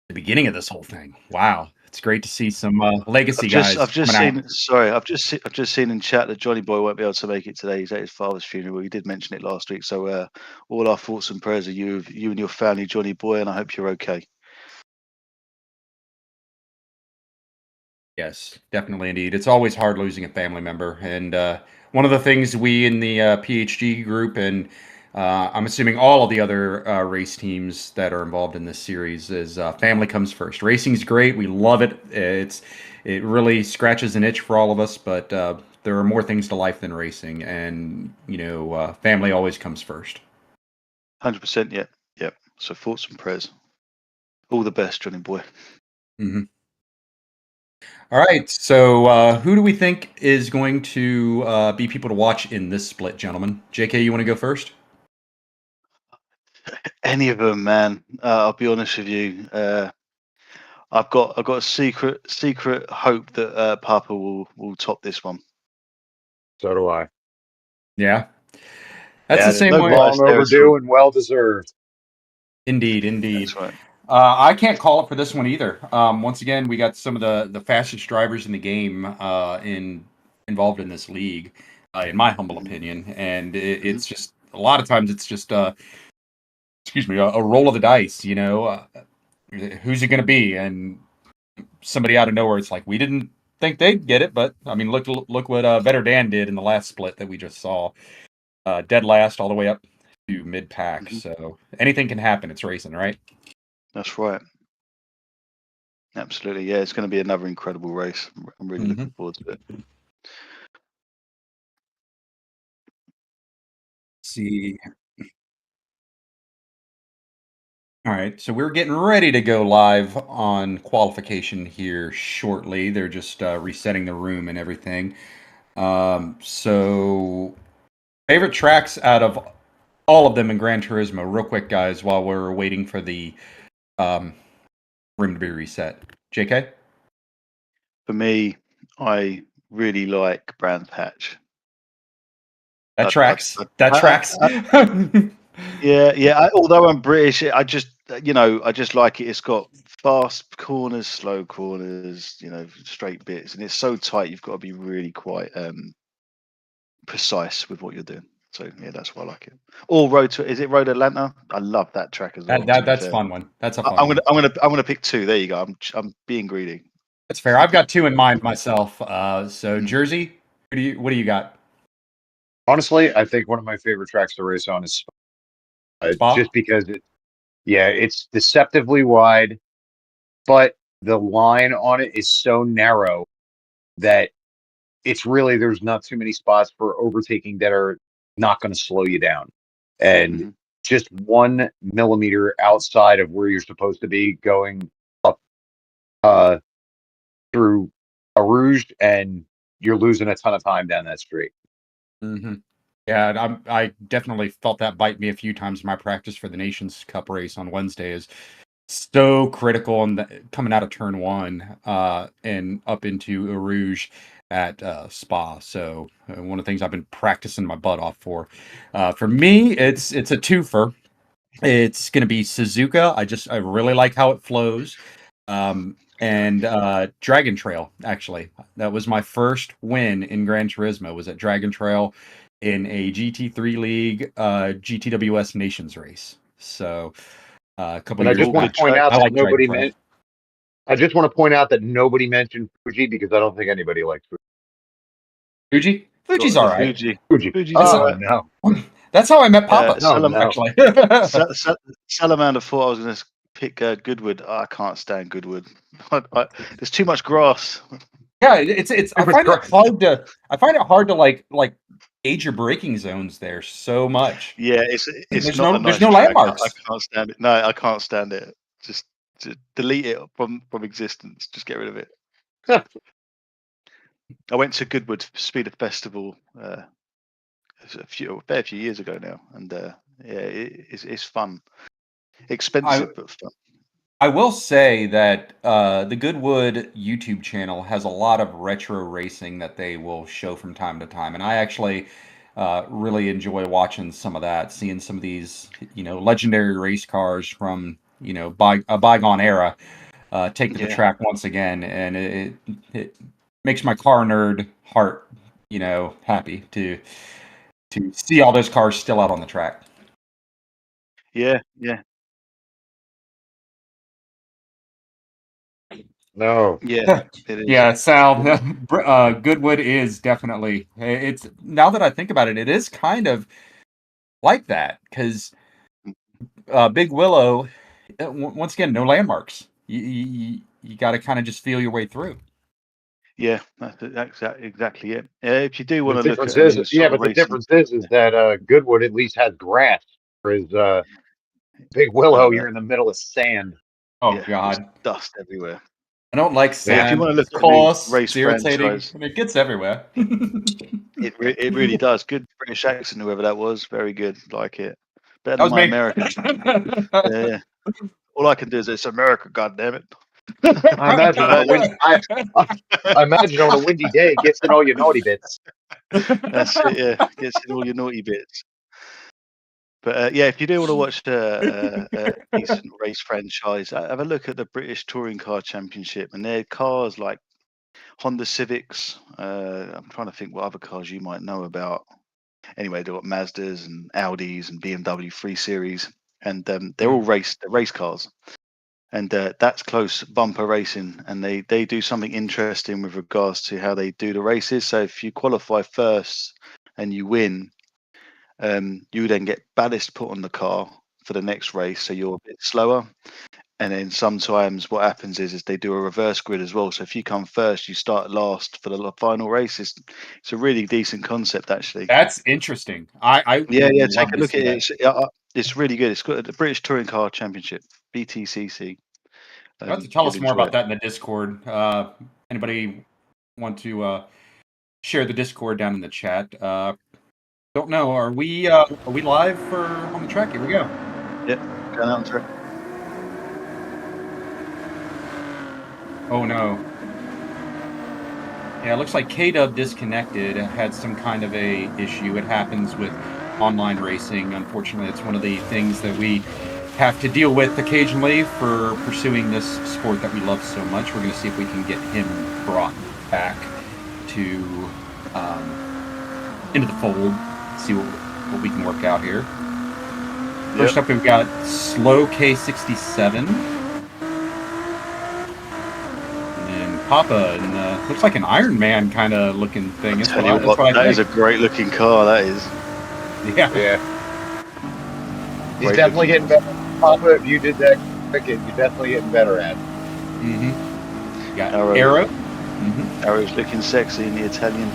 the beginning of this whole thing. Wow. It's great to see some legacy guys. I've just coming seen. out. Sorry, I've just seen in chat that Johnny Boy won't be able to make it today. He's at his father's funeral. He did mention it last week. So all our thoughts and prayers are you and your family, Johnny Boy, and I hope you're okay. Yes, definitely, indeed. It's always hard losing a family member. And one of the things we in the PHG group, and I'm assuming all of the other race teams that are involved in this series, is family comes first. Racing's great. We love it. It really scratches an itch for all of us, but there are more things to life than racing. And, you know, family always comes first. 100%. Yeah. Yep. So thoughts and prayers. All the best, Johnny Boy. Mm-hmm. All right, so who do we think is going to be people to watch in this split, gentlemen? JK, you want to go first? Any of them, man. I'll be honest with you. I've got a secret hope that Papa will top this one. So do I. Yeah. That's Yeah, the there's same no way. bias Long there at overdue all. and well deserved. Indeed, indeed. That's right. I can't call it for this one either. Once again, we got some of the fastest drivers in the game involved in this league, in my humble opinion. And it's just a lot of times it's just excuse me, a roll of the dice. You know, who's it going to be? And somebody out of nowhere, it's like we didn't think they'd get it, but I mean, look what Better Dan did in the last split that we just saw. Dead last all the way up to mid pack. So anything can happen. It's racing, right? That's right. Absolutely. Yeah, it's going to be another incredible race. I'm really looking forward to it. See. All right, so we're getting ready to go live on qualification here shortly. They're just resetting the room and everything. So, favorite tracks out of all of them in Gran Turismo, real quick, guys, while we're waiting for the room to be reset. JK? For me, I really like Brands Hatch. That tracks. That tracks. Yeah. Although I'm British, I just like it. It's got fast corners, slow corners, straight bits, and it's so tight. You've got to be really quite precise with what you're doing. So yeah, that's why I like it. Or is it Road Atlanta? I love that track as well. That's a fun one. That's a fun one. I'm gonna pick two. There you go. I'm being greedy. That's fair. I've got two in mind myself. So Jersey, what do you got? Honestly, I think one of my favorite tracks to race on is Spa. Just because it's deceptively wide, but the line on it is so narrow that it's really, there's not too many spots for overtaking that are not going to slow you down. And just 1 millimeter outside of where you're supposed to be going up through a Rouge, and you're losing a ton of time down that street. Yeah, I definitely felt that bite me a few times in my practice for the Nations Cup race on Wednesday. Is so critical and coming out of turn 1 and up into a Rouge at Spa. So one of the things I've been practicing my butt off for. For me, it's a twofer. It's going to be Suzuka. I really like how it flows. And Dragon Trail, actually. That was my first win in Gran Turismo, was at Dragon Trail in a GT3 League GTWS Nations race. So a couple years I just want to point out that nobody mentioned Fuji, because I don't think anybody likes Fuji. Fuji's all right. Fuji's no. That's how I met Papa. Actually. Salamander thought I was going to pick Goodwood. I can't stand Goodwood. There's too much grass. Yeah, it's. I find it hard to like gauge your braking zones there so much. Yeah, there's no landmarks. I can't stand it. No, I can't stand it. Just delete it from existence. Just get rid of it. I went to Goodwood Speed Festival a fair few years ago now, and it's fun. Expensive but fun. I will say that the Goodwood YouTube channel has a lot of retro racing that they will show from time to time, and I actually really enjoy watching some of that, seeing some of these legendary race cars from a bygone era take to the track once again, and it makes my car nerd heart happy to see all those cars still out on the track. Yeah. No. Yeah. It is. Yeah, Sal. Goodwood is definitely. It's, now that I think about it, it is kind of like that, because Big Willow, once again, no landmarks. You got to kind of just feel your way through. Yeah, that's exactly it. If you do want to look at the difference is that Goodwood at least has grass, whereas Big Willow, you're in the middle of sand. Oh God, dust everywhere. I don't like sand. If you want to look at race irritating, franchise, and it gets everywhere. it really does. Good British accent, whoever that was, very good. Like it. Better That was than my me. American. Yeah. All I can do is it's America, goddammit. I imagine on a wind, I imagine on a windy day, it gets in all your naughty bits. That's it, yeah. Gets in all your naughty bits. But yeah, if you do want to watch a decent race franchise, have a look at the British Touring Car Championship, and their cars like Honda Civics. I'm trying to think what other cars you might know about. Anyway, they've got Mazdas and Audis and BMW 3 Series, and they're all race cars. And that's close bumper racing, and they do something interesting with regards to how they do the races. So if you qualify first and you win, you then get ballast put on the car for the next race, so you're a bit slower. And then sometimes what happens is they do a reverse grid as well. So if you come first, you start last for the final race. It's a really decent concept, actually. That's interesting. I Yeah, would take love a to look see at that. it. It's really good. It's got the British Touring Car Championship, BTCC. You have to tell You'll us more enjoy about it. that in the Discord. Anybody want to share the Discord down in the chat? Don't know. Are we live for on the track? Here we go. Yep, going out on track. Oh no. Yeah, it looks like K-Dub disconnected. Had some kind of a issue. It happens with online racing. Unfortunately, it's one of the things that we have to deal with occasionally for pursuing this sport that we love so much. We're going to see if we can get him brought back to into the fold. See what we can work out here. First up, we've got Slow K67. And Papa, and looks like an Iron Man kind of looking thing. Tell you what, that is a great looking car, that is. Yeah. He's Great definitely looking. getting better. Papa, if you did that cricket, you're definitely getting better at it. Mm-hmm. Got Arrow. Arrow. Mm-hmm. Arrow's looking sexy in the Italian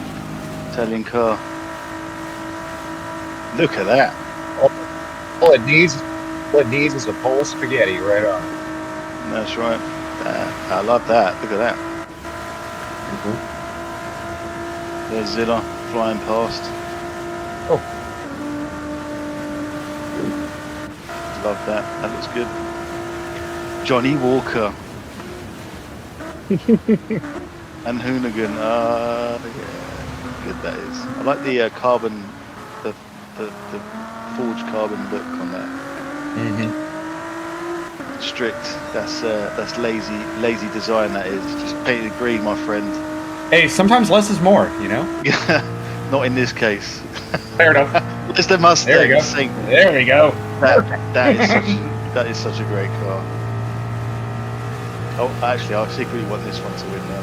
car. Look at that. All it needs is a pole spaghetti right on. That's right. I love that. Look at that. There's Zilla flying past. Oh. Love that. That looks good. Johnny Walker. And Hoonigan. Yeah. Good that is. I like the carbon, the forged carbon look on that. Mm-hmm. Strix. That's lazy design. That is just painted green, my friend. Hey, sometimes less is more, you know? Not in this case. Fair enough. It's the Mustang. There we go. Sync. There we go. That is such a great car. Oh, actually, I secretly want this one to win now.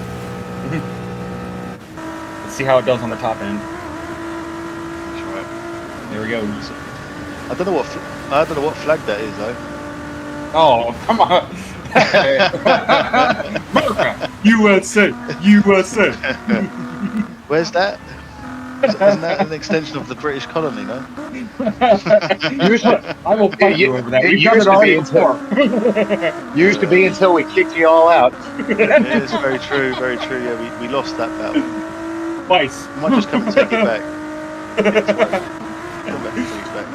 Let's see how it does on the top end. That's right. There we go. I don't know what flag that is though. Oh, come on. America, USA, USA. Where's that? Isn't that an extension of the British colony, no? I will fight you over that. It We've done used it to be already before. Used to be until we kicked you all out. Yeah, it's very true, very true. Yeah, we lost that battle. Twice. I might just come and take it back. Yeah, twice. Come back and take it back.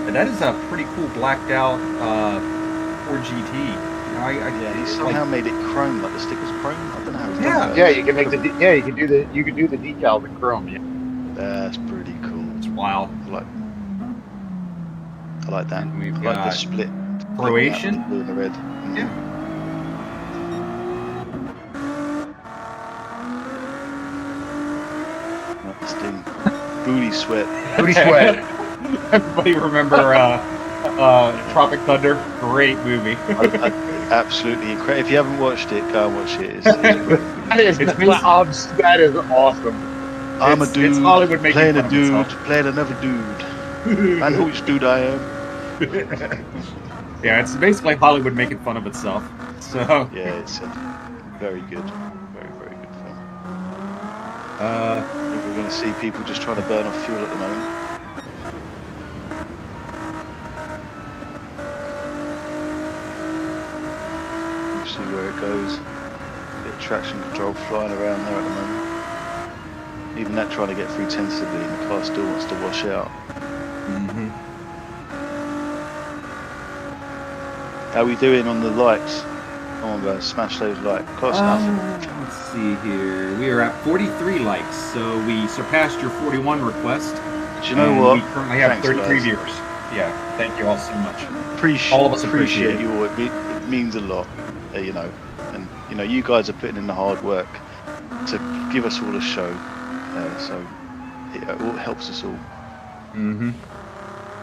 And that is a pretty cool blacked out Ford GT. You know, Yeah, he somehow made it chrome, like the stickers chrome. I don't know how he's done that. Yeah, you can make you can do the decal with chrome. Yeah. That's pretty cool. It's wild. I like that. And we've I like the got split. Croatian. The blue and the red. Mm. Yeah. Nice thing. Booty sweat. Booty sweat. Everybody remember Tropic Thunder? Great movie. Absolutely incredible. If you haven't watched it, go and watch it. It's That is awesome. I'm a It's dude Hollywood making playing fun a of dude, itself. playing another dude. And which dude I am. Yeah, it's basically Hollywood making fun of itself. So Yeah, it's a very good, very, very good film. uh We're going to see people just trying to burn off fuel at the moment. We'll see where it goes. Bit of traction control flying around there at the moment. Even that trying to get through tentatively, and the car still wants to wash out. Mm-hmm. How are we doing on the likes? Come on, guys, smash those likes. Cost nothing. Let's see here. We are at 43 likes, so we surpassed your 41 request. Do you know and what? We currently have Thanks, 33 guys. viewers. Yeah, thank you all so much. All of us appreciate it. you all. It means a lot, you know. And you know, you guys are putting in the hard work to give us all a show, so it all helps us all. Mm-hmm.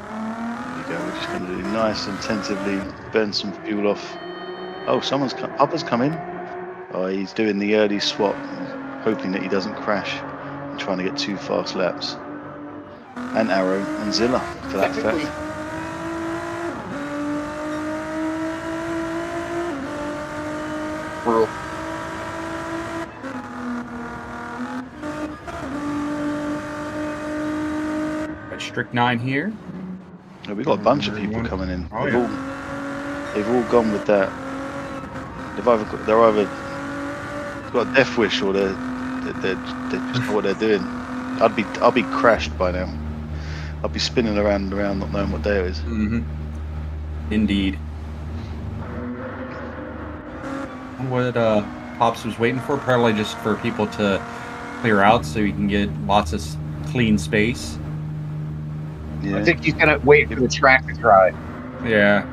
There you go. We're just going to do nice and tentatively burn some fuel off. Oh, Papa's come in. Oh, he's doing the early swap, hoping that he doesn't crash and trying to get 2 fast laps. And Arrow and Zilla, for that fact. Got Strix 9 here. Yeah, we've got a bunch of people coming in. Oh, They've all gone with that. They're either got a death wish or they just know what they're doing. I'll be crashed by now. I'll be spinning around and around, not knowing what day it is. Mm-hmm. Indeed. What Pops was waiting for, probably just for people to clear out so you can get lots of clean space. Yeah. I think he's gonna wait for the track to dry. Yeah.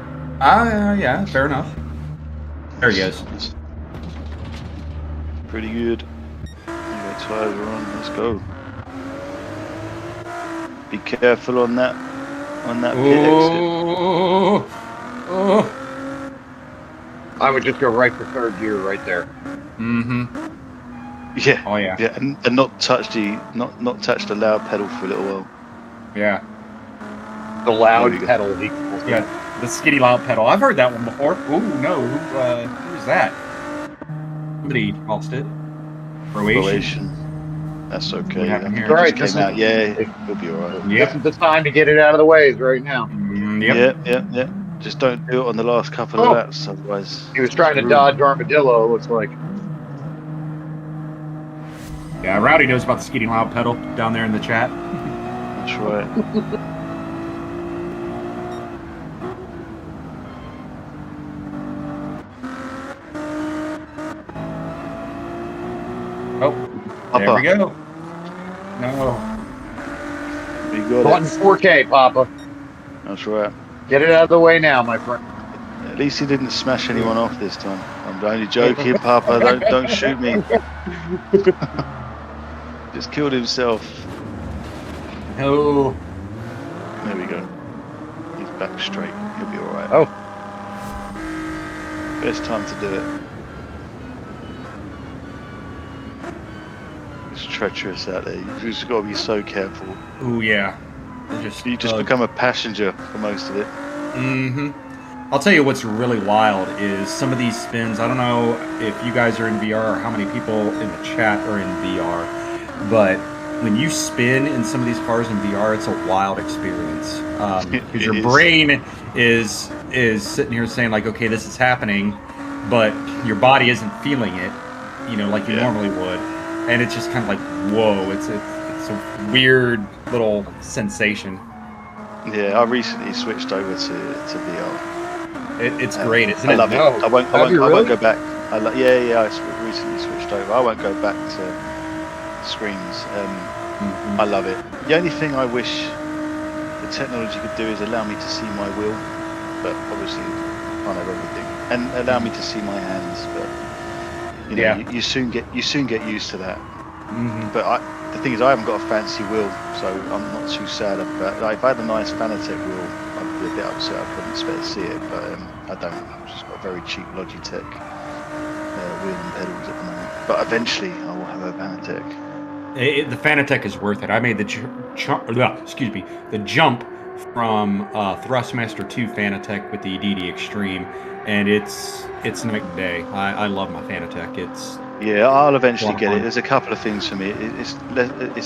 Yeah, fair enough. There he goes. Pretty good. Okay, tires are on. Let's go. Be careful on that pit exit. Oh. I would just go right for third gear right there. Mm-hmm. Yeah. Oh yeah. Yeah, and not touch the loud pedal for a little while. Yeah. The loud pedal equals. Yeah. The skitty loud pedal. I've heard that one before. Oh no, who's that? Somebody lost it. Croatian. That's okay. We have him here. Right, Just came out. Yeah, he'll be alright. This is the time to get it out of the way right now. Yep. Yeah. Just don't do it on the last couple of laps, otherwise. He was trying to dodge Armadillo, it looks like. Yeah, Rowdy knows about the skitty loud pedal down there in the chat. That's right. Oh, there we go. No. We got Button it. 4K, Papa. That's right. Get it out of the way now, my friend. At least he didn't smash anyone off this time. I'm only joking, Papa. Don't shoot me. Just killed himself. No. There we go. He's back straight. He'll be alright. Oh. Best time to do it. It's treacherous out there. You've just got to be so careful. Oh yeah. You just become a passenger for most of it. Mm-hmm. I'll tell you what's really wild is some of these spins. I don't know if you guys are in VR or how many people in the chat are in VR, but when you spin in some of these cars in VR, it's a wild experience. Because your brain is sitting here saying like, okay, this is happening, but your body isn't feeling it, like you normally would, and it's just kind of like, whoa, it's a weird little sensation. Yeah, I recently switched over to VR. It's great, isn't it? I love it. No. I won't go back. I recently switched over. I won't go back to screens. I love it. The only thing I wish the technology could do is allow me to see my wheel, but obviously I can't have everything, and allow me to see my hands. But you soon get used to that. But the thing is, I haven't got a fancy wheel, so I'm not too sad about it. Like, if I had a nice Fanatec wheel, I'd be a bit upset I couldn't expect to see it, but I don't. I've just got a very cheap Logitech wheel and pedals at the moment. But eventually, I will have a Fanatec. The Fanatec is worth it. I made the jump from Thrustmaster to Fanatec with the DD Extreme, and it's night and day. I love my Fanatec. Yeah, I'll eventually get it. There's a couple of things for me. It's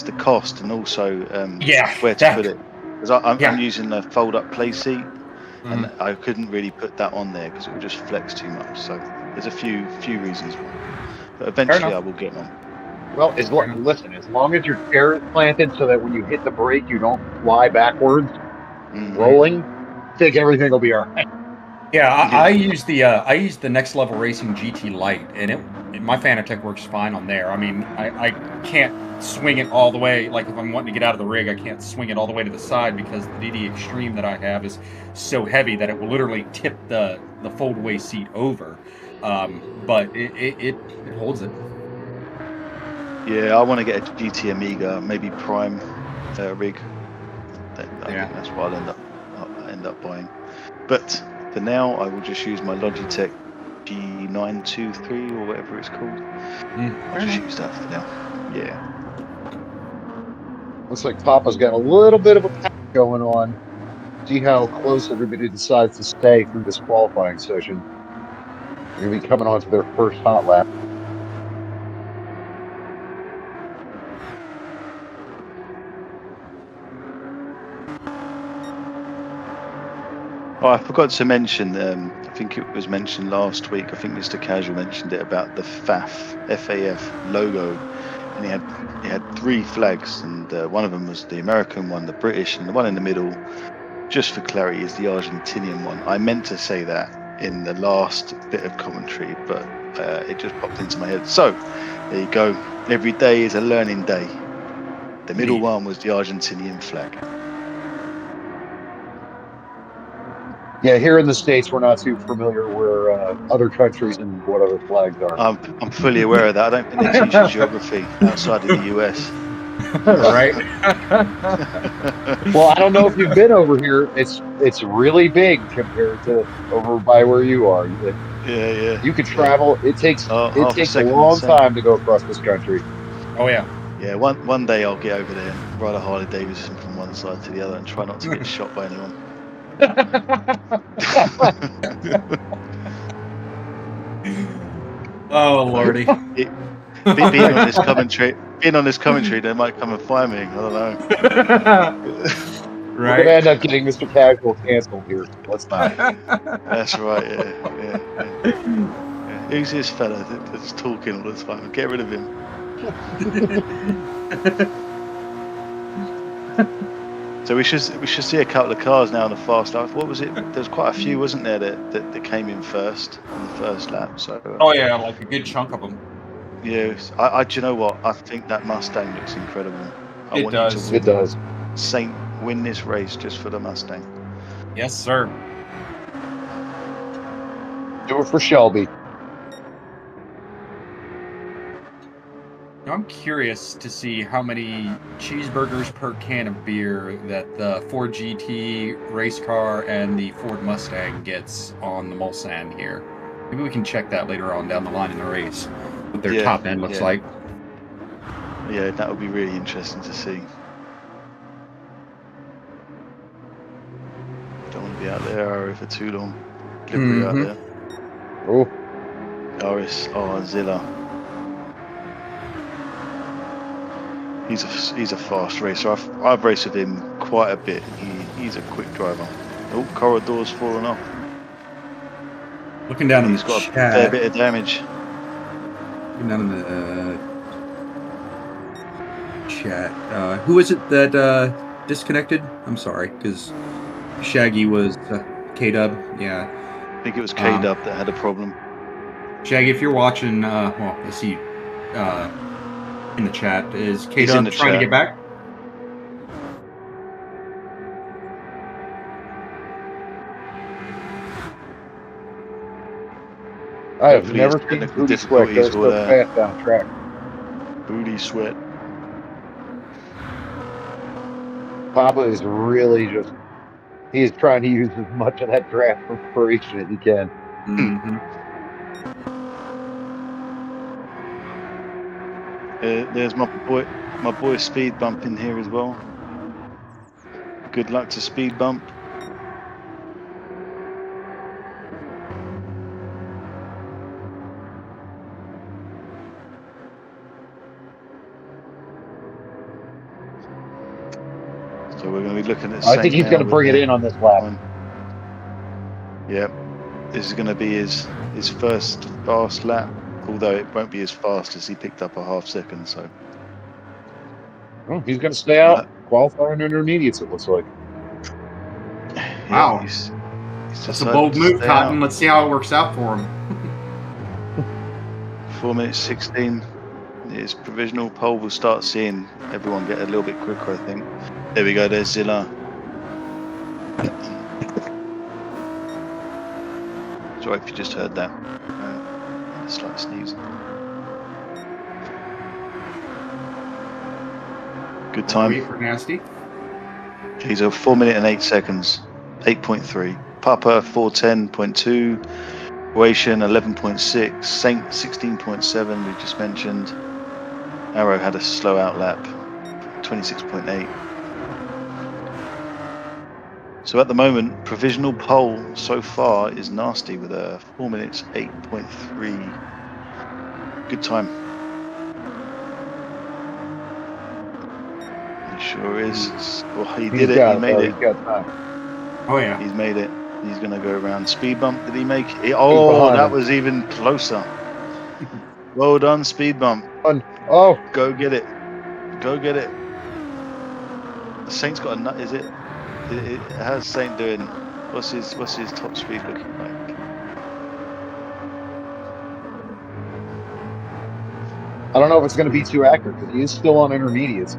the cost and also where to put it. Because I'm using a fold-up play seat, and I couldn't really put that on there because it would just flex too much. So there's a few reasons why. But eventually I will get one. Well, listen, as long as your chair is planted so that when you hit the brake, you don't fly backwards, rolling, I think everything will be all right. Yeah, Yeah. I use the Next Level Racing GT Lite, and my Fanatec works fine on there. I mean, I can't swing it all the way. Like if I'm wanting to get out of the rig, I can't swing it all the way to the side because the DD Extreme that I have is so heavy that it will literally tip the fold-away seat over. But it holds it. Yeah, I want to get a GT Amiga, maybe Prime rig. I Yeah. think that's what I'll end up buying. But for now, I will just use my Logitech G923 or whatever it's called. I'll just use that for now. Yeah. Looks like Papa's got a little bit of a pack going on. See how close everybody decides to stay through this qualifying session. They're going to be coming on to their first hot lap. Oh, I forgot to mention, I think it was mentioned last week, I think Mr. Casual mentioned it about the FAF logo, and he had 3 flags, and one of them was the American one, the British, and the one in the middle, just for clarity, is the Argentinian one. I meant to say that in the last bit of commentary, but it just popped into my head. So, there you go. Every day is a learning day. The middle one was the Argentinian flag. Yeah, here in the States, we're not too familiar where other countries and what other flags are. I'm fully aware of that. I don't think they teach you geography outside of the US. Right. Well, I don't know if you've been over here. It's really big compared to over by where you are. Yeah. You could travel. It takes half a second long the same. time to go across this country. Oh yeah. Yeah, one day I'll get over there and ride a Harley Davidson from one side to the other and try not to get shot by anyone. Oh lordy. Being on this commentary, they might come and find me. I don't know. We're gonna end up getting Mr. Casual canceled here. Let's not. That's right. Yeah. Who's this fella that's talking all the time? Get rid of him. So we should see a couple of cars now on the fast lap. What was it? There's quite a few, wasn't there, that came in first on the first lap. So. Oh yeah, like a good chunk of them. Yeah, do you know what? I think that Mustang looks incredible. It does. It does. Saint win this race just for the Mustang. Yes, sir. Do it for Shelby. Now, I'm curious to see how many cheeseburgers per can of beer that the Ford GT race car and the Ford Mustang gets on the Mulsanne here. Maybe we can check that later on down the line in the race, what their top end looks like. Yeah, that would be really interesting to see. Don't want to be out there for too long. Livery out there. Oh. Zilla. He's a fast racer. I've raced with him quite a bit. He's a quick driver. Oh, corridor's fallen off. Looking down in He's the got chat. a fair bit of damage. Looking down in the chat. Who is it that disconnected? I'm sorry, because Shaggy was K-Dub. Yeah. I think it was K-Dub that had a problem. Shaggy, if you're watching, well, I see in the chat, is K-Dub trying to get back? I have never seen Booty Sweat go so fast down track. Booty Sweat. Papa is really he is trying to use as much of that draft preparation as he can. There's my boy Speed Bump in here as well. Good luck to Speed Bump. So we're going to be looking at. I think he's going to bring it in on this lap. Yep, this is going to be his first fast lap. although it won't be as fast as he picked up a half second. So Oh, he's going to stay out qualifying intermediates, it looks like. yeah, Wow. he's That's a decided bold to move, stay Cotton. out. Let's see how it works out for him. 4 minutes 16 is provisional. Pole. We'll start seeing everyone get a little bit quicker, I think. There we go. There's Zilla. Sorry if you just heard that. A slight sneeze. Good time. Wait for Nasty. He's a 4 minute and 8 seconds. 8.3. Papa 410.2. Croatian 11.6. Saint 16.7. We just mentioned. Arrow had a slow out lap. 26.8. So at the moment, provisional pole so far is Nasty with a 4 minutes 8.3. Good time. He sure is. Well, he did it. He made it. He's got time. Oh yeah. He's made it. He's going to go around. Speed bump. Did he make it? Oh, behind that him. was even closer. Well done, speed bump. Oh, Go get it. Go get it. Saint's got a nut. Is it? How's Saint doing? What's his top speed looking like? I don't know if it's going to be too accurate because he is still on intermediates.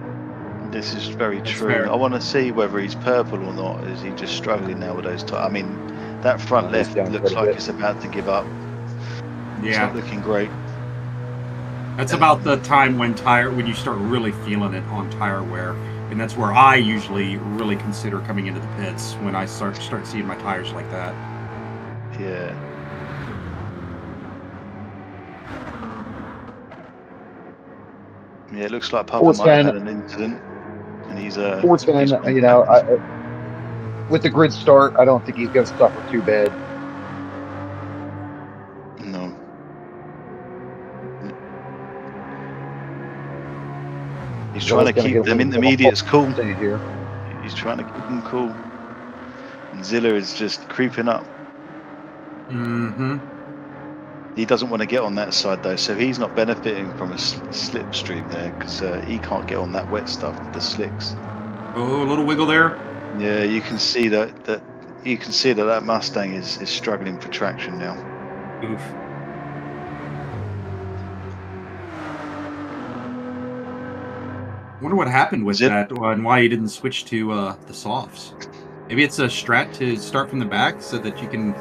This is very That's true. fair. I want to see whether he's purple or not. Is he just struggling now with those? I mean, that front No, he's left down looks quite a like bit. it's about to give up. It's Yeah. not looking great. That's about the time when you start really feeling it on tire wear, and that's where I usually really consider coming into the pits when I start seeing my tires like that. Yeah. Yeah, it looks like Papa might have had an incident, and he's 410, you know, with the grid start, I don't think he's going to suffer too bad. No. He's trying to keep them intermediates cool. Here. He's trying to keep them cool. And Zilla is just creeping up. Mm-hmm. He doesn't want to get on that side though, so he's not benefiting from a slipstream there because he can't get on that wet stuff, the slicks. Oh, a little wiggle there. Yeah, you can see that Mustang is struggling for traction now. Oof. Wonder what happened with that and why you didn't switch to the softs. Maybe it's a strat to start from the back so that you can,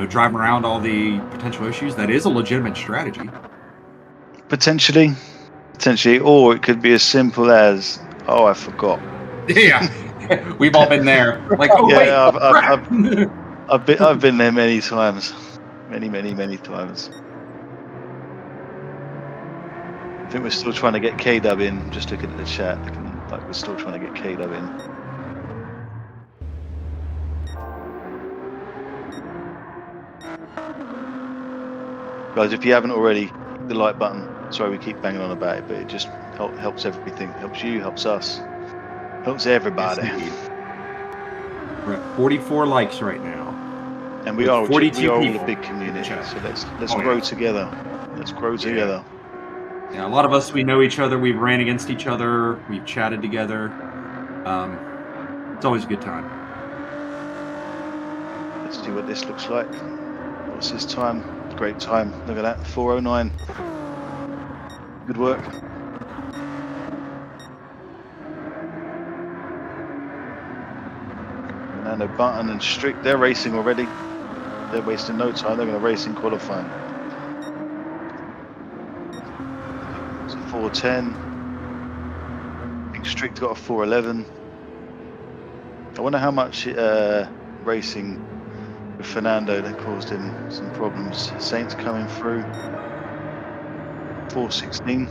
drive around all the potential issues. That is a legitimate strategy. Potentially, or it could be as simple as, oh, I forgot. Yeah, we've all been there. Like, oh Yeah, wait, I've been there many times, many times. I think we're still trying to get K-Dub in. Just looking at the chat, looking like we're still trying to get K-Dub in. Guys, if you haven't already, hit the like button. Sorry we keep banging on about it, but it just helps everything. Helps you, helps us, helps everybody. We're at 44 likes right now. And we With are 42 all people a big community, chat. so let's grow together. Let's grow together. Yeah, a lot of us, we know each other. We've ran against each other. We've chatted together. It's always a good time. Let's see what this looks like. What's his time? Great time. Look at that, 4:09. Good work. Fernando Button and Strix, they're racing already. They're wasting no time. They're going to race in qualifying. It's a 4:10. I think Strix got a 4:11. I wonder how much racing with Fernando that caused him some problems. Saints coming through. 4:16.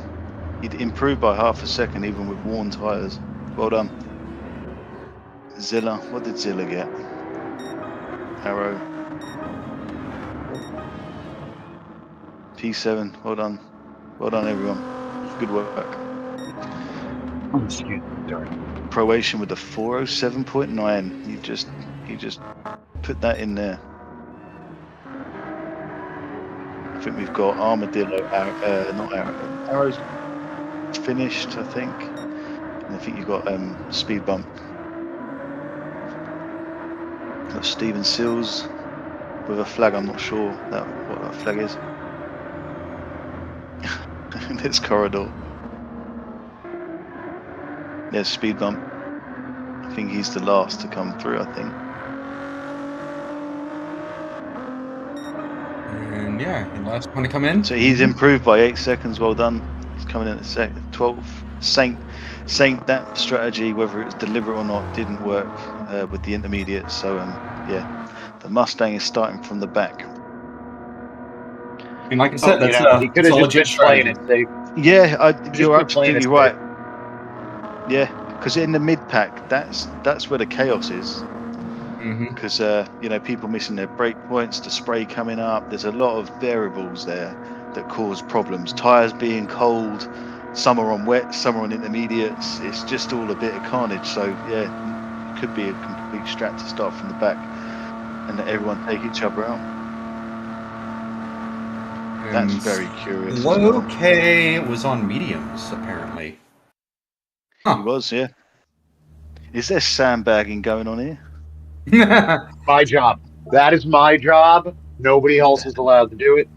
He'd improved by half a second even with worn tyres. Well done. Zilla, what did Zilla get? Arrow. P7, well done. Well done everyone. Good work. Oh, excuse me, sorry. Croatian with a 407.9. He just put that in there. I think we've got Armadillo, not Arrow's finished, I think. And I think you've got Speed Bump. Got Steven Sills with a flag. I'm not sure what that flag is. This corridor. Yeah, Speed Bump. I think he's the last to come through, I think. And yeah, the last one to come in. So he's improved by 8 seconds. Well done. He's coming in at 12th. Saint that strategy, whether it was deliberate or not, didn't work with the intermediate. So yeah, the Mustang is starting from the back. And like I said, that's he could have just been playing it safe. Yeah, you're been playing absolutely it right. Yeah, because in the mid pack, that's where the chaos is. Because people missing their brake points, the spray coming up. There's a lot of variables there that cause problems. Tires being cold, some are on wet, some are on intermediates. It's just all a bit of carnage. So yeah, it could be a complete strat to start from the back and let everyone take each other out. That's very curious. Low K was on mediums, apparently. He was, yeah. Is there sandbagging going on here? My job. That is my job. Nobody else is allowed to do it.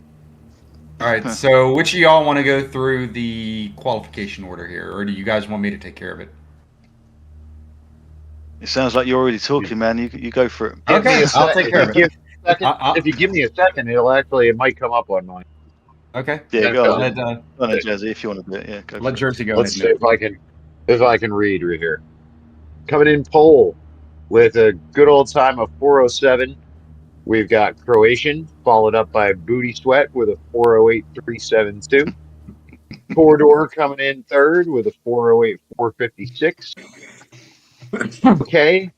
All right, so which of y'all want to go through the qualification order here, or do you guys want me to take care of it? It sounds like you're already talking, man. You go for it. Okay, I'll take care of it. If you give me a second, it might come up on mine. Okay. Yeah, go ahead. on, Jazzy, if you want to do it. Yeah, go. Let Jersey go. Let's see if I can read right here. Coming in pole with a good old time of 4:07. We've got Croatian, followed up by Booty Sweat with a 4:08.372. Corridor coming in third with a 4:08.456. Okay,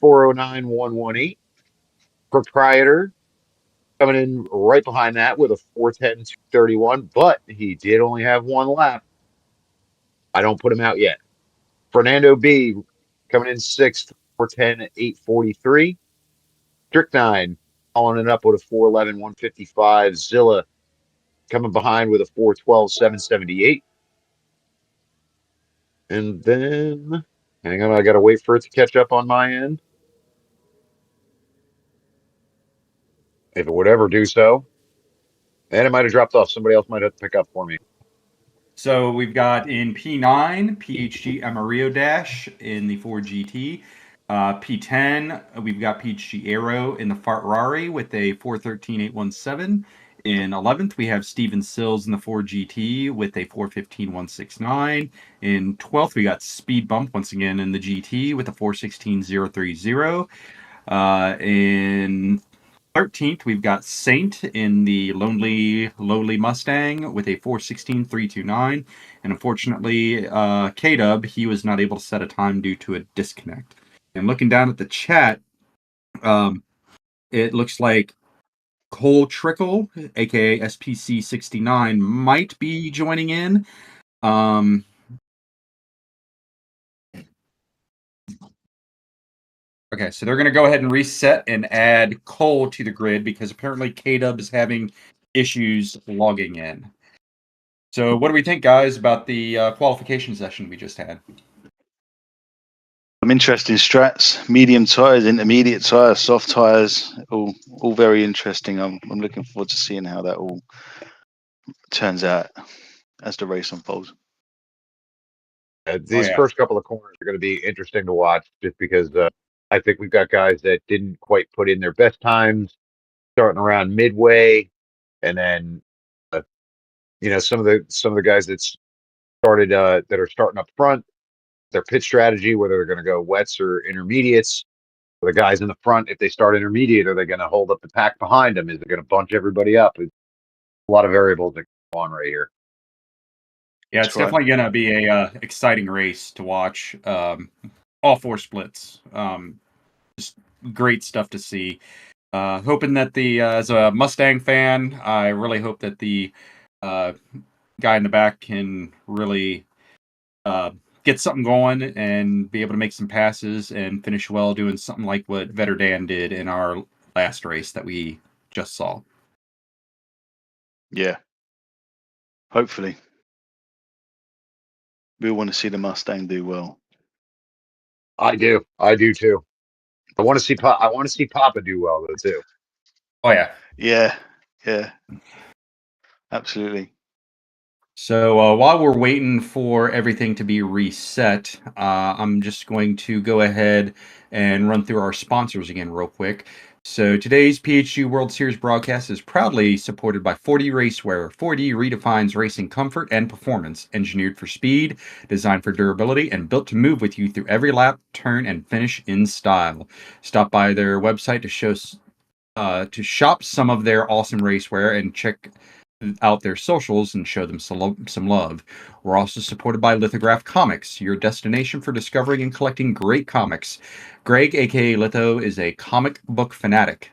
4:09.118. Proprietor coming in right behind that with a 4:10.231, but he did only have one lap. I don't put him out yet. Fernando B coming in sixth, 4:10.843. Strychnine following it up with a 4:11.155. Zilla coming behind with a 4:12.778. And then, hang on, I got to wait for it to catch up on my end. If it would ever do so. And it might have dropped off. Somebody else might have to pick up for me. So we've got in P9, PHG Amarillo Dash in the Ford GT. P10, we've got PHG Aero in the Ferrari with a 4:13.817. In 11th, we have Steven Sills in the Ford GT with a 4:15.169. In 12th, we got Speed Bump once again in the GT with a 4:16.030. In 13th, we've got Saint in the lowly Mustang with a 4:16.329. And unfortunately, K-Dub, he was not able to set a time due to a disconnect. And looking down at the chat, it looks like Cole Trickle, aka SPC69, might be joining in. Okay, so they're going to go ahead and reset and add Cole to the grid because apparently K-Dub is having issues logging in. So what do we think, guys, about the qualification session we just had? Some interesting strats, medium tires, intermediate tires, soft tires, all very interesting. I'm looking forward to seeing how that all turns out as the race unfolds. These first couple of corners are going to be interesting to watch just because I think we've got guys that didn't quite put in their best times starting around midway. And then, some of the guys that started that are starting up front, their pit strategy, whether they're going to go wets or intermediates. For the guys in the front, if they start intermediate, are they going to hold up the pack behind them? Is it going to bunch everybody up? It's a lot of variables that go on right here. Yeah, it's definitely going to be a exciting race to watch. All four splits. Just great stuff to see. Hoping that as a Mustang fan, I really hope that the guy in the back can really get something going and be able to make some passes and finish well, doing something like what Vetterdan did in our last race that we just saw. Yeah. Hopefully. We all want to see the Mustang do well. I do too. I want to see Papa do well though too. Oh yeah. Yeah. Yeah. Absolutely. So while we're waiting for everything to be reset, I'm just going to go ahead and run through our sponsors again real quick. So today's PHG World Series broadcast is proudly supported by 4D Racewear. 4D redefines racing comfort and performance, engineered for speed, designed for durability, and built to move with you through every lap, turn, and finish in style. Stop by their website to shop some of their awesome racewear and check out their socials and show them some love. We're also supported by Lithograph Comics, your destination for discovering and collecting great comics. Greg, aka Litho, is a comic book fanatic,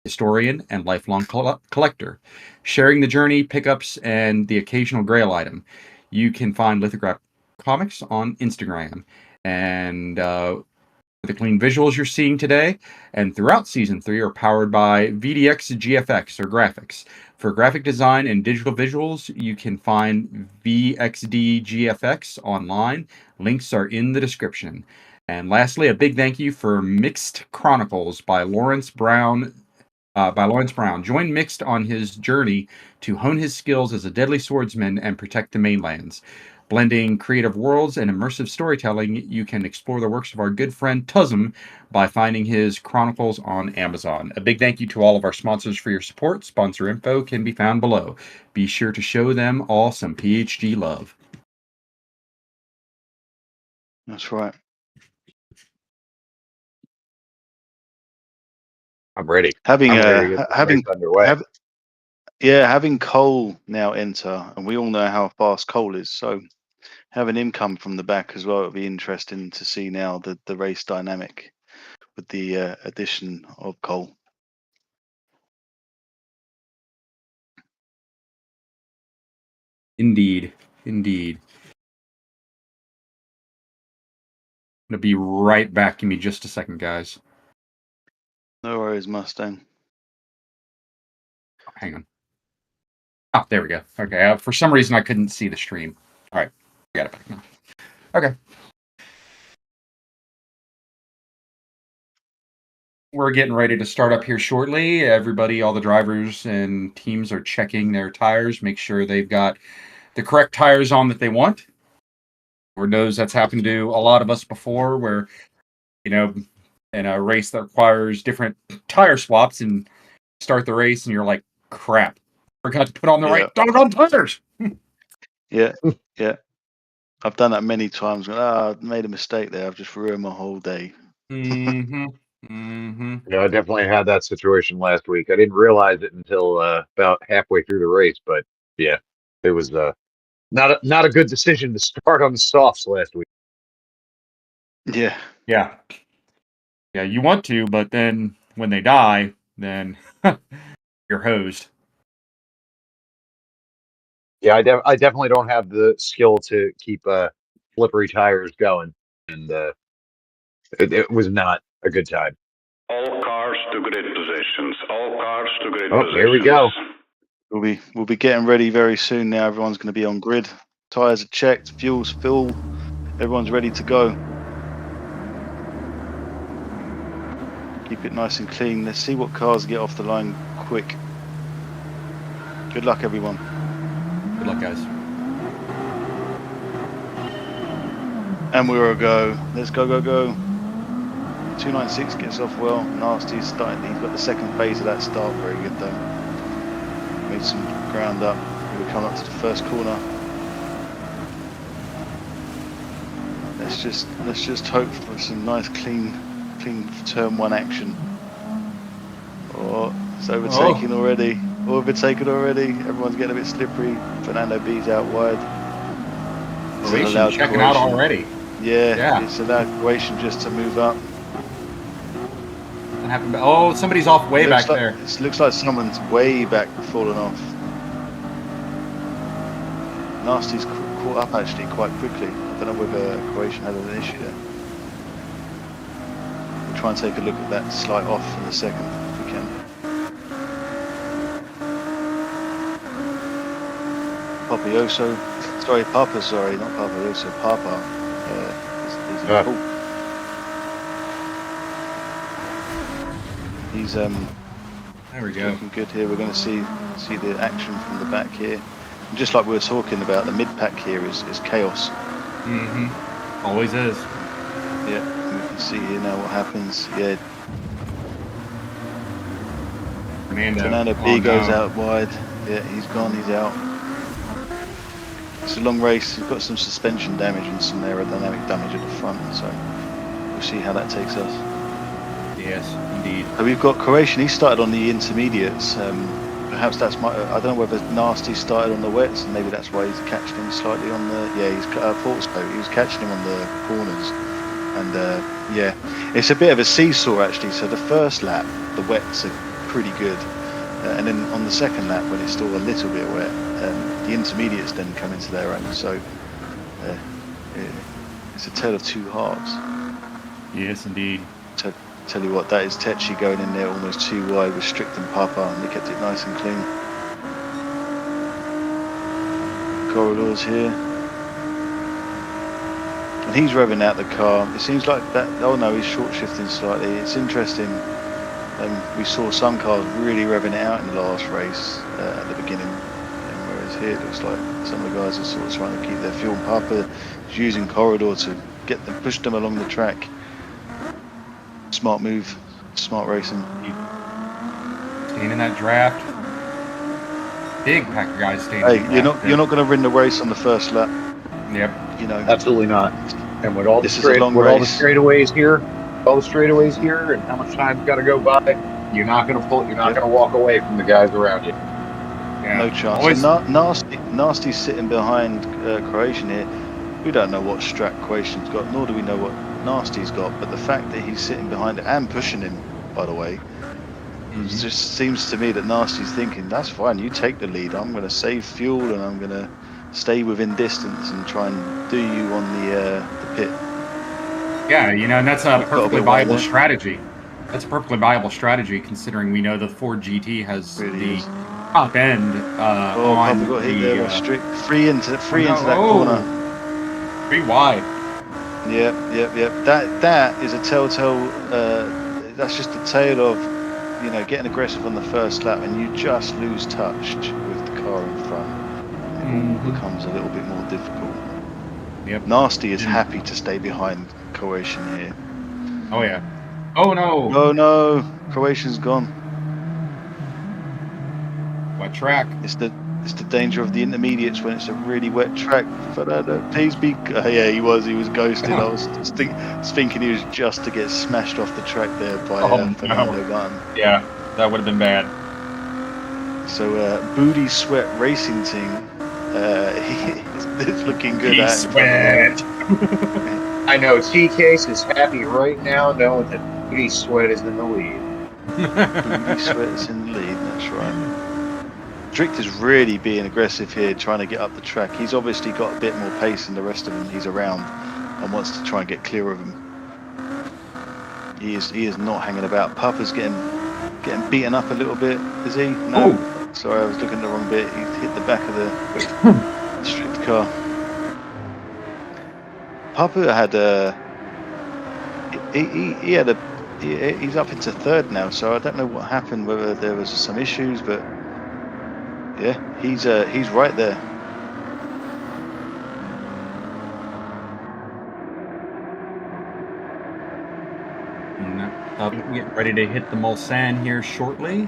historian, and lifelong collector, sharing the journey, pickups, and the occasional grail item. You can find Lithograph Comics on Instagram. And the clean visuals you're seeing today and throughout Season 3 are powered by VDX GFX or graphics. For graphic design and digital visuals, you can find VXD GFX online. Links are in the description. And lastly, a big thank you for Mixed Chronicles by Lawrence Brown. Join Mixed on his journey to hone his skills as a deadly swordsman and protect the mainlands. Blending creative worlds and immersive storytelling, you can explore the works of our good friend Tuzum by finding his chronicles on Amazon. A big thank you to all of our sponsors for your support. Sponsor info can be found below. Be sure to show them all some PHG love. That's right. I'm ready. Having I'm ready to get this race underway. having Cole now enter, and we all know how fast Cole is, so having him come from the back as well, it'll be interesting to see now the race dynamic with the addition of Cole. Indeed. I'm going to be right back. Give me just a second, guys. No worries, Mustang. Hang on. Oh, there we go. Okay. For some reason, I couldn't see the stream. All right. I got it back now. Okay. We're getting ready to start up here shortly. Everybody, all the drivers and teams are checking their tires, make sure they've got the correct tires on that they want. Lord knows that's happened to a lot of us before where, in a race that requires different tire swaps and start the race and you're like, crap, forgot to put on the right doggone tires. Yeah. I've done that many times. I made a mistake there. I've just ruined my whole day. Mm-hmm. Yeah, I definitely had that situation last week. I didn't realize it until about halfway through the race, but yeah, it was not a good decision to start on the softs last week. Yeah. Yeah, you want to, but then when they die, then you're hosed. Yeah, I definitely don't have the skill to keep slippery tires going, and it was not a good time. All cars to grid positions. All cars to grid Oh, positions. here we go. We'll be getting ready very soon now. Everyone's going to be on grid. Tires are checked, fuel's full. Everyone's ready to go. Keep it nice and clean. Let's see what cars get off the line quick. Good luck, everyone. Good luck, guys. And we're a go. Let's go. 296 gets off well. Nasty's starting. He's got the second phase of that start. Very good though. Made some ground up. We're coming up to the first corner. Let's just hope for some nice clean turn one action. Oh, it's overtaking already. Overtaken already. Everyone's getting a bit slippery. Fernando B's out wide. Croatian checking out already. Yeah, it's allowed Croatian just to move up. Oh, somebody's off way back there. It looks like someone's way back fallen off. Nasty's caught up actually quite quickly. I don't know whether Croatian had an issue there. We'll try and take a look at that slight off in a second if we can. Papayoso. Sorry, Papa. Sorry, not Papayoso. Papa. Is Yeah. oh. He's There we go. looking good here. We're going to see the action from the back here. And just like we were talking about, the mid pack here is chaos. Mm-hmm. Always is. Yeah, we can see here now what happens. Yeah, Fernando B goes out wide. Yeah, he's gone. He's out. It's a long race. He's got some suspension damage and some aerodynamic damage at the front. So we'll see how that takes us. Yes, indeed. So we've got Croatian. He started on the intermediates. Perhaps that's I don't know whether Nasty started on the wets, and maybe that's why he's catching him slightly on the. Yeah, he's thought so. He was catching him on the corners, and yeah, it's a bit of a seesaw actually. So the first lap, the wets are pretty good, and then on the second lap, when it's still a little bit wet, the intermediates then come into their own. So it's a tale of two halves. Yes, indeed. Tell you what, that is Tetchy going in there almost too wide with Strict and Papa, and they kept it nice and clean. Corridors here. And he's revving out the car. It seems like that, oh no, he's short shifting slightly. It's interesting. We saw some cars really revving it out in the last race at the beginning. And whereas here it looks like some of the guys are sort of trying to keep their fuel. And Papa is using Corridor to get them, push them along the track. Smart move, smart racing. Staying in that draft. Big pack of guys staying. Hey, in you're not going to win the race on the first lap. Yep. You know, Absolutely not. And with all This the is a long all the race. straightaways here, and how much time's got to go by, you're not going to pull. You're not going to walk away from the guys around you. Yeah. no chance. Always, And Nasty's sitting behind Croatian here. We don't know what strat Croatian's got, nor do we know what Nasty's got. But the fact that he's sitting behind it and pushing him, by the way, it just seems to me that Nasty's thinking, that's fine, you take the lead. I'm going to save fuel and I'm going to stay within distance and try and do you on the pit. yeah, you know, and that's a Got a perfectly bit wide viable there. strategy. That's a perfectly viable strategy, considering we know the Ford GT has Really the is. top end Oh, on Papa got hit there the by Strict. Free into that oh. corner. pretty wide. Yep. That is a telltale. That's just a tale of, you know, getting aggressive on the first lap and you just lose touch with the car in front. It all becomes a little bit more difficult. Yep. Nasty is happy to stay behind Croatian here. Oh yeah. Oh no. Oh no, Croatian's gone. What track? It's the danger of the intermediates when it's a really wet track. Fernando, please be. Yeah, he was ghosted. I was thinking he was just to get smashed off the track there by Fernando Martin. Yeah, that would have been bad. So Booty Sweat Racing Team, it's looking good. Sweat. I know T-Case is happy right now knowing that Booty Sweat is in the lead. Booty Sweat is in the lead. That's right. Strict is really being aggressive here, trying to get up the track. He's obviously got a bit more pace than the rest of them. He's around and wants to try and get clear of him. He is not hanging about. Papa's getting beaten up a little bit. Is he? No. Oh. Sorry, I was looking at the wrong bit. He hit the back of the Strict car. Papa had he's up into third now, so I don't know what happened, whether there was some issues, but yeah, he's right there. Getting ready to hit the Mulsanne here shortly.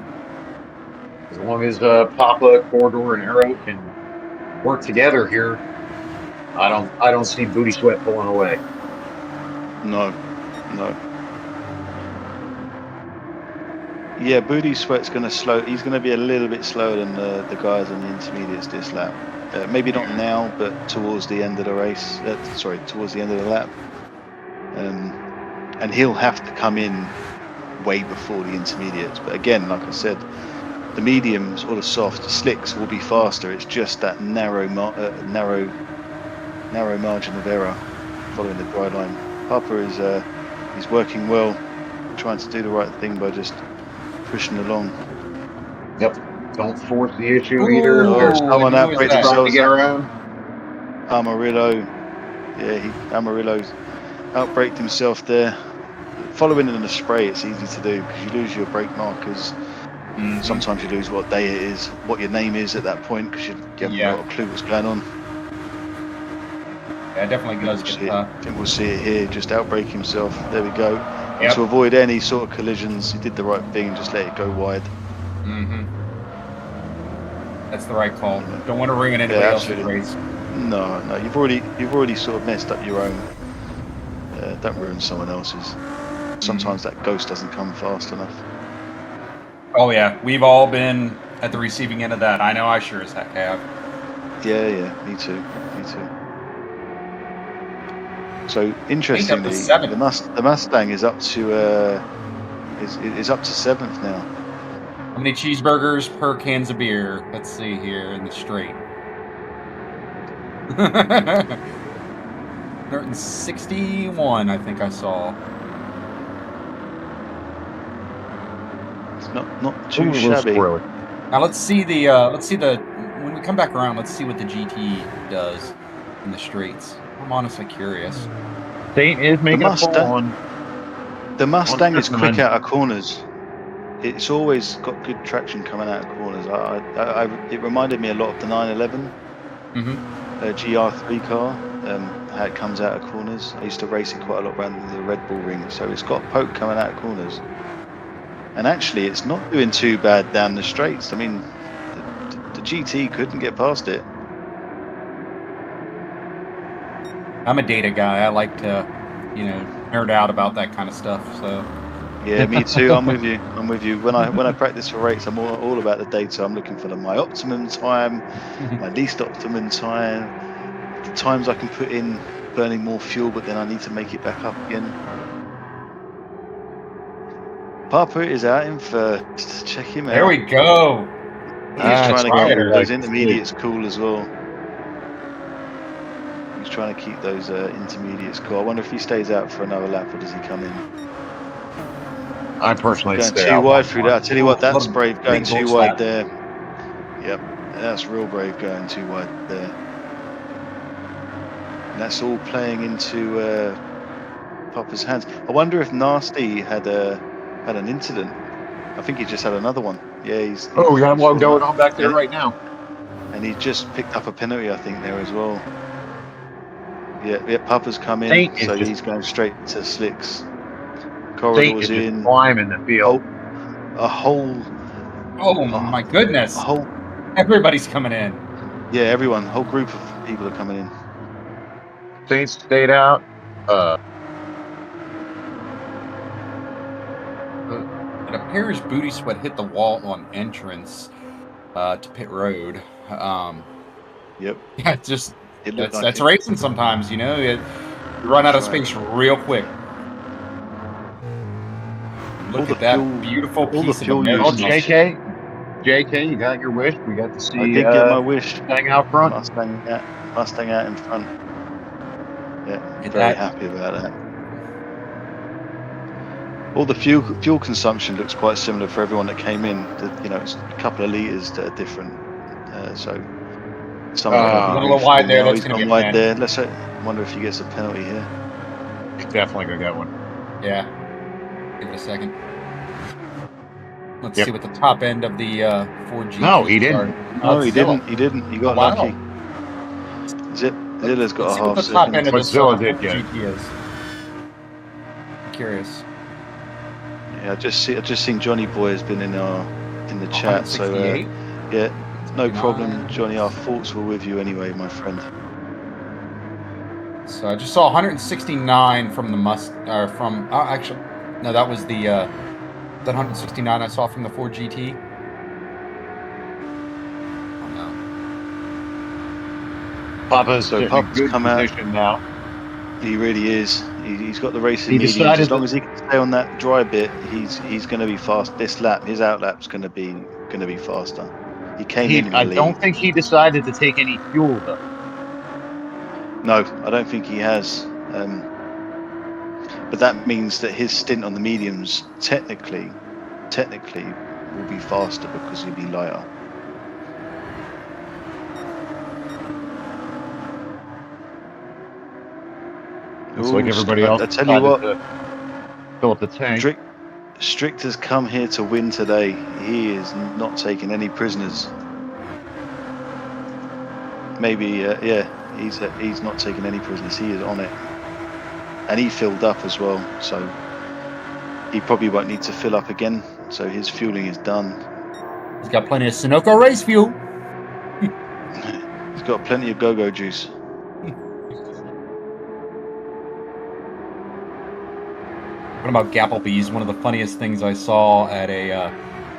As long as Papa, Corridor, and Arrow can work together here, I don't see Booty Sweat pulling away. No. Yeah, Booty Sweat's going to slow. He's going to be a little bit slower than the guys on the intermediates this lap. Maybe not now, but towards the end of the race. Towards the end of the lap. And he'll have to come in way before the intermediates. But again, like I said, the mediums or the soft slicks will be faster. It's just that narrow margin of error following the dry line. Papa is he's working well, trying to do the right thing by just pushing along. Yep. Don't force the issue either. Ooh, There's someone and who is outbraked that? trying to themselves. get around. Amarillo. Yeah, Amarillo's outbraked himself there. Following in the spray, it's easy to do because you lose your brake markers. Mhm. Sometimes you lose what day it is, what your name is at that point because you haven't Yeah. got a clue what's going on. Yeah, it definitely does get tough. I think we'll see it here, just outbrake himself. There we go. And Yep. to avoid any sort of collisions, he did the right thing and just let it go wide. Mm-hmm. That's the right call. Don't want to ruin anybody else's absolutely. race. No, you've already sort of messed up your own. Don't ruin someone else's. Sometimes that ghost doesn't come fast enough. Oh yeah, we've all been at the receiving end of that. I know I sure as heck have. Yeah, me too. So interestingly, the Mustang is up to is up to 7th now. How many cheeseburgers per cans of beer? Let's see here in the straight. 161, I think I saw. It's not too shabby. Now let's see the when we come back around, let's see what the GT does in the straights. I'm honestly curious. Saint is making a pull on. The Mustang is quick Strix, out of corners. It's always got good traction coming out of corners. It reminded me a lot of the 911 GR3 car, how it comes out of corners. I used to race it quite a lot around the Red Bull ring, so it's got poke coming out of corners. And actually, it's not doing too bad down the straights. I mean, the GT couldn't get past it. I'm a data guy. I like to, nerd out about that kind of stuff. So. Yeah, me too. I'm with you. When I practice for race, I'm all about the data. I'm looking for my optimum time, my least optimum time, the times I can put in burning more fuel, but then I need to make it back up again. Papa is out in first. Check him out. There we go. He's trying to keep those intermediates cool as well. He's trying to keep those intermediates cool. I wonder if he stays out for another lap or does he come in? I personally going stay too out wide through that. I tell you what, that's brave going too wide there. Yep, that's real brave going too wide there. And that's all playing into Papa's hands. I wonder if Nasty had an incident. I think he just had another one. Yeah, he's we got one going on back there right now. And he just picked up a penalty, I think, there as well. Yeah, Papa's come in, so he's going straight to Slicks. Corridor's in. Climbing the field. A whole. Oh my goodness! Everybody's coming in. Yeah, everyone. Whole group of people are coming in. Saints stayed out. It appears Booty Sweat hit the wall on entrance to pit road. Yep. Yeah, that's racing sometimes. You run out of space real quick. Look at that beautiful piece of emotion. JK, you got your wish. We got to see. I did get my wish. Mustang out front. Mustang out in front. Yeah, very happy about that. All the fuel consumption looks quite similar for everyone that came in. It's a couple of liters that are different. So some a little wide there. He's gone wide there. Let's wonder if he gets a penalty here. He's definitely gonna get one. Yeah. Give it a second. Let's see what the top end of the 4G. No, he didn't. No, he didn't. He didn't. He got lucky. Zilla's got a half the top end of what Zilla did, GT is. I'm curious. Yeah, I just seen Johnny Boy has been in the chat. So yeah, no problem, Johnny. Our thoughts were with you anyway, my friend. So I just saw 169 from the actually, no, that was the that 169 I saw from the 4GT. Oh no. Papa's come out now. He really is. He's got the racing mediums. As long as he can stay on that dry bit, he's going to be fast. This lap, his outlap's going to be faster. He came in. I don't think he decided to take any fuel though. No, I don't think he has. But that means that his stint on the mediums technically will be faster because he'll be lighter. Looks Ooh, like everybody I else tell you decided what, to fill up the tank. Strix has come here to win today. He is not taking any prisoners. Maybe, yeah, he's not taking any prisoners. He is on it, and he filled up as well. So he probably won't need to fill up again. So his fueling is done. He's got plenty of Sunoco race fuel. He's got plenty of go-go juice. What about Gapplebee's? One of the funniest things I saw at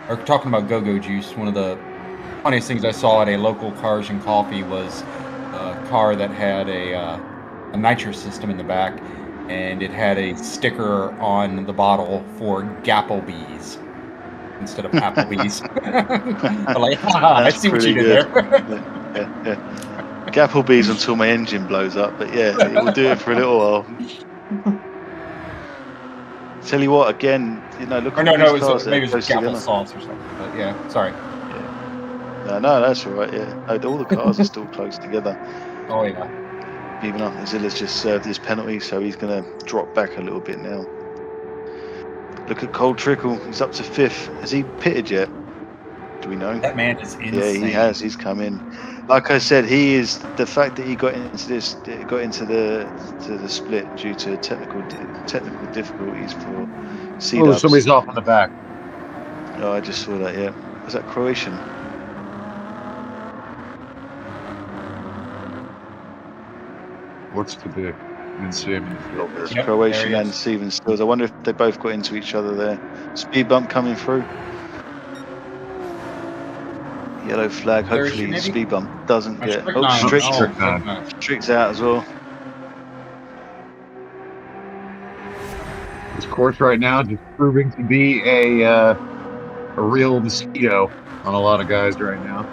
or talking about go-go juice, one of the funniest things I saw at a local Cars and Coffee was a car that had a nitrous system in the back, and it had a sticker on the bottle for Gapplebee's instead of Applebee's. I'm like, I see what you did there. Yeah. Gapplebee's until my engine blows up, but yeah, it will do it for a little while. Tell you what, again, you know, look at No, these cars. maybe it's Gapple sauce or something. But yeah, sorry. Yeah. No, that's all right. Yeah, no, all the cars are still close together. Oh yeah. Even up, Zilla's just served his penalty, so he's going to drop back a little bit now. Look at Cold Trickle. He's up to 5th. Has he pitted yet? Do we know? That man is insane. Yeah, he has. He's come in. Like I said, he is the fact that he got into the split due to technical difficulties for C-dubs. Oh, somebody's off in the back. Oh, I just saw that. Yeah, was that Croatian? Looks to be insane. It's Croatian and Steven Stills. I wonder if they both got into each other there. Speed bump coming through. Yellow flag. Hopefully the speed bump doesn't get. Oh, Strix out as well. This course right now just proving to be a real mosquito on a lot of guys right now.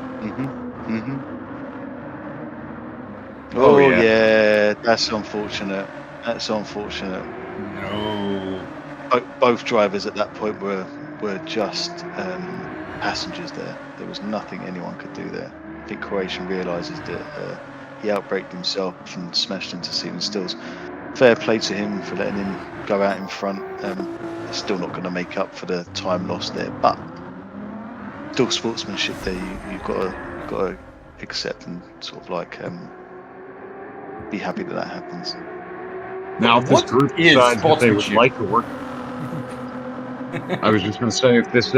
Oh yeah, that's unfortunate. That's unfortunate. No. Both drivers at that point were just passengers there. There was nothing anyone could do there. I think Croatian realises that he outbraked himself and smashed into Steven Stills. Fair play to him for letting him go out in front. It's still not going to make up for the time lost there, but still sportsmanship there. You've got to accept and sort of like be happy that happens. Now, if this group decides that they would like to work, I was just going to say, if this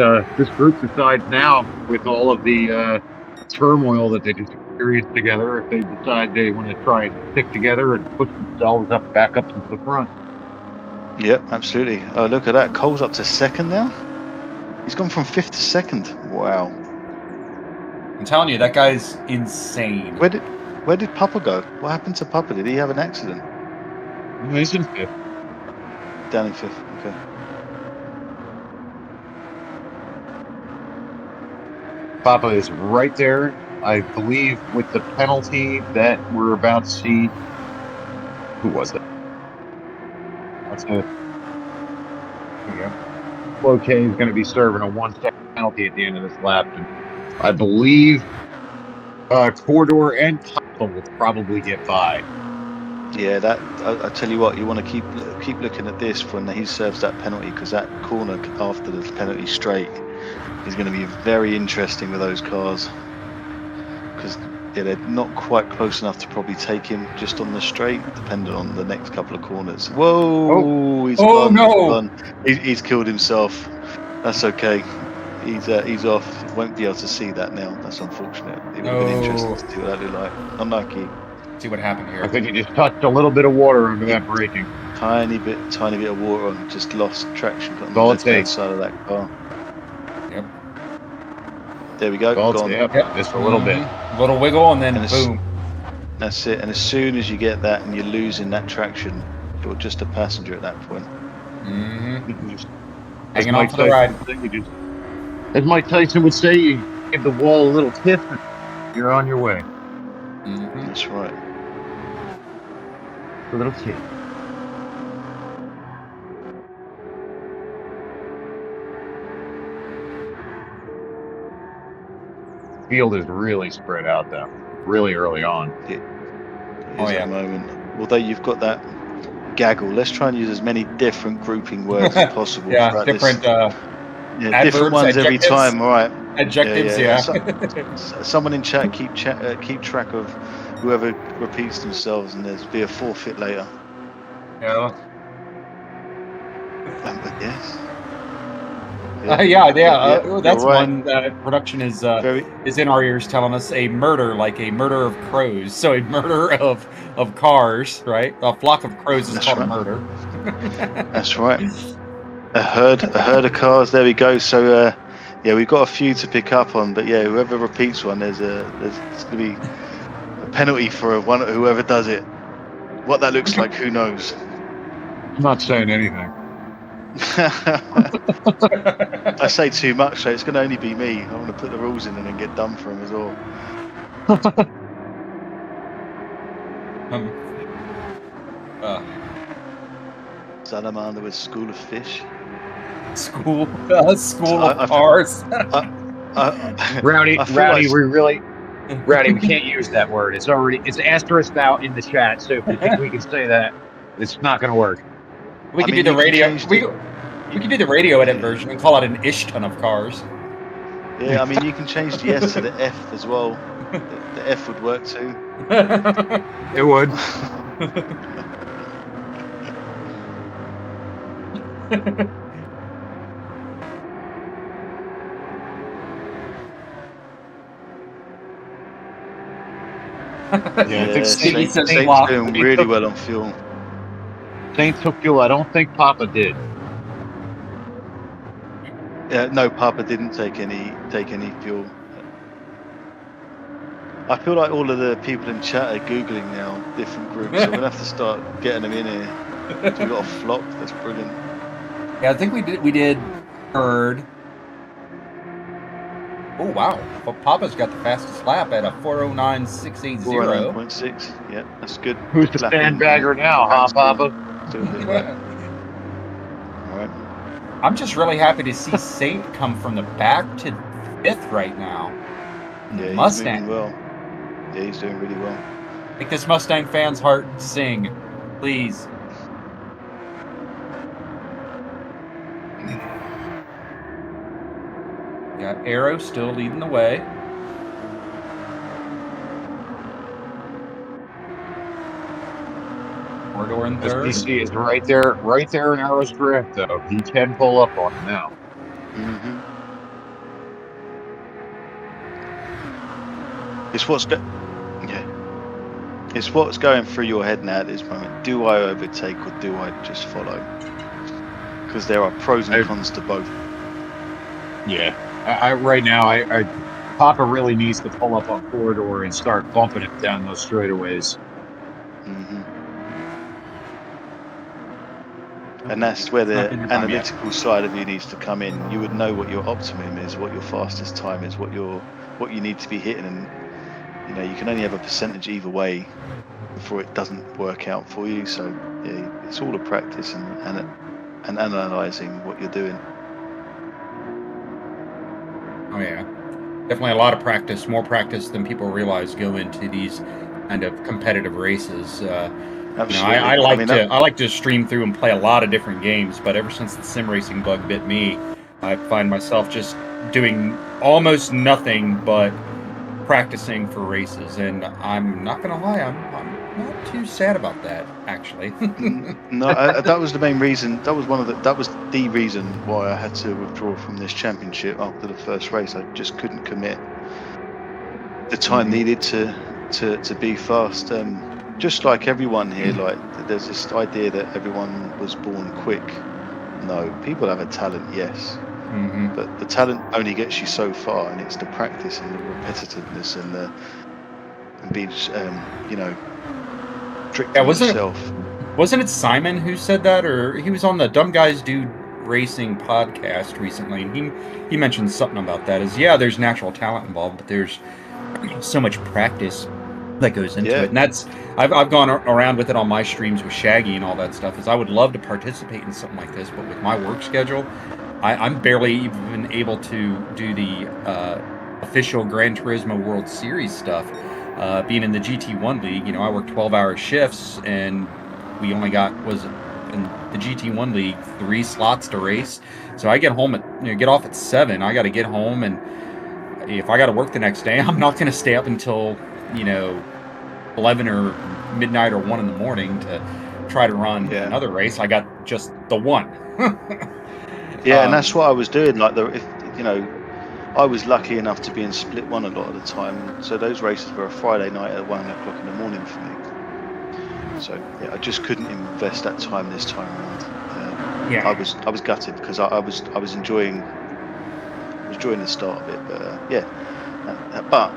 group decides now, with all of the turmoil that they just experienced together, if they decide they want to try and stick together and push themselves back up into the front. Yep, absolutely. Oh, look at that. Cole's up to 2nd now. He's gone from 5th to 2nd. Wow. I'm telling you, that guy's insane. Where did Papa go? What happened to Papa? Did he have an accident? No, he's in 5th. Down in 5th. Okay. Papa is right there, I believe, with the penalty that we're about to see. Who was it? That's it. Flo K is going to be serving a 1-second penalty at the end of this lap. And I believe Corridor and Papa will probably get by. Yeah, that I tell you what, you want to keep looking at this when he serves that penalty, because that corner after the penalty straight is going to be very interesting with those cars, because they're not quite close enough to probably take him just on the straight, depending on the next couple of corners. Whoa! He's gone. No! He's killed himself. That's okay. He's off. Won't be able to see that now. That's unfortunate. It would have been interesting to see what that looked like. Unlucky. See what happened here. I think he just touched a little bit of water under that braking. Tiny bit of water on. Just lost traction on the left-hand side of that car. Yep. There we go. Yep. Just a little bit. A little wiggle and then boom. That's it. And as soon as you get that and you're losing that traction, you're just a passenger at that point. Hanging on for the ride. As Mike Tyson would say, you give the wall a little tip and you're on your way. That's right. A little tip. Field is really spread out though, really early on. Here's a moment. Although you've got that gaggle. Let's try and use as many different grouping words as possible. Yeah, throughout different this. Different adverbs, ones every adjectives. time. All right. adjectives. Yeah. Someone in chat keep track of whoever repeats themselves, and there's be a forfeit later. Yeah. But yes. That's right. one production is in our ears telling us a murder, like a murder of crows. So a murder of cars, right? A flock of crows is called a murder. That's right. A herd of cars. There we go. So we've got a few to pick up on, but yeah, whoever repeats one, there's going to be a penalty for whoever does it. What that looks like, who knows? I'm not saying anything. I say too much, so it's going to only be me. I want to put the rules in and then get done for him as well. Salamander with School of Fish. School of cars. Rowdy, like... Rowdy, we can't use that word. It's asterisked out in the chat, so if you think we can say that, it's not going to work. We can do the radio. We can do the radio edit version and call it an ish ton of cars. Yeah, I mean, you can change the S to the F as well. The F would work too. It would. Yeah, I think Saints doing really well on fuel. Saints took fuel. I don't think Papa did. No, Papa didn't take any fuel. I feel like all of the people in chat are googling now different groups, so we're gonna have to start getting them in here. So we got a flop. That's brilliant. Yeah, I think we did herd. Oh wow, well, Papa's got the fastest lap at a 409.680. 409.6. Yeah, that's good. Who's the sandbagger now, huh, Papa? All right. I'm just really happy to see Saint come from the back to 5th right now. Yeah, he's Mustang. doing well. Yeah, he's doing really well. Make this Mustang fan's heart sing, please. Got Arrow still leading the way. Corridor in 3rd. SBC is right there in Arrow's drift, though. He can pull up on him now. Mm-hmm. It's what's going through your head now at this moment. Do I overtake or do I just follow? Because there are pros and cons to both. Yeah. Right now, Papa really needs to pull up on corridor and start bumping it down those straightaways. Mm-hmm. And that's where the analytical side of you needs to come in. You would know what your optimum is, what your fastest time is, what you need to be hitting, and you can only have a percentage either way before it doesn't work out for you. So yeah, it's all a practice and analysing what you're doing. Oh yeah, definitely a lot of practice, more practice than people realize go into these kind of competitive races. Absolutely. I like to stream through and play a lot of different games, but ever since the sim racing bug bit me, I find myself just doing almost nothing but practicing for races, and I'm not gonna lie, I'm not too sad about that, actually. No, that was the main reason. That was the reason why I had to withdraw from this championship after the first race. I just couldn't commit the time needed to be fast. Just like everyone here, like there's this idea that everyone was born quick. No, people have a talent, yes. Mm-hmm. But the talent only gets you so far, and it's the practice and the repetitiveness and being, strict on yourself. Wasn't it Simon who said that, or he was on the Dumb Guys Do Racing podcast recently, and he mentioned something about that. There's natural talent involved, but there's so much practice that goes into it, and that's I've gone around with it on my streams with Shaggy and all that stuff. Is I would love to participate in something like this, but with my work schedule, I'm barely even able to do the official Gran Turismo World Series stuff. Being in the GT1 league, I work 12-hour shifts, and we only got, was in the GT1 league, 3 slots to race. So I get home at, get off at 7. I got to get home, and if I got to work the next day, I'm not going to stay up until, 11 or midnight or 1 in the morning to try to run another race. I got just the one. Yeah, and that's what I was doing. Like, I was lucky enough to be in split one a lot of the time, so those races were a Friday night at 1 o'clock in the morning for me. So yeah, I just couldn't invest that time this time around. I was gutted because I was enjoying the start of it, but but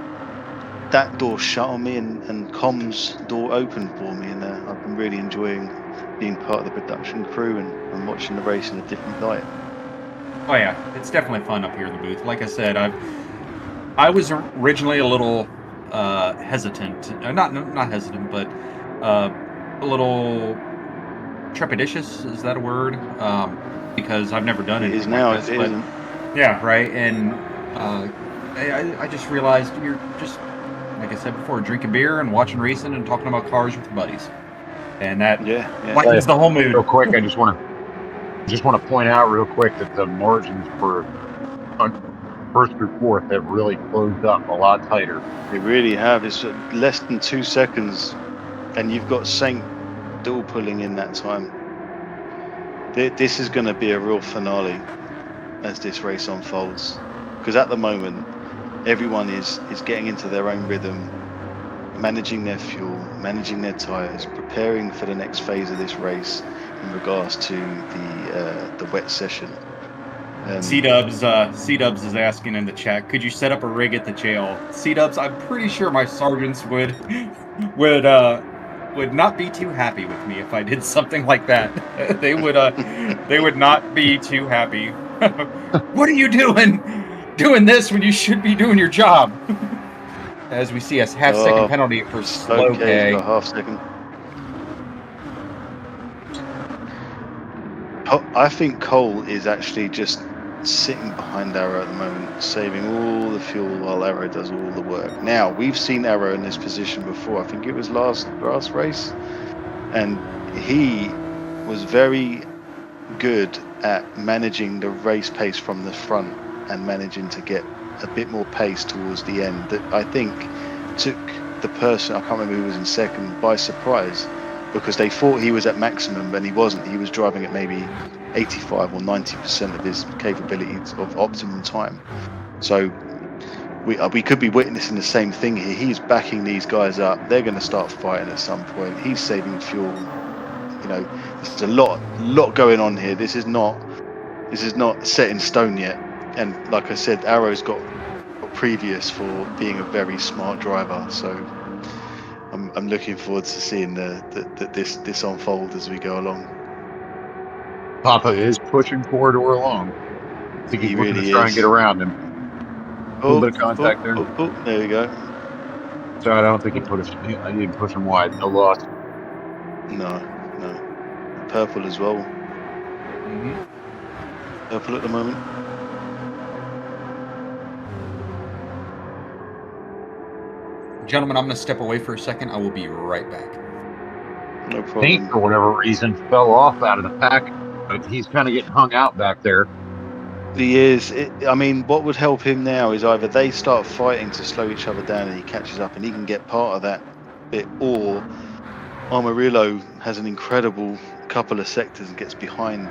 that door shut on me, and comms door opened for me, and I've been really enjoying being part of the production crew and watching the race in a different light. Oh yeah, it's definitely fun up here in the booth. Like I said, I was originally a little hesitant, not hesitant, but a little trepidatious. Is that a word? Because I've never done it. It is now. Like this, yeah, right. And I just realized you're just, like I said before, drinking beer and watching racing and talking about cars with your buddies, and that lightens the whole mood. Real quick, I just want to point out real quick that the margins for first through fourth have really closed up a lot tighter. They really have. It's less than 2 seconds, and you've got Saint dual pulling in that time. This is going to be a real finale as this race unfolds, because at the moment everyone is getting into their own rhythm, managing their fuel, managing their tires, preparing for the next phase of this race in regards to the wet session. C-Dubs is asking in the chat, could you set up a rig at the jail? C-Dubs, I'm pretty sure my sergeants would not be too happy with me if I did something like that. They would not be too happy. What are you doing this when you should be doing your job? As we see a half-second penalty for slow K. A half second. I think Cole is actually just sitting behind Arrow at the moment, saving all the fuel while Arrow does all the work. Now, we've seen Arrow in this position before. I think it was last race, and he was very good at managing the race pace from the front and managing to get a bit more pace towards the end. That I think took the person, I can't remember who was in second, by surprise, because they thought he was at maximum, and he wasn't. He was driving at maybe 85 or 90% of his capabilities of optimum time. So we could be witnessing the same thing here. He's backing these guys up. They're going to start fighting at some point. He's saving fuel. There's a lot going on here. This is not set in stone yet. And like I said, Arrow's got previous for being a very smart driver. So I'm looking forward to seeing this unfold as we go along. Papa is pushing corridor along. I think he's looking to try and get around him. A little bit of contact there. There we go. So I don't think he didn't push him wide. No loss. No. Purple as well. Purple at the moment. Gentlemen, I'm going to step away for a second. I will be right back. No problem. Paint, for whatever reason, fell off out of the pack, but he's kind of getting hung out back there. He is. What would help him now is either they start fighting to slow each other down and he catches up and he can get part of that bit, or Amarillo has an incredible couple of sectors and gets behind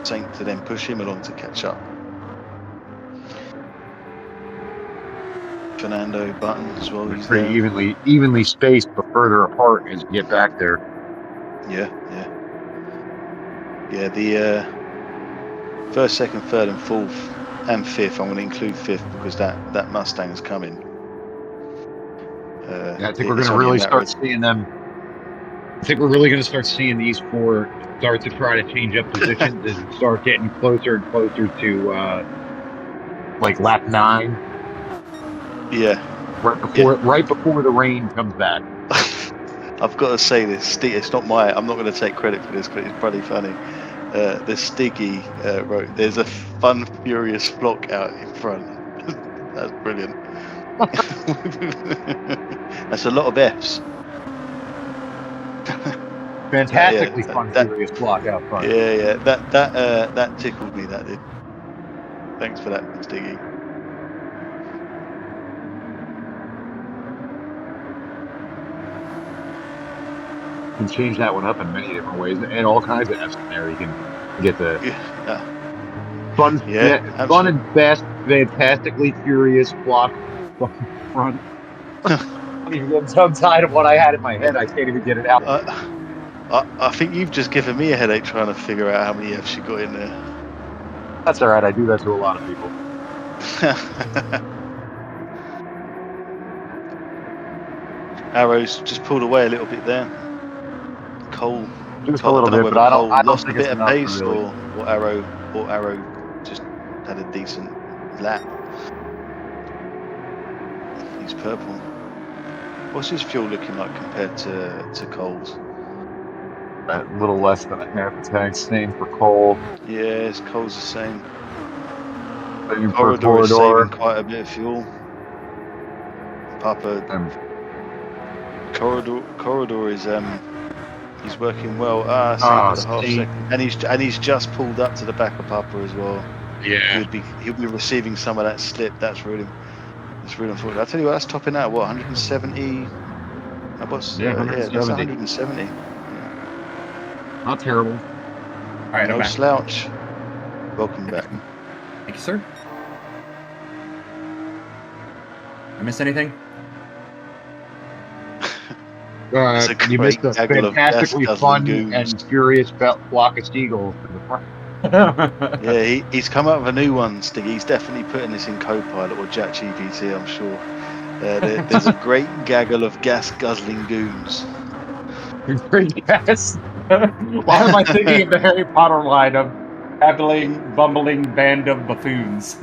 Saint to then push him along to catch up. Fernando Button as well. It's pretty evenly spaced, but further apart as you get back there. Yeah. The first, second, third, and fourth, and fifth. I'm going to include fifth because that Mustang's coming. I think we're going to really start seeing them. I think we're really going to start seeing these four start to try to change up positions and start getting closer and closer to like lap 9. Yeah. Right before the rain comes back. I've got to say this. It's not I'm not going to take credit for this, but it's pretty funny. The Stiggy wrote, "There's a fun, furious flock out in front." That's brilliant. That's a lot of Fs. Fantastically fun, furious block out front. Yeah, that tickled me. That did. Thanks for that, Stiggy. You can change that one up in many different ways, and all kinds of Fs in there. You can get the fun, fun and fast, fantastically furious block front. I'm even getting tongue tied of what I had in my head. I can't even get it out. I think you've just given me a headache trying to figure out how many Fs you got in there. That's all right. I do that to a lot of people. Arrows just pulled away a little bit there. Cole, just a little bit, but I don't lost think a bit it's of pace, really. or Arrow just had a decent lap. He's purple. What's his fuel looking like compared to Cole's? A little less than a half a tank. Same for Cole. Yeah, Cole's the same. Same Corridor is saving quite a bit of fuel. Papa. Corridor is he's working well. And he's just pulled up to the back of Papa as well. Yeah. He'll be receiving some of that slip. That's really unfortunate. I tell you what, that's topping out. What, 170? What's 170. That's 170. Not terrible. All right, no slouch. Welcome back. Thank you, sir. I miss anything? You missed a fantastically fun and furious block of seagulls to the front. Yeah, he's come up with a new one, Stig. He's definitely putting this in Copilot or ChatGPT, I'm sure. There's a great gaggle of gas-guzzling goons. Great gas. Why am I thinking of the Harry Potter line of babbling, bumbling band of buffoons?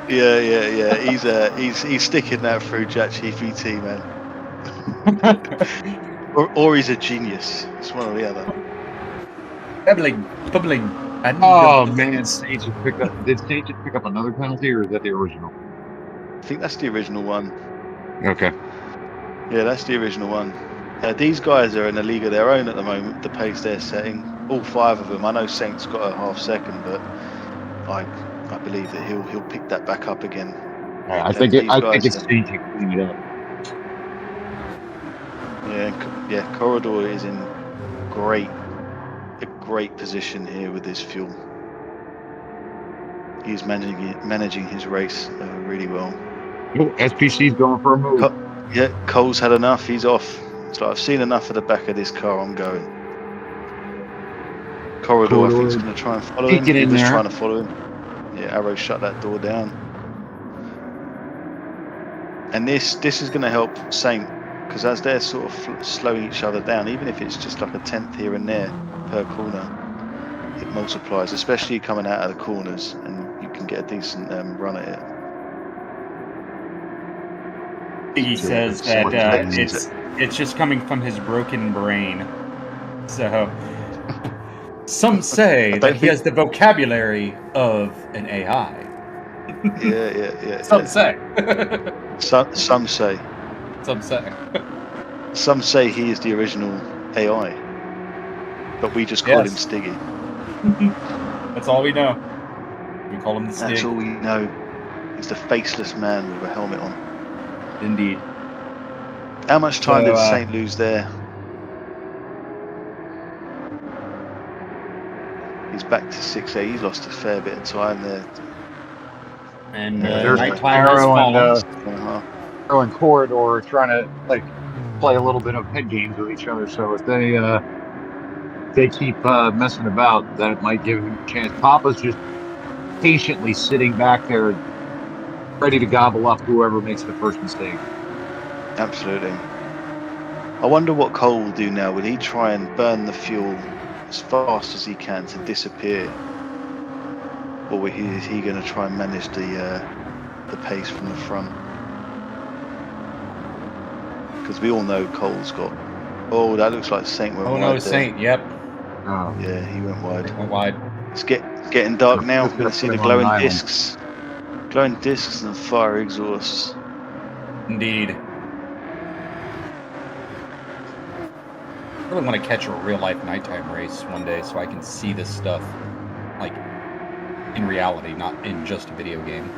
Yeah. He's sticking that through ChatGPT, man. or he's a genius. It's one or the other. Babbling, bubbling. Oh man, did Sage just pick up another penalty, or is that the original? I think that's the original one. Okay. Yeah, that's the original one. These guys are in a league of their own at the moment. The pace they're setting, all 5 of them. I know Saint's got a half second, but I believe that he'll pick that back up again. I think it's Sage to clean it up. Yeah, Corridor is in a great position here with this fuel. He's managing his race really well. SPC's going for a move. Cole's had enough. He's off. So I've seen enough of the back of this car. I'm going. Corridor, I think, is going to try and follow him. He was trying to follow him. Yeah, Arrow shut that door down. And this is going to help Saint, because as they're sort of slowing each other down, even if it's just like a 10th here and there per corner, it multiplies, especially coming out of the corners, and you can get a decent run at it. He says that it's just coming from his broken brain. So some say that he has the vocabulary of an AI. Yeah. Some say. Some say. Some say. Some say he is the original AI, but we just call him Stiggy. That's all we know. We call him the Stig. That's all we know. He's the faceless man with a helmet on. Indeed. How much time did Saint lose there? He's back to 6A. He's lost a fair bit of time there. And there's Arrow and Corridor trying to play a little bit of head games with each other. So if they keep messing about, then it might give him a chance. Papa's just patiently sitting back there, ready to gobble up whoever makes the first mistake. Absolutely. I wonder what Cole will do now. Will he try and burn the fuel as fast as he can to disappear, or is he going to try and manage the pace from the front? Because we all know Cole's got. Oh, that looks like Saint went wide. Oh no, Saint. Yep. Oh. Yeah, he went wide. Went wide. It's getting dark now. We're going to see the glowing discs. Glowing discs and fire exhausts. Indeed. really want to catch a real life nighttime race one day so I can see this stuff like in reality, not in just a video game.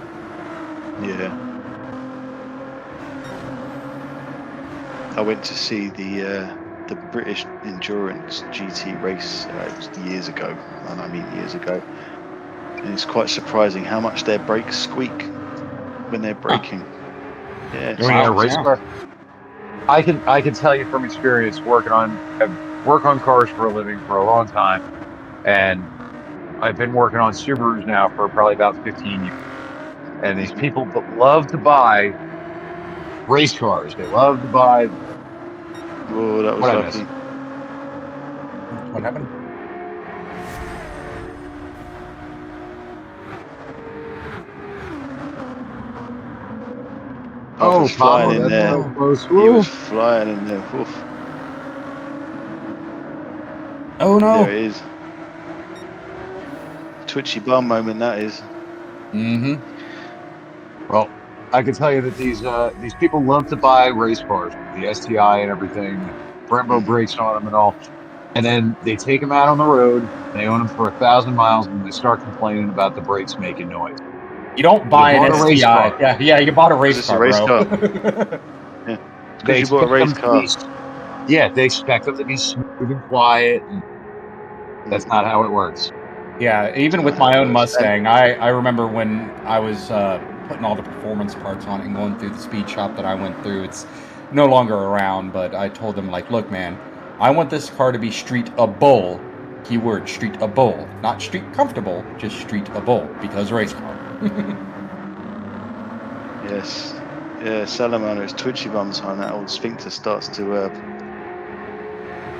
Yeah. I went to see the British Endurance GT race it was years ago, and I mean years ago. And it's quite surprising how much their brakes squeak when they're braking. Yeah. When you're a race car. I can tell you from experience work on cars for a living for a long time, and I've been working on Subarus now for probably about 15 years. And these people love to buy race cars. They love to buy. Oh, that was What I lucky. What happened? Oh, was flying Pablo, in that's there. so close. He was flying in there. Oof. Oh no! There it is. Twitchy bum moment, that is. Mm-hmm. Well, I can tell you that these people love to buy race cars, the STI and everything, Brembo brakes on them and all, and then they take them out on the road. They own them for 1,000 miles, and they start complaining about the brakes making noise. You don't buy bought an a race STI. car. Yeah, you bought a race It's a car, race bro. car. Yeah. They You bought a race expect them to car. yeah, they expect them to be smooth and quiet, and that's not how it works. Yeah, even with my own Mustang, I remember when I was putting all the performance parts on it and going through the speed shop that I went through. It's no longer around, but I told them, like, look, man, I want this car to be street-able. Keyword, street-able. Not street comfortable, just street-able, because race car. Yes. Yeah, Salamander, it's twitchy bum time. That old sphincter starts to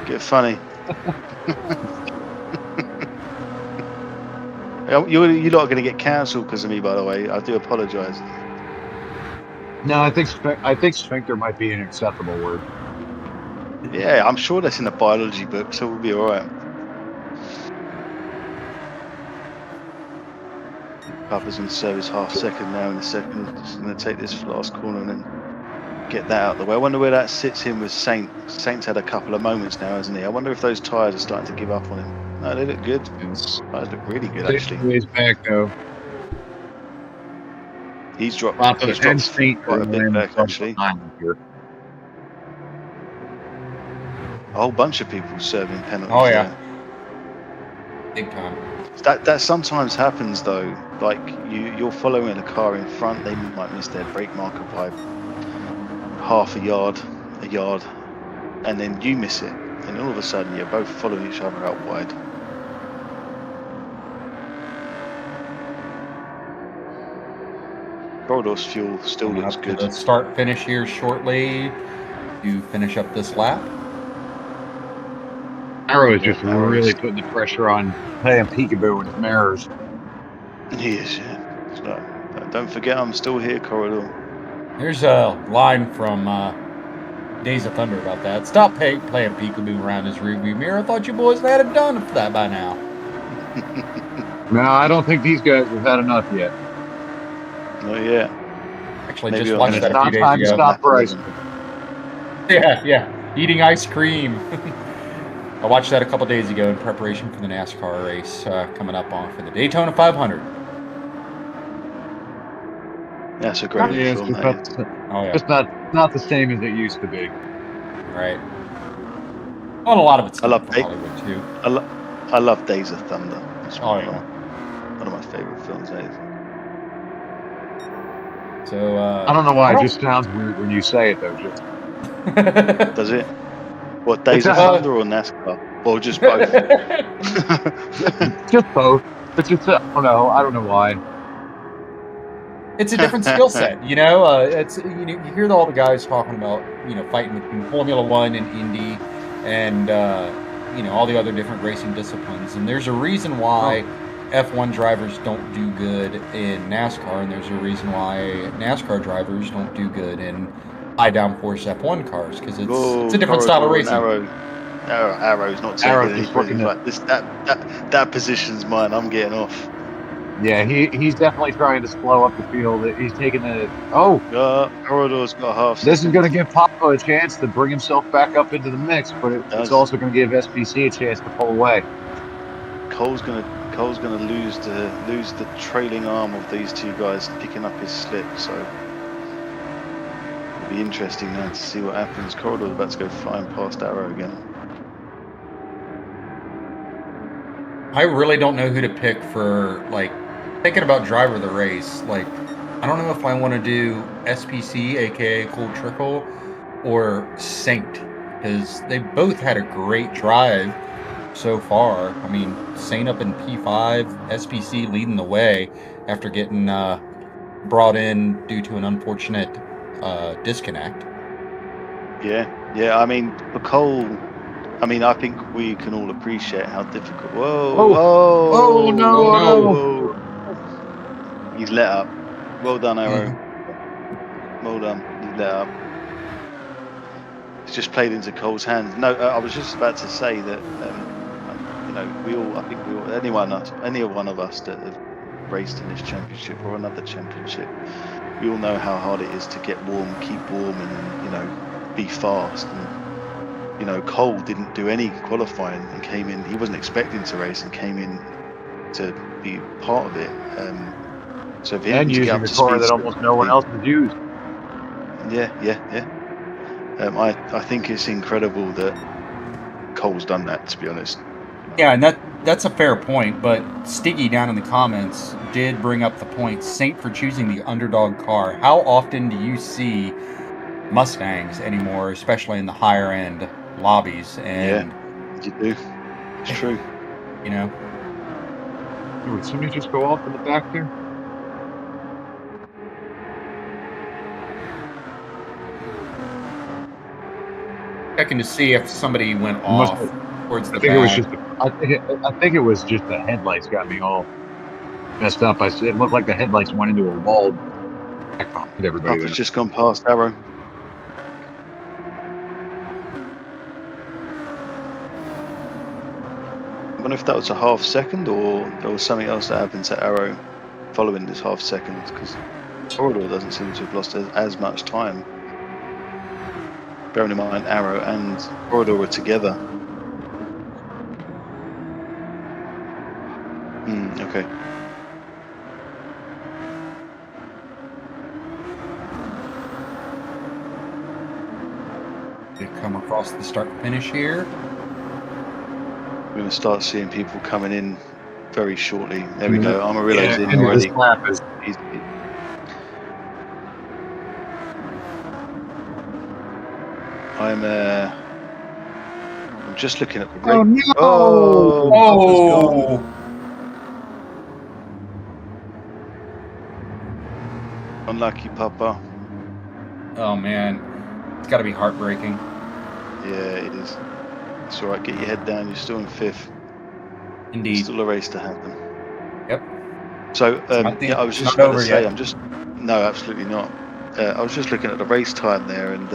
get funny. You lot are going to get cancelled because of me, by the way. I do apologise. No, I think sphincter might be an acceptable word. Yeah, I'm sure that's in the biology book, so we'll be all right. Papa's in service half second now in the second. Just going to take this last corner and then get that out of the way. I wonder where that sits him with Saint. Saint's had a couple of moments now, hasn't he? I wonder if those tyres are starting to give up on him. No, they look good. Tyres look really good, actually. Ways back though. He's dropped Saint quite a bit back, actually. A whole bunch of people serving penalties. Oh, yeah. There. Big time. That sometimes happens though. Like you're following a car in front, they might miss their brake marker by half a yard, and then you miss it, and all of a sudden you're both following each other out wide. Corridor's fuel still Coming looks up good. to the start finish here shortly to finish up this lap. Arrow is just really putting the pressure on playing peekaboo with his mirrors. He is, yeah. So, don't forget I'm still here, Corridor. Here's a line from Days of Thunder about that. Stop playing peekaboo around his rearview mirror. I thought you boys had it done for that by now. No, I don't think these guys have had enough yet. Not yet. Actually, Maybe just on watched the that a few days time to ago. stop pricing. Yeah, eating ice cream. I watched that a couple days ago in preparation for the NASCAR race coming up on for the Daytona 500. That's a great Yeah, film. it's Oh yeah, just not the same as it used to be. right. Well, a lot of it's I love from Hollywood too. I love Days of Thunder. It's Oh, one yeah. one of my favourite films. So I don't know why it just sounds weird when you say it though. Just Does it? What, Days of Well- Thunder or NASCAR? Or just both? just both. But just I don't know why. It's a different skill set, you know. It's you hear all the guys talking about fighting between Formula One and Indy, and all the other different racing disciplines. And there's a reason why F1 drivers don't do good in NASCAR, and there's a reason why NASCAR drivers don't do good in high downforce F1 cars because it's a different style of racing. Arrow's not taking Arrow's any just credit. fucking Like this, that position's mine. I'm getting off. Yeah, he's definitely trying to slow up the field. He's taking the Corridor's got a half This is second. going to give Papa a chance to bring himself back up into the mix, but it's Does. also going to give SPC a chance to pull away. Cole's gonna lose the trailing arm of these two guys picking up his slip, so it'll be interesting now to see what happens. Corridor's about to go flying past Arrow again. I really don't know who to pick for, like, thinking about driver of the race. Like, I don't know if I want to do SPC, aka Cool Trickle, or Saint, because they both had a great drive so far. I mean, Saint up in P5, SPC leading the way after getting brought in due to an unfortunate disconnect. Yeah. I mean, for Cole, I mean, I think we can all appreciate how difficult. Oh, no. He's let up. Well done, Arrow. Well done. He's let up. It's just played into Cole's hands. No, I was just about to say that, you know, any one of us that have raced in this championship or another championship, we all know how hard it is to get warm, keep warm, and, you know, be fast. And, you know, Cole didn't do any qualifying and came in. He wasn't expecting to race and came in to be part of it. So for him And to using get up a to car speed that almost no one else has used. Yeah. I think it's incredible that Cole's done that, to be honest. Yeah, and that's a fair point, but Stiggy down in the comments did bring up the point, Saint for choosing the underdog car. How often do you see Mustangs anymore, especially in the higher end lobbies? And you do. It's true. You know. Would somebody just go off in the back there? Checking to see if somebody went off towards the back. I think it was just the headlights got me all messed up. It looked like the headlights went into a wall. Everybody It's just gone past Arrow. I wonder if that was a half second or there was something else that happened to Arrow following this half second, because Corridor doesn't seem to have lost as much time. Bearing in mind Arrow and Corridor were together. Okay. They come across the start finish here. We're going to start seeing people coming in very shortly. There we go. Amarillo's in and already. This lap is I'm just looking at the Oh rate. no! Oh! Unlucky, Papa. Oh man, it's got to be heartbreaking. Yeah, it is. It's all right. Get your head down. You're still in fifth. Indeed. Still a race to happen. Yep. So yeah, I was just about to say, no, absolutely not. I was just looking at the race time there, and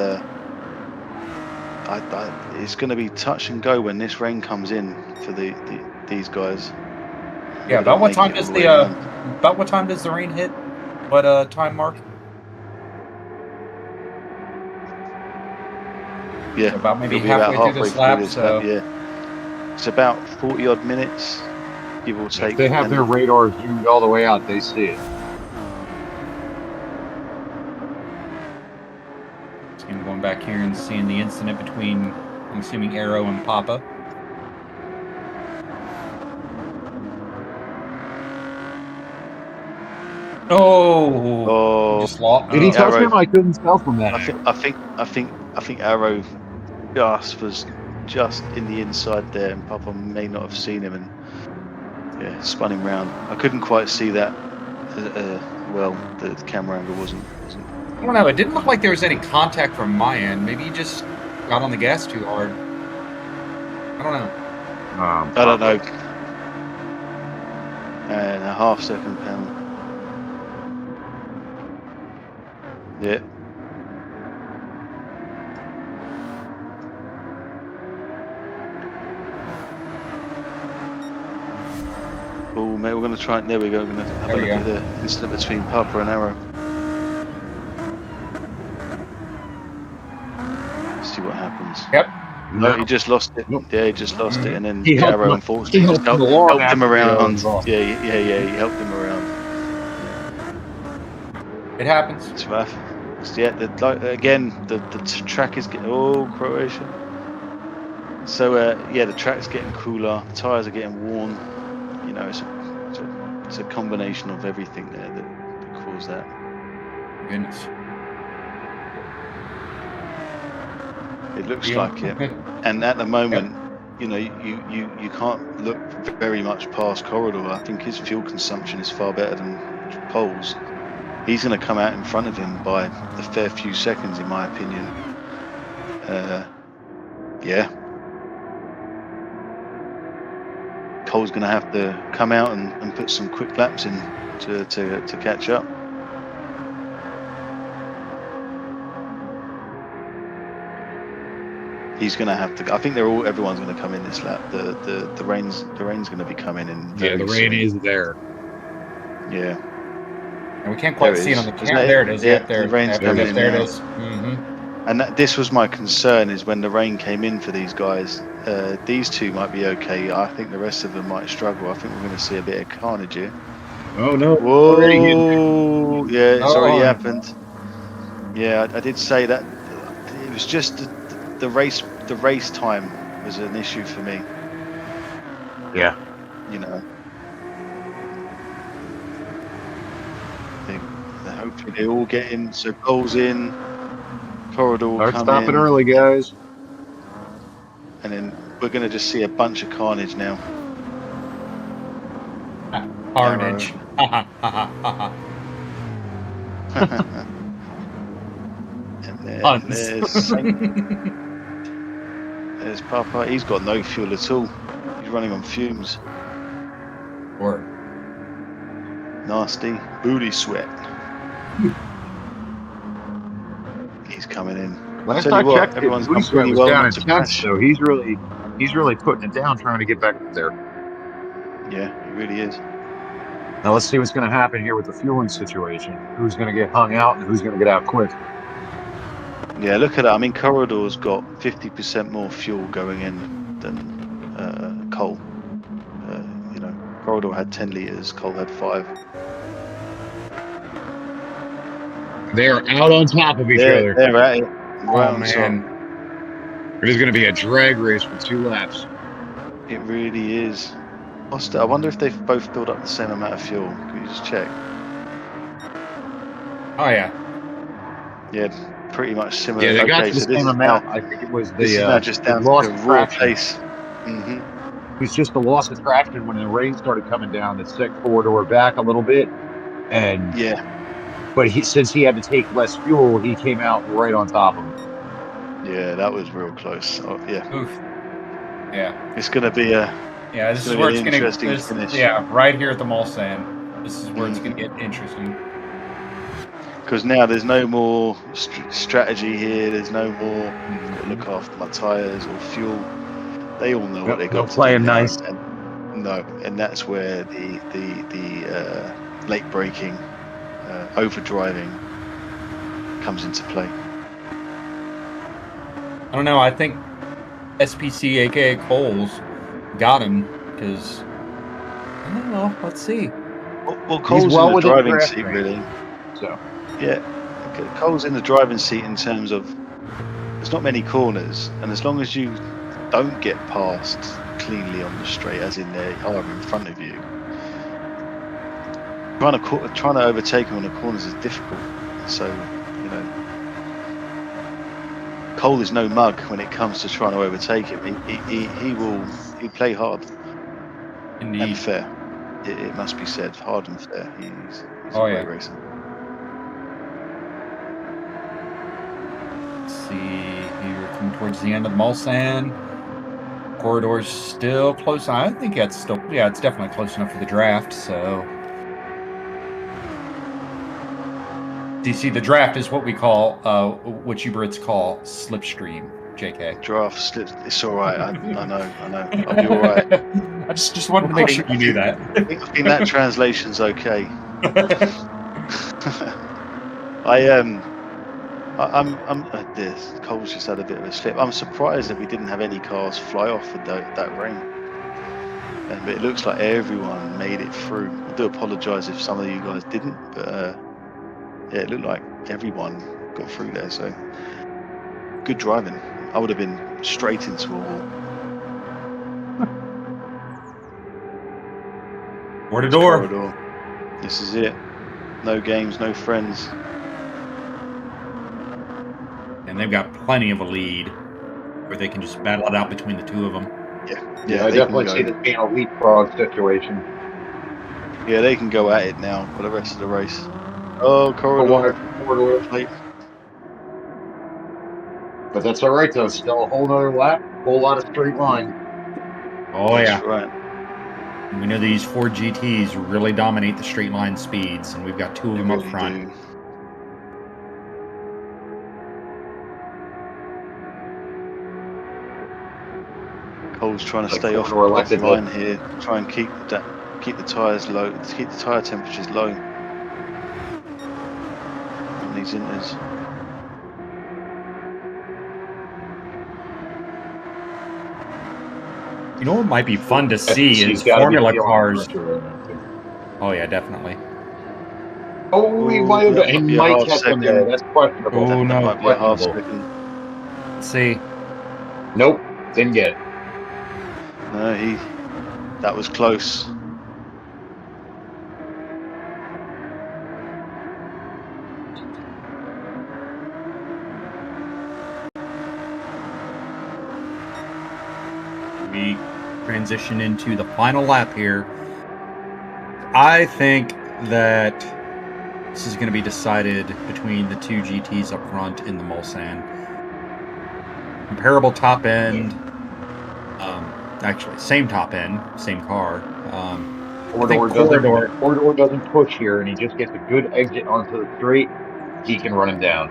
it's going to be touch and go when this rain comes in for these guys. Yeah. About what time does the rain hit? What time mark? Yeah. So about maybe It'll be about halfway through this lap. So yeah, it's about 40 odd minutes. Give or take. If they have their radar zoomed all the way out, they see it. I'm going back here and seeing the incident between, I'm assuming, Arrow and Papa. Oh! Just lost. Did he touch him? I couldn't tell from that. I think Arrow was just in the inside there, and Papa may not have seen him, and yeah, spun him round. I couldn't quite see that. Well, the camera angle wasn't. I don't know. It didn't look like there was any contact from my end. Maybe he just got on the gas too hard. I don't know. I don't know. And a half second penalty. Yeah. Oh, mate, we're going to try it. There we go. We're going to have There a we look go. at the incident between Papa and Arrow. See what happens. Yep. No, he just lost it. Nope. Yeah, he just lost it, and then He helped Arrow, him- unfortunately, he just helped him along helped him after he around. lost. Yeah, he helped him around. It happens. It's rough. Yeah, the track is getting Croatia. So yeah, the track's getting cooler. The tires are getting worn. You know, it's a combination of everything there that caused that. Goodness. It looks Yeah. like it. And at the moment, you know, you can't look very much past Corridor. I think his fuel consumption is far better than Cole's. He's going to come out in front of him by a fair few seconds, in my opinion. Yeah. Cole's going to have to come out and put some quick laps in to catch up. He's going to have to. I think everyone's going to come in this lap. The rain's going to be coming in. Yeah, the rain is there. Yeah. And we can't quite There it see it is. on the Isn't camera. it? There it is. Yeah, Yep, there. the rain's Yep, coming there in it now. is. Mm-hmm. And this was my concern, is when the rain came in for these guys. These two might be okay. I think the rest of them might struggle. I think we're going to see a bit of carnage here. Oh no! Whoa! Yeah, it's already Oh. happened. Yeah, I did say that. It was just the race. The race time was an issue for me. Yeah. You know. Hopefully they all get in. So goals in. Corridor will Start come stopping in, early, guys. and then we're going to just see a bunch of carnage now. Carnage. And there's Papa. He's got no fuel at all. He's running on fumes. Or Nasty booty sweat. He's coming in. Last Tell I you what, checked, everyone's Booty done Sweat pretty was well down not in to 10th, crash. so he's really putting it down, trying to get back up there. Yeah, he really is. Now let's see what's going to happen here with the fueling situation. Who's going to get hung out and who's going to get out quick? Yeah, look at that. I mean, Corridor's got 50% more fuel going in than Cole. You know, Corridor had 10 litres, Cole had 5. They are out on top of each other. They're at it. oh Right on top. man. It is going to be a drag race for 2 laps. It really is. I wonder if they've both built up the same amount of fuel. Can you just check? Oh yeah. Yeah, pretty much similar. Yeah, they got Okay, to the so this same is amount. now- I think it was This is now the just down loss to of raw traction. pace. Mm-hmm. It was just the loss of traction when the rain started coming down that set Corridor back a little bit. And Yeah, but since he had to take less fuel, he came out right on top of him. yeah, that was real close. Oh, yeah, Oof. Yeah. it's going to be a. Yeah, this It's is gonna where be it's an going interesting to. finish. Yeah, right here at the Mulsanne. This is where it's going to get interesting. Because now there's no more strategy here. There's no more. Got to look after my tires or fuel. They all know what they got. They're playing to do now, nice. and that's where the late braking, overdriving comes into play. I don't know. I think SPC, aka Coles, got him because I don't know. Let's see. Well, Cole's well in the within driving draft seat, range. really. So Yeah, okay, Cole's in the driving seat in terms of there's not many corners, and as long as you don't get past cleanly on the straight, as in they are in front of you, trying to overtake him on the corners is difficult. So, you know, Cole is no mug when it comes to trying to overtake him. He'll play hard and Indeed. fair. It must be said, hard and fair. He's Oh, a yeah. great racer. Let's see. Here, coming towards the end of the Mulsanne. Corridor's still close. I think it's still. Yeah, it's definitely close enough for the draft. So. Do you see, the draft is what we call, what you Brits call slipstream. JK. Giraffe slips. It's all right. I know. I'll be all right. I just wanted to make sure you knew that. I think that translation's okay. This Cole's just had a bit of a slip. I'm surprised that we didn't have any cars fly off with that rain. But it looks like everyone made it through. I do apologise if some of you guys didn't, but yeah, it looked like everyone got through there. So good driving. I would have been straight into a wall. Door to door. Corridor. This is it. No games, no friends. And they've got plenty of a lead where they can just battle it out between the two of them. Yeah, I definitely see this being a leapfrog situation. Yeah, they can go at it now for the rest of the race. Oh, corridor. Corridor. But that's all right, though. Still a whole nother lap, whole lot of straight line. Oh, That's yeah. right. We know these Ford GTs really dominate the straight line speeds, and we've got two of them up front. Do. Cole's trying to Like stay off elected line here. Try and keep the tyres low, keep the tyre temperatures low on these inters. You know what might be fun to see He's is gotta be Formula feeling cars. pressure right now, too. Oh, yeah, definitely. Oh, he Ooh, might have. that He might be a might half catch him second. there. That's questionable. Oh, no. That might be a half questionable. second. Let's see. Nope, didn't get it. No, that was close. We transition into the final lap here. I think that this is going to be decided between the two GTs up front in the Mulsanne. Comparable top end. Actually, same top end, same car. Corridor doesn't push here, and he just gets a good exit onto the straight. He can run him down.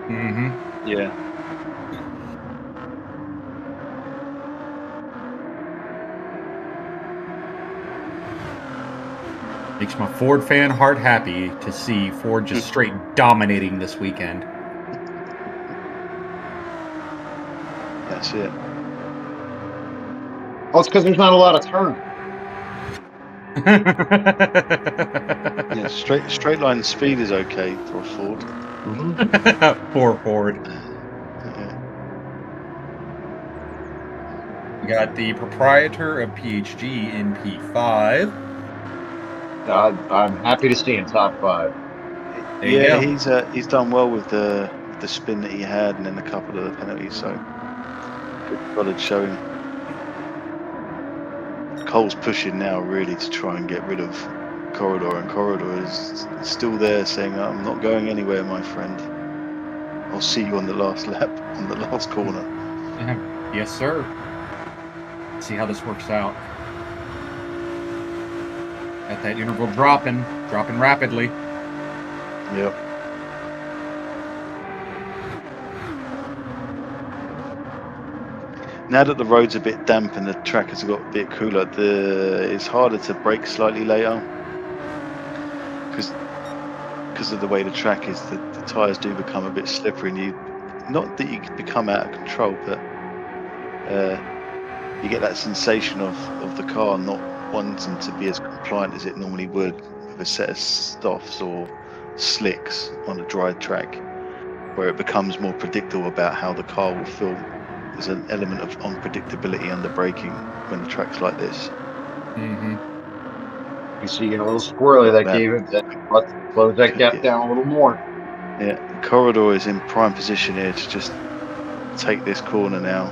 Mm-hmm. Yeah. Makes my Ford fan heart happy to see Ford just straight dominating this weekend. That's it. Oh, it's because there's not a lot of turn. Yeah, straight line speed is okay for a Ford. Poor Ford. Yeah. We got the proprietor of PHG in P5. I'm happy to see him top 5. There you go. He's done well with the spin that he had, and then a couple of the penalties. So good solid showing. Cole's pushing now really to try and get rid of Corridor, and Corridor is still there saying, "I'm not going anywhere, my friend. I'll see you on the last lap, on the last corner." Yes, sir. Let's see how this works out. At that interval dropping rapidly. Yep. Now that the road's a bit damp and the track has got a bit cooler, it's harder to brake slightly later because of the way the track is. The tyres do become a bit slippery, and not that you become out of control, but you get that sensation of the car not wanting to be as compliant as it normally would with a set of softs or slicks on a dry track, where it becomes more predictable about how the car will feel. There's an element of unpredictability under braking when the track's like this. Mm-hmm. You see, a little squirrely that gave it that. Let's close that gap down a little more. Yeah, the Corridor is in prime position here to just take this corner now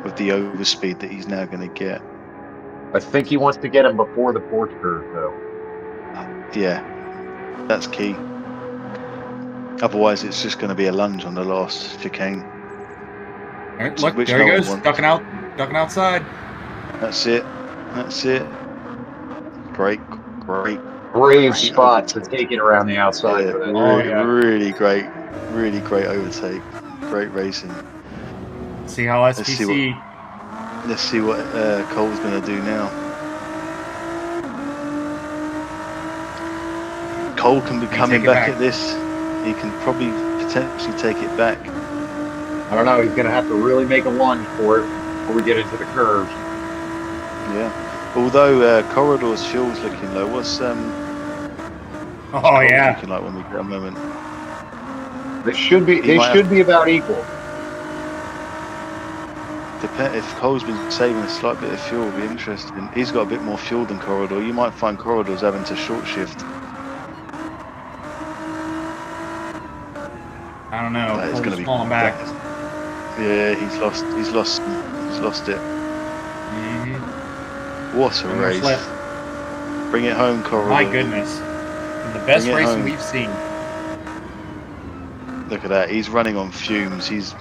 with the overspeed that he's now going to get. I think he wants to get him before the Porsche curve, though. Yeah, that's key. Otherwise, it's just going to be a lunge on the last chicane. All right, look, Which there he no one goes, wants. ducking outside. That's it. Great. Brave spot to take it around the outside. Yeah, For that. Oh, yeah. really great overtake. Great racing. See how SPC. Let's see what Cole's going to do now. Cole can be coming back at this. He can probably potentially take it back. I don't know. He's going to have to really make a lunge for it before we get into the curves. Yeah. Although Corridor's fuel's looking low. What's Oh Cole's yeah. looking like when we get a moment? They should be. He might Be about equal. If Cole's been saving a slight bit of fuel, it'll be interesting. He's got a bit more fuel than Corridor. You might find Corridor's having to short shift. I don't know. That is going to be falling back. Yeah, he's lost it. Mhm. What a One more race! flip. Bring it home, Corridor. My goodness. The best Bring it racing home. we've seen. Look at that. He's running on fumes. He's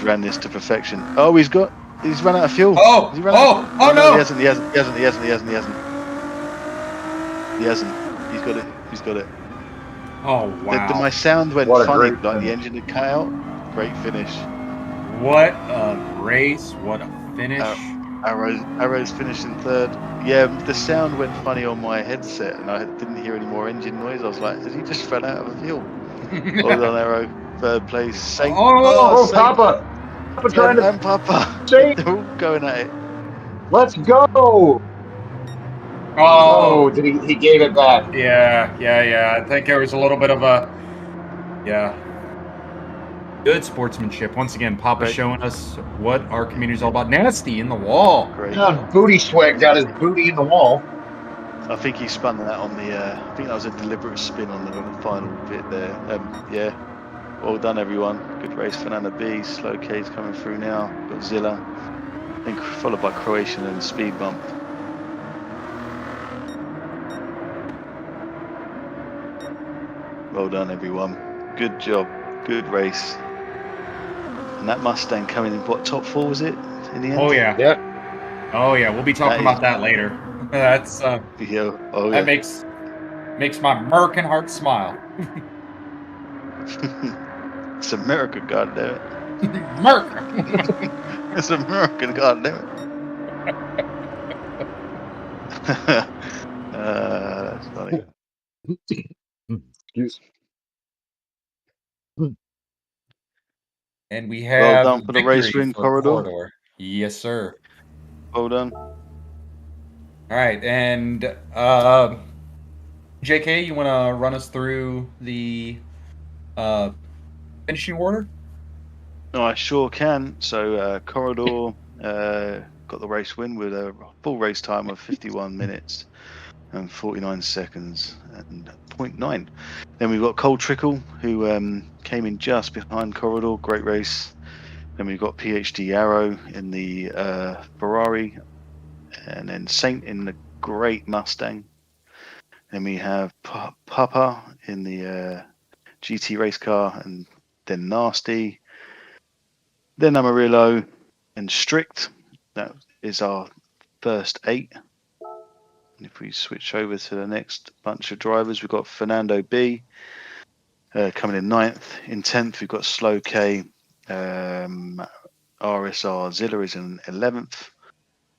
ran this to perfection. Oh, he's run out of fuel. Oh, Has he run out of fuel? oh no! He hasn't. He's got it. Oh wow! My sound went What a funny, great like the finish. engine had cut out. Great finish. What a race! What a finish! Arrow's finished in third. Yeah, the sound went funny on my headset, and I didn't hear any more engine noise. I was like, has he just run out of fuel? Well done, Arrow. Third place. Saint. Oh, Saint. Papa! Papa trying to And Papa. Saint. They're all going at it. Let's go. Oh, did he gave it back? Yeah. I think there was a little bit of a good sportsmanship. Once again, Papa's Right. showing us what our community is all about. Nasty in the wall. Great. Booty sweat got his booty in the wall. I think he spun that on the. I think that was a deliberate spin on the final bit there. Yeah. Well done, everyone. Good race. Fernanda B. Slow K's coming through now. Got Zilla. I think followed by Croatian and Speed Bump. Well done, everyone. Good job. Good race. And that Mustang coming in, what, top 4 was it in the end? Oh yeah. Yep. Oh yeah. We'll be talking about that later. That's Yeah. Oh that yeah. makes my American heart smile. It's America, goddammit. America. It's American, goddammit. That's funny. Excuse. And we Well have done for the race victory win, for Corridor. Yes, sir. Well done. All right, and JK, you want to run us through the finishing order? No, I sure can. So Corridor got the race win with a full race time of 51 minutes and 49 seconds and 0.9. Then we've got Cole Trickle, who came in just behind Corridor. Great race. Then we've got PHG Arrow in the Ferrari, and then Saint in the great Mustang. Then we have Papa in the GT race car, and then Nasty. Then Amarillo and Strict. That is our first 8. And if we switch over to the next bunch of drivers, we've got Fernando B coming in 9th. In 10th, we've got Slow K. RSR Zilla is in 11th.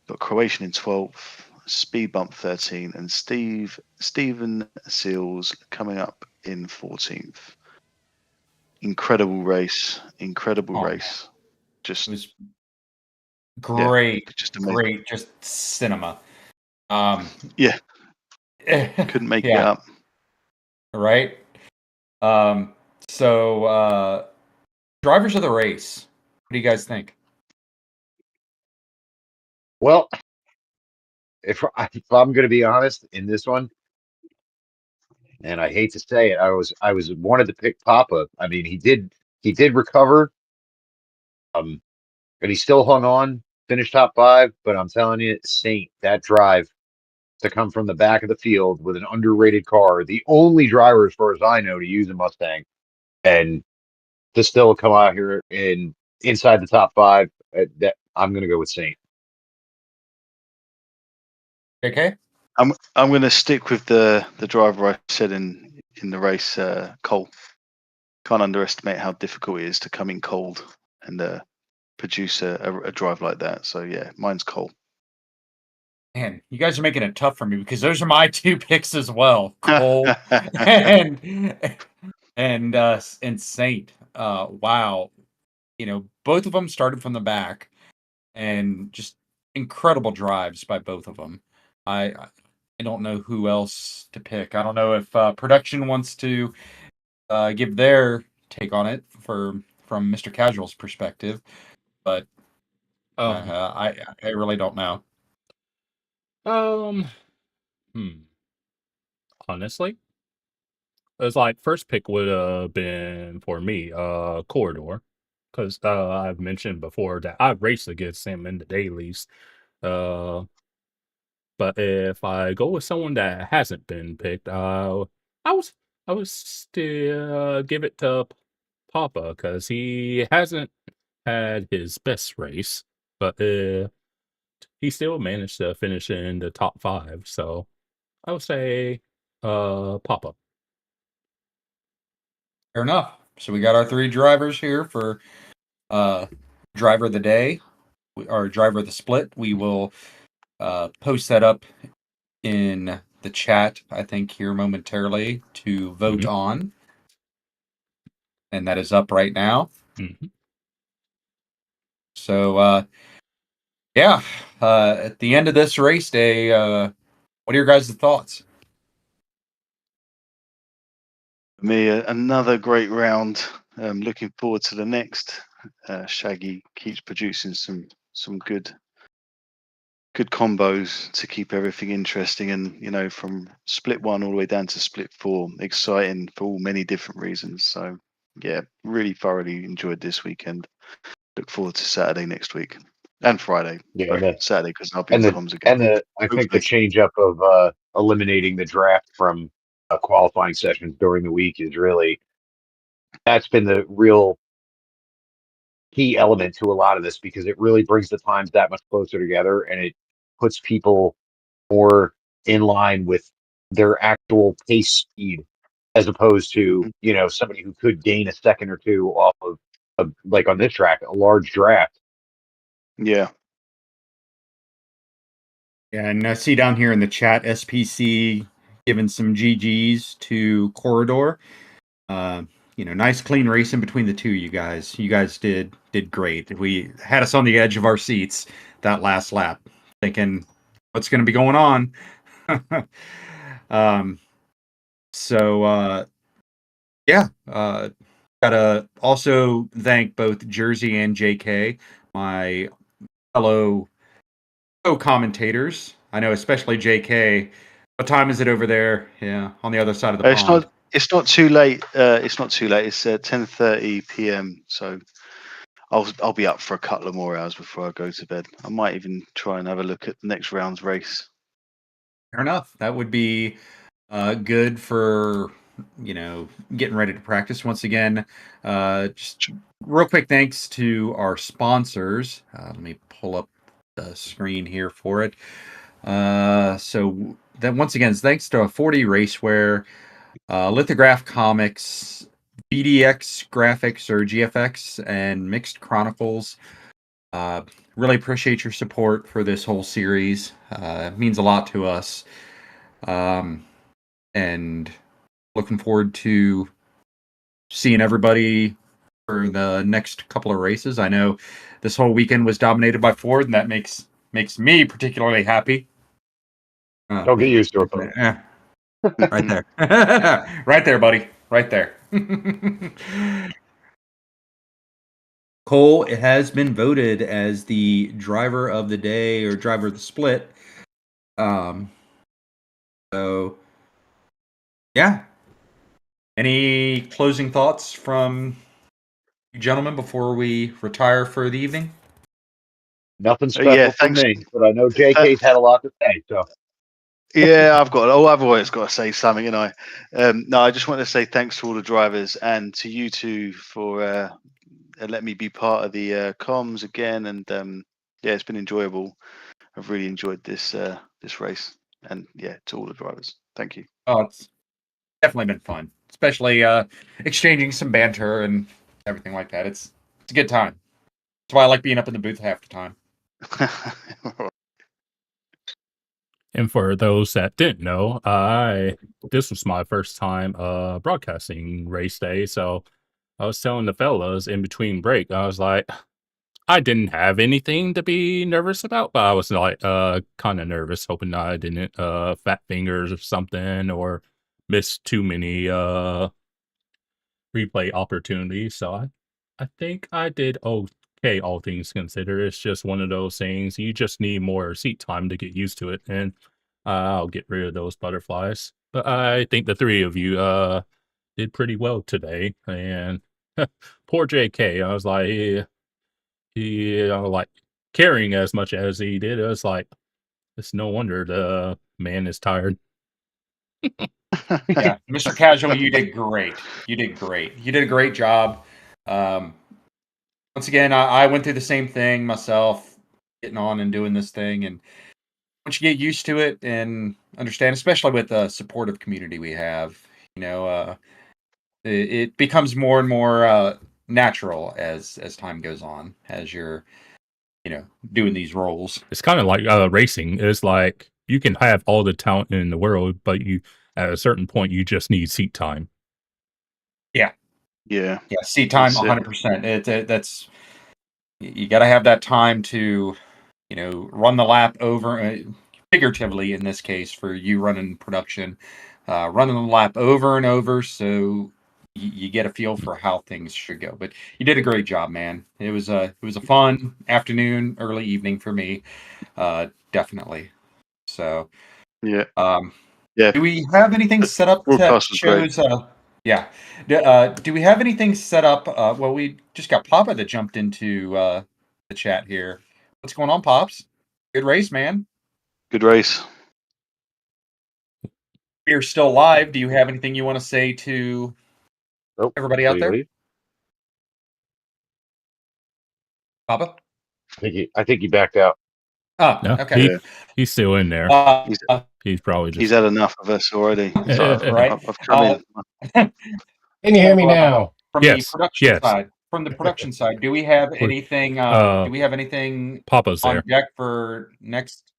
Got Croatian in 12th. Speed Bump 13, and Stephen Seals coming up in 14th. Incredible race. Race. Just It was great, just amazing. great, just cinema. Yeah. Couldn't make it Yeah. up. Right. So drivers of the race. What do you guys think? Well, if I'm going to be honest in this one, and I hate to say it, I wanted to pick Papa. I mean, he did recover, and he still hung on, finished top 5. But I'm telling you, Saint, that drive to come from the back of the field with an underrated car, the only driver, as far as I know, to use a Mustang, and to still come out here and inside the top 5, that I'm going to go with Saint. Okay. I'm going to stick with the driver I said in the race, Cole. Can't underestimate how difficult it is to come in cold and produce a drive like that. So yeah, mine's cold. Man, you guys are making it tough for me because those are my 2 picks as well, Cole and Saint. Wow, both of them started from the back, and just incredible drives by both of them. I don't know who else to pick. I don't know if production wants to give their take on it from Mr. Casual's perspective, but I really don't know. Honestly, it's like first pick would have been for me, Corridor, because I've mentioned before that I've raced against him in the dailies. But if I go with someone that hasn't been picked, I would still give it to Papa because he hasn't had his best race, but he still managed to finish in the top 5. So I would say Papa. Fair enough. So we got our 3 drivers here for driver of the day, or driver of the split. We will post that up in the chat, I think, here momentarily to vote on. And that is up right now. So, yeah, at the end of this race day, what are your guys' thoughts? For me, another great round. Looking forward to the next. Shaggy keeps producing some good combos to keep everything interesting, and from split 1 all the way down to split 4, exciting for all many different reasons. So yeah, really thoroughly enjoyed this weekend. Look forward to Saturday next week and Friday. Yeah, Saturday because I'll be on comms again. I think the change up of eliminating the draft from qualifying sessions during the week is that's been the real key element to a lot of this, because it really brings the times that much closer together, and it puts people more in line with their actual pace speed, as opposed to somebody who could gain a second or 2 off of like on this track, a large draft. Yeah. Yeah, and I see down here in the chat, SPC giving some GGs to Corridor. Nice clean race in between the 2 you guys. You guys did great. We had us on the edge of our seats that last lap, thinking what's going to be going on. Gotta also thank both Jersey and JK, my fellow co-commentators. I know especially JK. What time is it over there? Yeah, on the other side of the pond. It's not too late. It's not too late. It's 10:30 p.m. So I'll be up for a couple of more hours before I go to bed. I might even try and have a look at the next round's race. Fair enough. That would be good for getting ready to practice once again. Just real quick thanks to our sponsors. Let me pull up the screen here for it. So that once again, thanks to 40 Racewear, Lithograph Comics, BDX Graphics or GFX, and Mixed Chronicles. Really appreciate your support for this whole series. It means a lot to us. And looking forward to seeing everybody for the next couple of races. I know this whole weekend was dominated by Ford, and that makes me particularly happy. Don't get used to it, folks. Yeah. Right there. Right there, buddy. Right there. Cole, it has been voted as the driver of the day or driver of the split. So yeah. Any closing thoughts from you gentlemen before we retire for the evening? Nothing special from me, but I know JK's had a lot to say. So yeah, I've always got to say something, no, I just want to say thanks to all the drivers and to you two for letting me be part of the comms again. And yeah, it's been enjoyable. I've really enjoyed this race, and yeah, to all the drivers, thank you. Oh, it's definitely been fun. especially exchanging some banter and everything like that. It's a good time. That's why I like being up in the booth half the time. And for those that didn't know, this was my first time broadcasting race day. So I was telling the fellas in between break, I was like, I didn't have anything to be nervous about, but I was like kind of nervous, hoping I didn't fat fingers or something or miss too many replay opportunities. So I think I did okay, all things considered. It's just one of those things. You just need more seat time to get used to it, and I'll get rid of those butterflies. But I think the three of you did pretty well today. And poor JK, I was like, he like carrying as much as he did. It was like, it's no wonder the man is tired. Yeah, Mr. Casual, you did great. You did great. You did a great job. Once again, I went through the same thing myself, getting on and doing this thing. And once you get used to it and understand, especially with the supportive community we have, it becomes more and more natural as time goes on, as you're, doing these roles. It's kind of like racing. It's like you can have all the talent in the world, but you at a certain point you just need seat time. Yeah. Seat time, That's it. 100%. That's you got to have that time to, run the lap over, figuratively in this case for you running production, running the lap over and over, so you get a feel for how things should go. But you did a great job, man. It was a fun afternoon, early evening for me, definitely. So Yeah. do we have anything set up that broadcast was great. shows? Yeah. Do we have anything set up? Well, we just got Papa that jumped into the chat here. What's going on, Pops? Good race, man. Good race. You're still live. Do you have anything you want to say to everybody out Did he there? leave? Papa? I think he backed out. Oh, No, okay. he's still in there. He's probably just He's had enough of us already. So right. I've come in. Can you hear me now? From Yes, the production yes. side. From the production side, do we have anything? Do we have anything Papa's on there. deck for next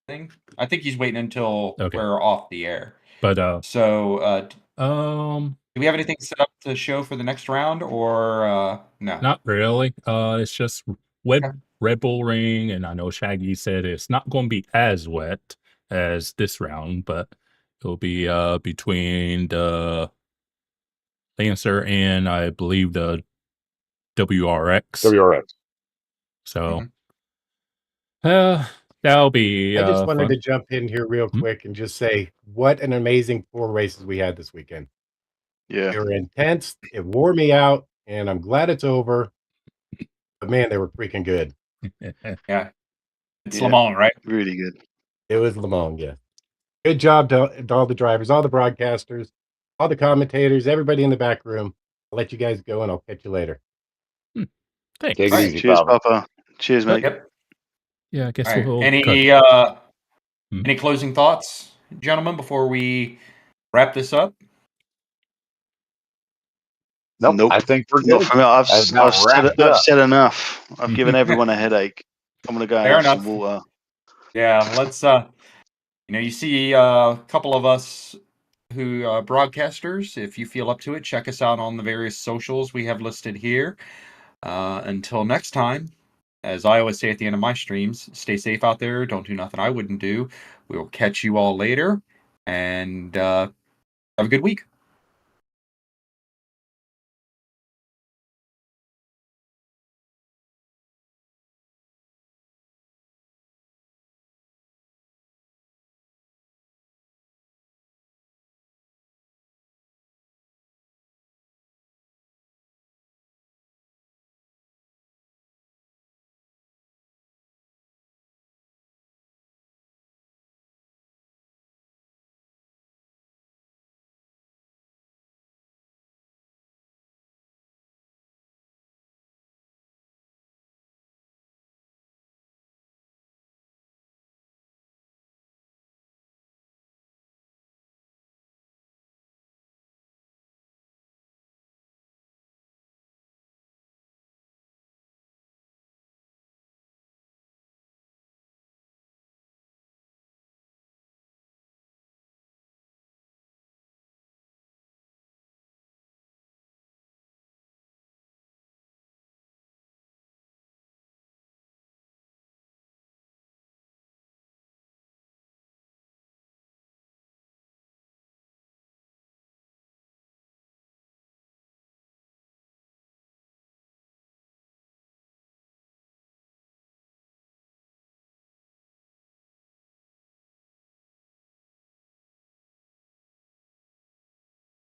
thing? I think he's waiting until we're off the air. But So, do we have anything set up to show for the next round, or no? not really. It's just Red Bull Ring, and I know Shaggy said it's not going to be as wet as this round, but it'll be between the Lancer and I believe the WRX. So that'll be I just wanted fun. to jump in here real quick and just say what an amazing 4 races we had this weekend. Yeah. They were intense. It wore me out, and I'm glad it's over. But man, they were freaking good. Yeah. It's Le Mans, right? Really good. It was Le Mans, yeah. Good job to all the drivers, all the broadcasters, all the commentators, everybody in the back room. I'll let you guys go, and I'll catch you later. Thanks. Take it easy, Cheers, Papa. Papa. Cheers, mate. Yep. Yeah, I guess All right. we'll Any closing thoughts, gentlemen, before we wrap this up? Nope. I think we're Not good. for me. I've I've said enough. I've given everyone a headache. I'm gonna go and have some water. Yeah, let's you see a couple of us who broadcasters, if you feel up to it, check us out on the various socials we have listed here. Until next time, as I always say at the end of my streams, stay safe out there. Don't do nothing I wouldn't do. We will catch you all later, and have a good week.